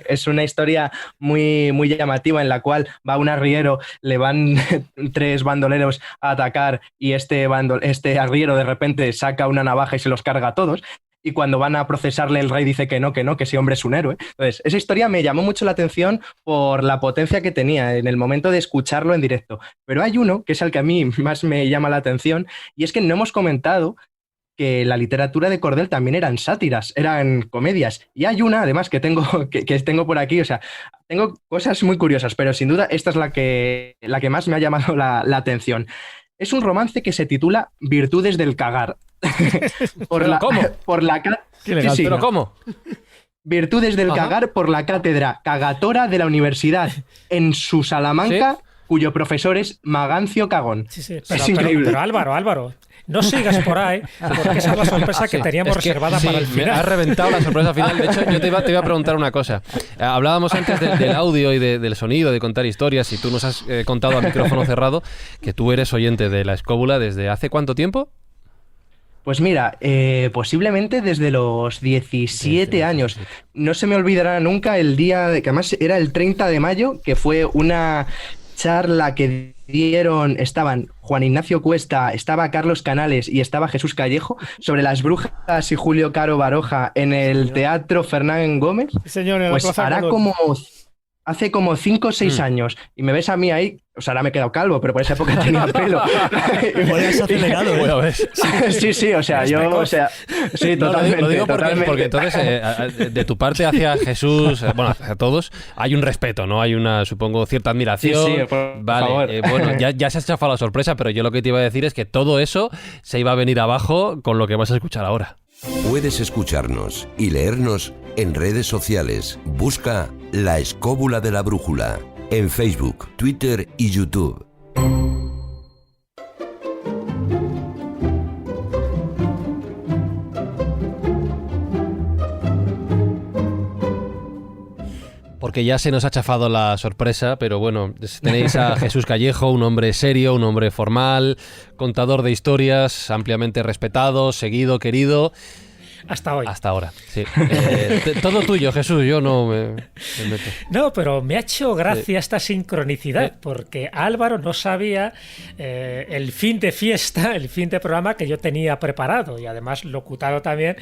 es una historia muy, muy llamativa en la cual va un arriero, le van 3 bandoleros a atacar y este arriero de repente saca una navaja y se los carga a todos. y cuando van a procesarle el rey dice que no, que ese hombre es un héroe. Entonces, esa historia me llamó mucho la atención por la potencia que tenía en el momento de escucharlo en directo. Pero hay uno que es el que a mí más me llama la atención, y es que no hemos comentado que la literatura de Cordel también eran sátiras, eran comedias. Y hay una, además, que tengo por aquí, o sea, tengo cosas muy curiosas, pero sin duda esta es la que más me ha llamado la atención. Es un romance que se titula Virtudes del cagar. ¿Cómo? Qué legal, ¿Pero cómo? Virtudes del cagar por la cátedra cagatora de la universidad en su Salamanca, cuyo profesor es Magancio Cagón. Sí, es increíble. Pero Álvaro, no sigas por ahí, porque esa es la sorpresa que teníamos reservada para el final. Me ha reventado la sorpresa final. De hecho, yo te iba a preguntar una cosa. Hablábamos antes del audio y del sonido, de contar historias, y tú nos has contado a micrófono cerrado que tú eres oyente de La Escóbula ¿desde hace cuánto tiempo? Pues mira, posiblemente desde los 17 años. No se me olvidará nunca el día, que además era el 30 de mayo, que fue una charla que dieron, estaban Juan Ignacio Cuesta, estaba Carlos Canales y estaba Jesús Callejo, sobre las brujas y Julio Caro Baroja en el Teatro Fernán Gómez. Señor, pues hará hace como 5 o 6 años, y me ves a mí ahí, o sea, ahora me he quedado calvo, pero por esa época tenía pelo. Sí, o sea, sí, totalmente. Lo digo porque entonces, de tu parte hacia Jesús, bueno, hacia todos, hay un respeto, ¿no? Hay una, supongo, cierta admiración. Sí, por favor. Bueno, ya se ha chafado la sorpresa, pero yo lo que te iba a decir es que todo eso se iba a venir abajo con lo que vas a escuchar ahora. Puedes escucharnos y leernos en redes sociales. Busca La Escóbula de la Brújula en Facebook, Twitter y YouTube. Porque ya se nos ha chafado la sorpresa, pero bueno, tenéis a Jesús Callejo, un hombre serio, un hombre formal, contador de historias, ampliamente respetado, seguido, querido. Hasta hoy. Hasta ahora, sí. Todo tuyo, Jesús, yo no me meto. No, pero me ha hecho gracia esta sincronicidad, porque Álvaro no sabía el fin de fiesta, el fin de programa que yo tenía preparado, y además locutado también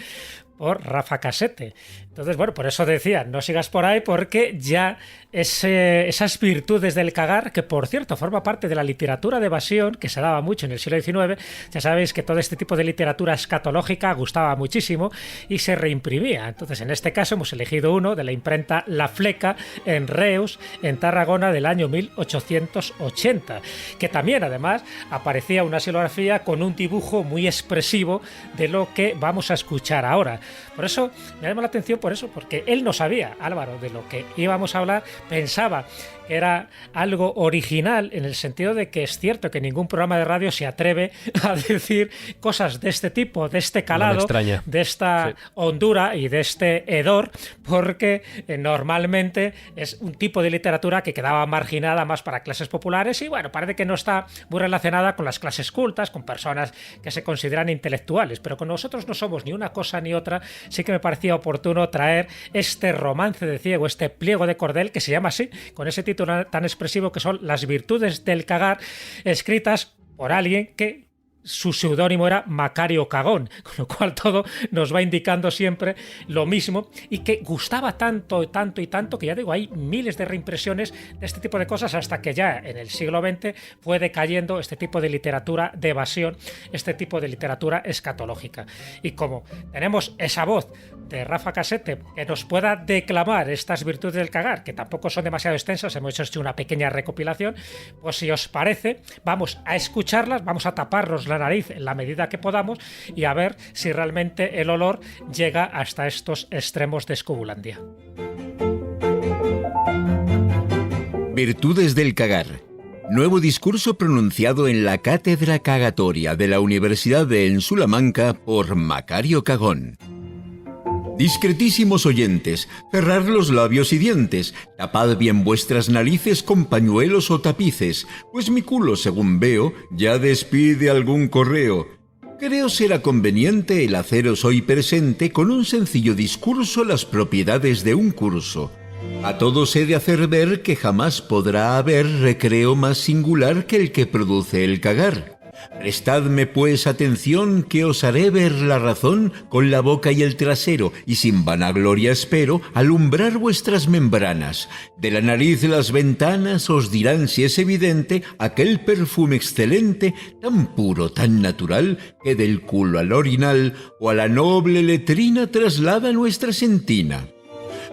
por Rafa Casete. Entonces, bueno, por eso decía, no sigas por ahí, porque ya esas virtudes del cagar, que por cierto forma parte de la literatura de evasión, que se daba mucho en el siglo XIX, ya sabéis que todo este tipo de literatura escatológica gustaba muchísimo y se reimprimía. Entonces, en este caso hemos elegido uno de la imprenta La Fleca en Reus, en Tarragona, del año 1880, que también además aparecía una xilografía con un dibujo muy expresivo de lo que vamos a escuchar ahora. Por eso me llama la atención, porque él no sabía, Álvaro, de lo que íbamos a hablar. Pensaba que era algo original, en el sentido de que es cierto que ningún programa de radio se atreve a decir cosas de este tipo, de este calado, de esta hondura y de este hedor, porque normalmente es un tipo de literatura que quedaba marginada más para clases populares, y bueno, parece que no está muy relacionada con las clases cultas, con personas que se consideran intelectuales, pero con nosotros no somos ni una cosa ni otra. Sí que me parecía oportuno traer este romance de ciego, este pliego de Cordel, que se llama así, con ese título tan expresivo, que son Las virtudes del cagar, escritas por alguien que su seudónimo era Macario Cagón, con lo cual todo nos va indicando siempre lo mismo, y que gustaba tanto que ya digo, hay miles de reimpresiones de este tipo de cosas, hasta que ya en el siglo XX fue decayendo este tipo de literatura de evasión, este tipo de literatura escatológica. Y como tenemos esa voz de Rafa Casete que nos pueda declamar estas virtudes del cagar, que tampoco son demasiado extensas, hemos hecho una pequeña recopilación, pues si os parece, vamos a escucharlas, vamos a taparnos la nariz en la medida que podamos y a ver si realmente el olor llega hasta estos extremos de Escobulandia. Virtudes del cagar. Nuevo discurso pronunciado en la Cátedra Cagatoria de la Universidad de Ensulamanca por Macario Cagón. Discretísimos oyentes, cerrad los labios y dientes, tapad bien vuestras narices con pañuelos o tapices, pues mi culo, según veo, ya despide algún correo. Creo será conveniente el haceros hoy presente con un sencillo discurso las propiedades de un curso. A todos he de hacer ver que jamás podrá haber recreo más singular que el que produce el cagar. Prestadme pues atención, que os haré ver la razón con la boca y el trasero, y sin vanagloria espero alumbrar vuestras membranas. De la nariz las ventanas os dirán si es evidente aquel perfume excelente, tan puro, tan natural, que del culo al orinal o a la noble letrina traslada nuestra sentina.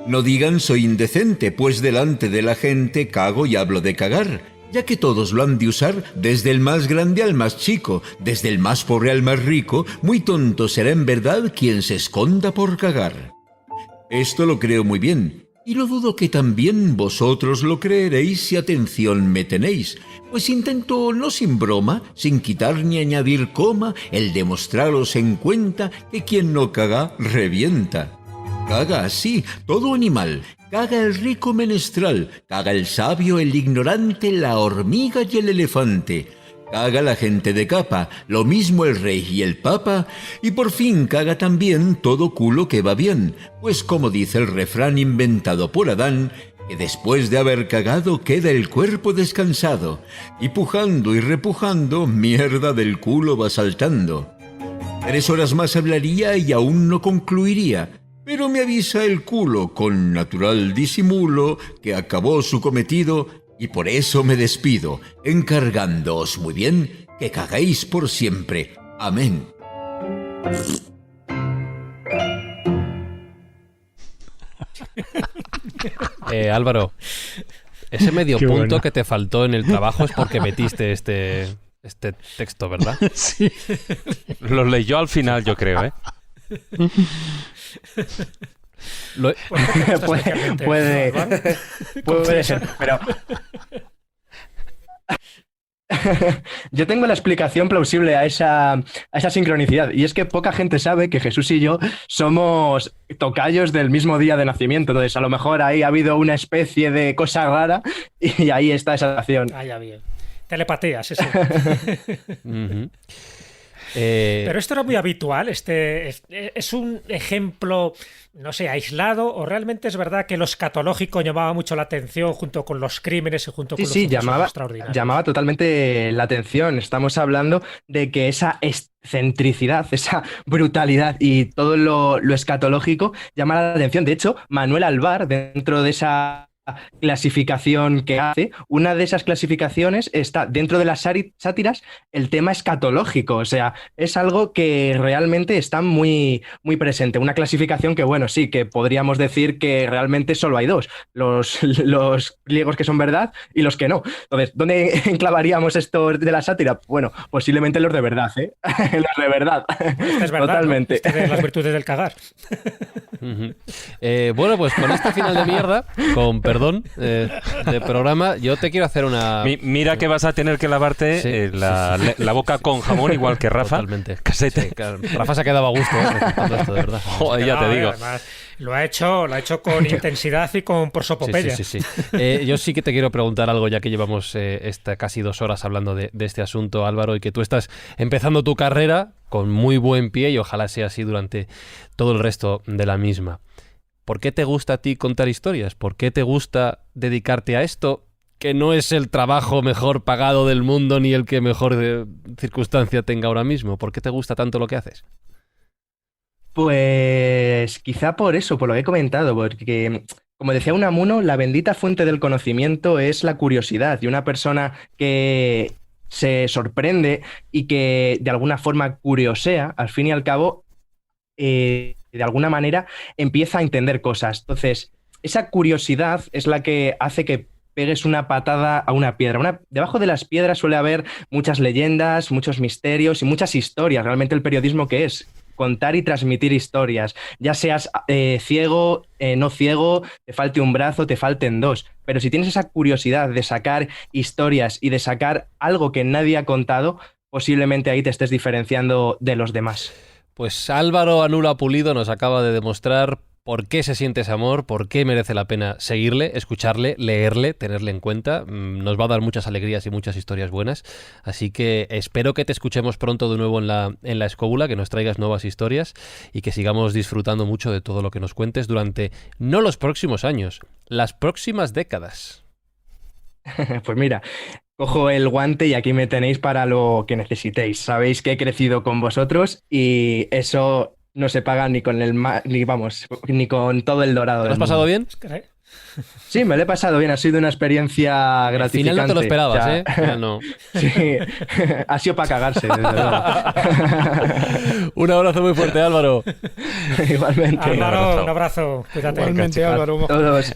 No digan soy indecente, pues delante de la gente cago y hablo de cagar, ya que todos lo han de usar, desde el más grande al más chico, desde el más pobre al más rico. Muy tonto será en verdad quien se esconda por cagar. Esto lo creo muy bien, y lo dudo que también vosotros lo creeréis si atención me tenéis, pues intento, no sin broma, sin quitar ni añadir coma, el demostraros en cuenta que quien no caga, revienta. Caga así, todo animal, caga el rico menestral, caga el sabio, el ignorante, la hormiga y el elefante. Caga la gente de capa, lo mismo el rey y el papa, y por fin caga también todo culo que va bien, pues como dice el refrán inventado por Adán, que después de haber cagado queda el cuerpo descansado, y pujando y repujando, mierda del culo va saltando. 3 horas más hablaría y aún no concluiría, pero me avisa el culo con natural disimulo que acabó su cometido, y por eso me despido, encargándoos muy bien que caguéis por siempre. Amén. Álvaro, ese medio Qué punto bueno. que te faltó en el trabajo es porque metiste este texto, ¿verdad? Sí. Lo leyó al final, yo creo, ¿eh? Puede ser, pero yo tengo la explicación plausible a esa sincronicidad, y es que poca gente sabe que Jesús y yo somos tocayos del mismo día de nacimiento. Entonces a lo mejor ahí ha habido una especie de cosa rara y ahí está esa relación. Ah, ya bien. Telepatía, sí. Uh-huh. Pero esto era muy habitual, es un ejemplo, no sé, aislado, o realmente es verdad que lo escatológico llamaba mucho la atención junto con los crímenes y junto con los sucesos extraordinarios. Llamaba totalmente la atención. Estamos hablando de que esa excentricidad, esa brutalidad y todo lo escatológico llama la atención. De hecho, Manuel Alvar, dentro de esa clasificación que hace, una de esas clasificaciones está dentro de las sátiras el tema escatológico, o sea, es algo que realmente está muy, muy presente, una clasificación que, bueno, sí, que podríamos decir que realmente solo hay dos, los pliegos que son verdad y los que no. Entonces, ¿dónde enclavaríamos esto de la sátira? Bueno, posiblemente los de verdad, ¿eh? Los de verdad. Es verdad, totalmente. ¿no? De las virtudes del cagar. Uh-huh. Bueno, pues con este final de mierda, con perdón, de programa, yo te quiero hacer una... Mira que vas a tener que lavarte la boca con jamón, igual que Rafa. Totalmente. Casete. Sí, claro. Rafa se ha quedado a gusto, contando esto, de verdad. Joder, ya te digo. Además, lo ha hecho con intensidad y con prosopopeya. Sí. Yo sí que te quiero preguntar algo, ya que llevamos casi 2 horas hablando de este asunto, Álvaro, y que tú estás empezando tu carrera con muy buen pie y ojalá sea así durante todo el resto de la misma. ¿Por qué te gusta a ti contar historias? ¿Por qué te gusta dedicarte a esto? Que no es el trabajo mejor pagado del mundo ni el que mejor circunstancia tenga ahora mismo. ¿Por qué te gusta tanto lo que haces? Pues quizá por eso, por lo que he comentado, porque, como decía Unamuno, la bendita fuente del conocimiento es la curiosidad, y una persona que se sorprende y que de alguna forma curiosea, al fin y al cabo, de alguna manera empieza a entender cosas. Entonces, esa curiosidad es la que hace que pegues una patada a una piedra. Debajo de las piedras suele haber muchas leyendas, muchos misterios y muchas historias. Realmente el periodismo, ¿qué es? Contar y transmitir historias. Ya seas ciego, no ciego, te falte un brazo, te falten 2. Pero si tienes esa curiosidad de sacar historias y de sacar algo que nadie ha contado, posiblemente ahí te estés diferenciando de los demás. Pues Álvaro Anula Pulido nos acaba de demostrar por qué se siente ese amor, por qué merece la pena seguirle, escucharle, leerle, tenerle en cuenta. Nos va a dar muchas alegrías y muchas historias buenas. Así que espero que te escuchemos pronto de nuevo en la escóbula, que nos traigas nuevas historias y que sigamos disfrutando mucho de todo lo que nos cuentes durante no los próximos años, las próximas décadas. Pues mira, cojo el guante y aquí me tenéis para lo que necesitéis. Sabéis que he crecido con vosotros y eso no se paga ni con ni con todo el dorado. ¿Lo has pasado bien? Sí, me lo he pasado bien, ha sido una experiencia gratificante. Al final no te lo esperabas, ¿eh? No. Sí, ha sido para cagarse, desde luego. Un abrazo muy fuerte, Álvaro. Igualmente. Álvaro, un abrazo. Cuídate. Igualmente, Álvaro. Todos.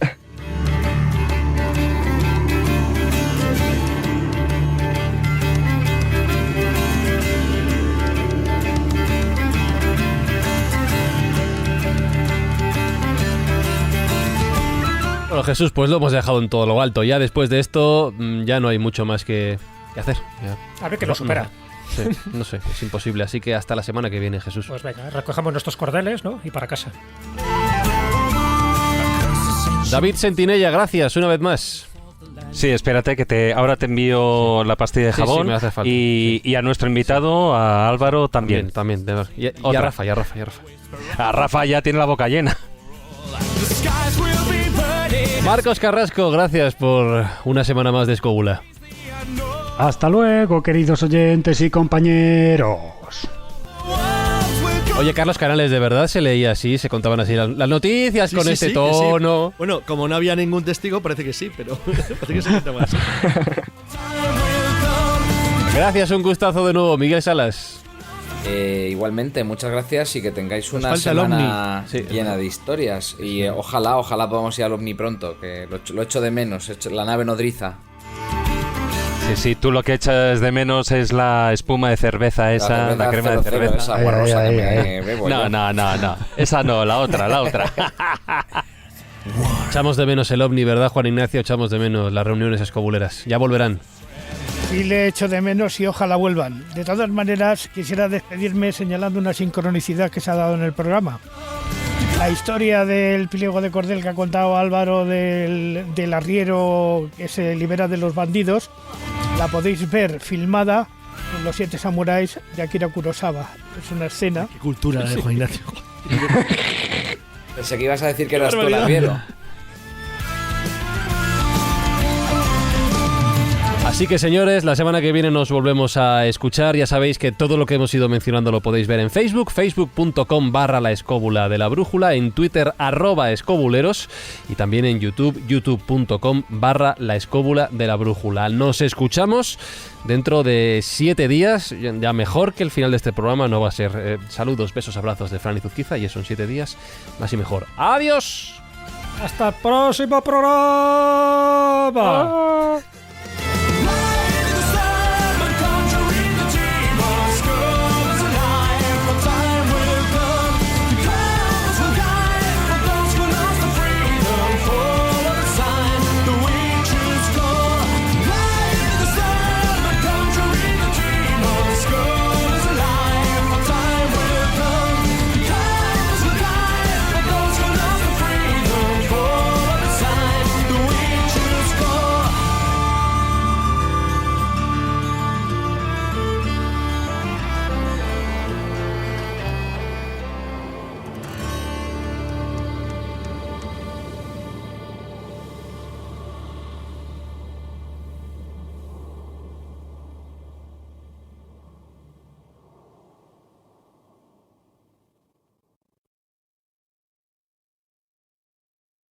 Bueno, Jesús, pues lo hemos dejado en todo lo alto. Ya después de esto, ya no hay mucho más que hacer. Ya. A ver que lo supera. Sí, no sé, es imposible. Así que hasta la semana que viene, Jesús. Pues venga, recogemos nuestros cordeles, ¿no? Y para casa. David Sentinella, gracias una vez más. Sí, espérate que ahora te envío la pastilla de jabón. Sí, me hace falta. Y a nuestro invitado, a Álvaro, también. También. Y a Rafa, A Rafa ya tiene la boca llena. Marcos Carrasco, gracias por una semana más de Escóbula. Hasta luego, queridos oyentes y compañeros. Oye, Carlos Canales, ¿de verdad se leía así? ¿Se contaban así las noticias con este tono? Sí. Bueno, como no había ningún testigo, parece que sí, pero parece que se contaba así. Gracias, un gustazo de nuevo, Miguel Salas. Igualmente, muchas gracias y que tengáis una semana llena de historias. Y ojalá podamos ir al Omni pronto, que lo echo de menos, la nave nodriza. Sí, tú lo que echas de menos es la espuma de cerveza esa, la crema de cerveza. Esa agua rosa que me bebo. No. Esa no, la otra. Echamos de menos el Omni, ¿verdad, Juan Ignacio? Echamos de menos las reuniones escobuleras. Ya volverán. Y le echo de menos y ojalá vuelvan. De todas maneras, quisiera despedirme señalando una sincronicidad que se ha dado en el programa. La historia del pliego de cordel que ha contado Álvaro del arriero que se libera de los bandidos, la podéis ver filmada en Los 7 Samuráis de Akira Kurosawa. Es una escena. Qué cultura de Juan Ignacio. Pensé que ibas a decir que eras tú el arriero. Así que, señores, la semana que viene nos volvemos a escuchar. Ya sabéis que todo lo que hemos ido mencionando lo podéis ver en Facebook, facebook.com/la escóbula de la brújula, en Twitter @escobuleros y también en YouTube, youtube.com/la escóbula de la brújula. Nos escuchamos dentro de 7 días, ya mejor que el final de este programa no va a ser. Saludos, besos, abrazos de Fran y Zuzquiza, y eso en 7 días, más y mejor. ¡Adiós! ¡Hasta el próximo programa!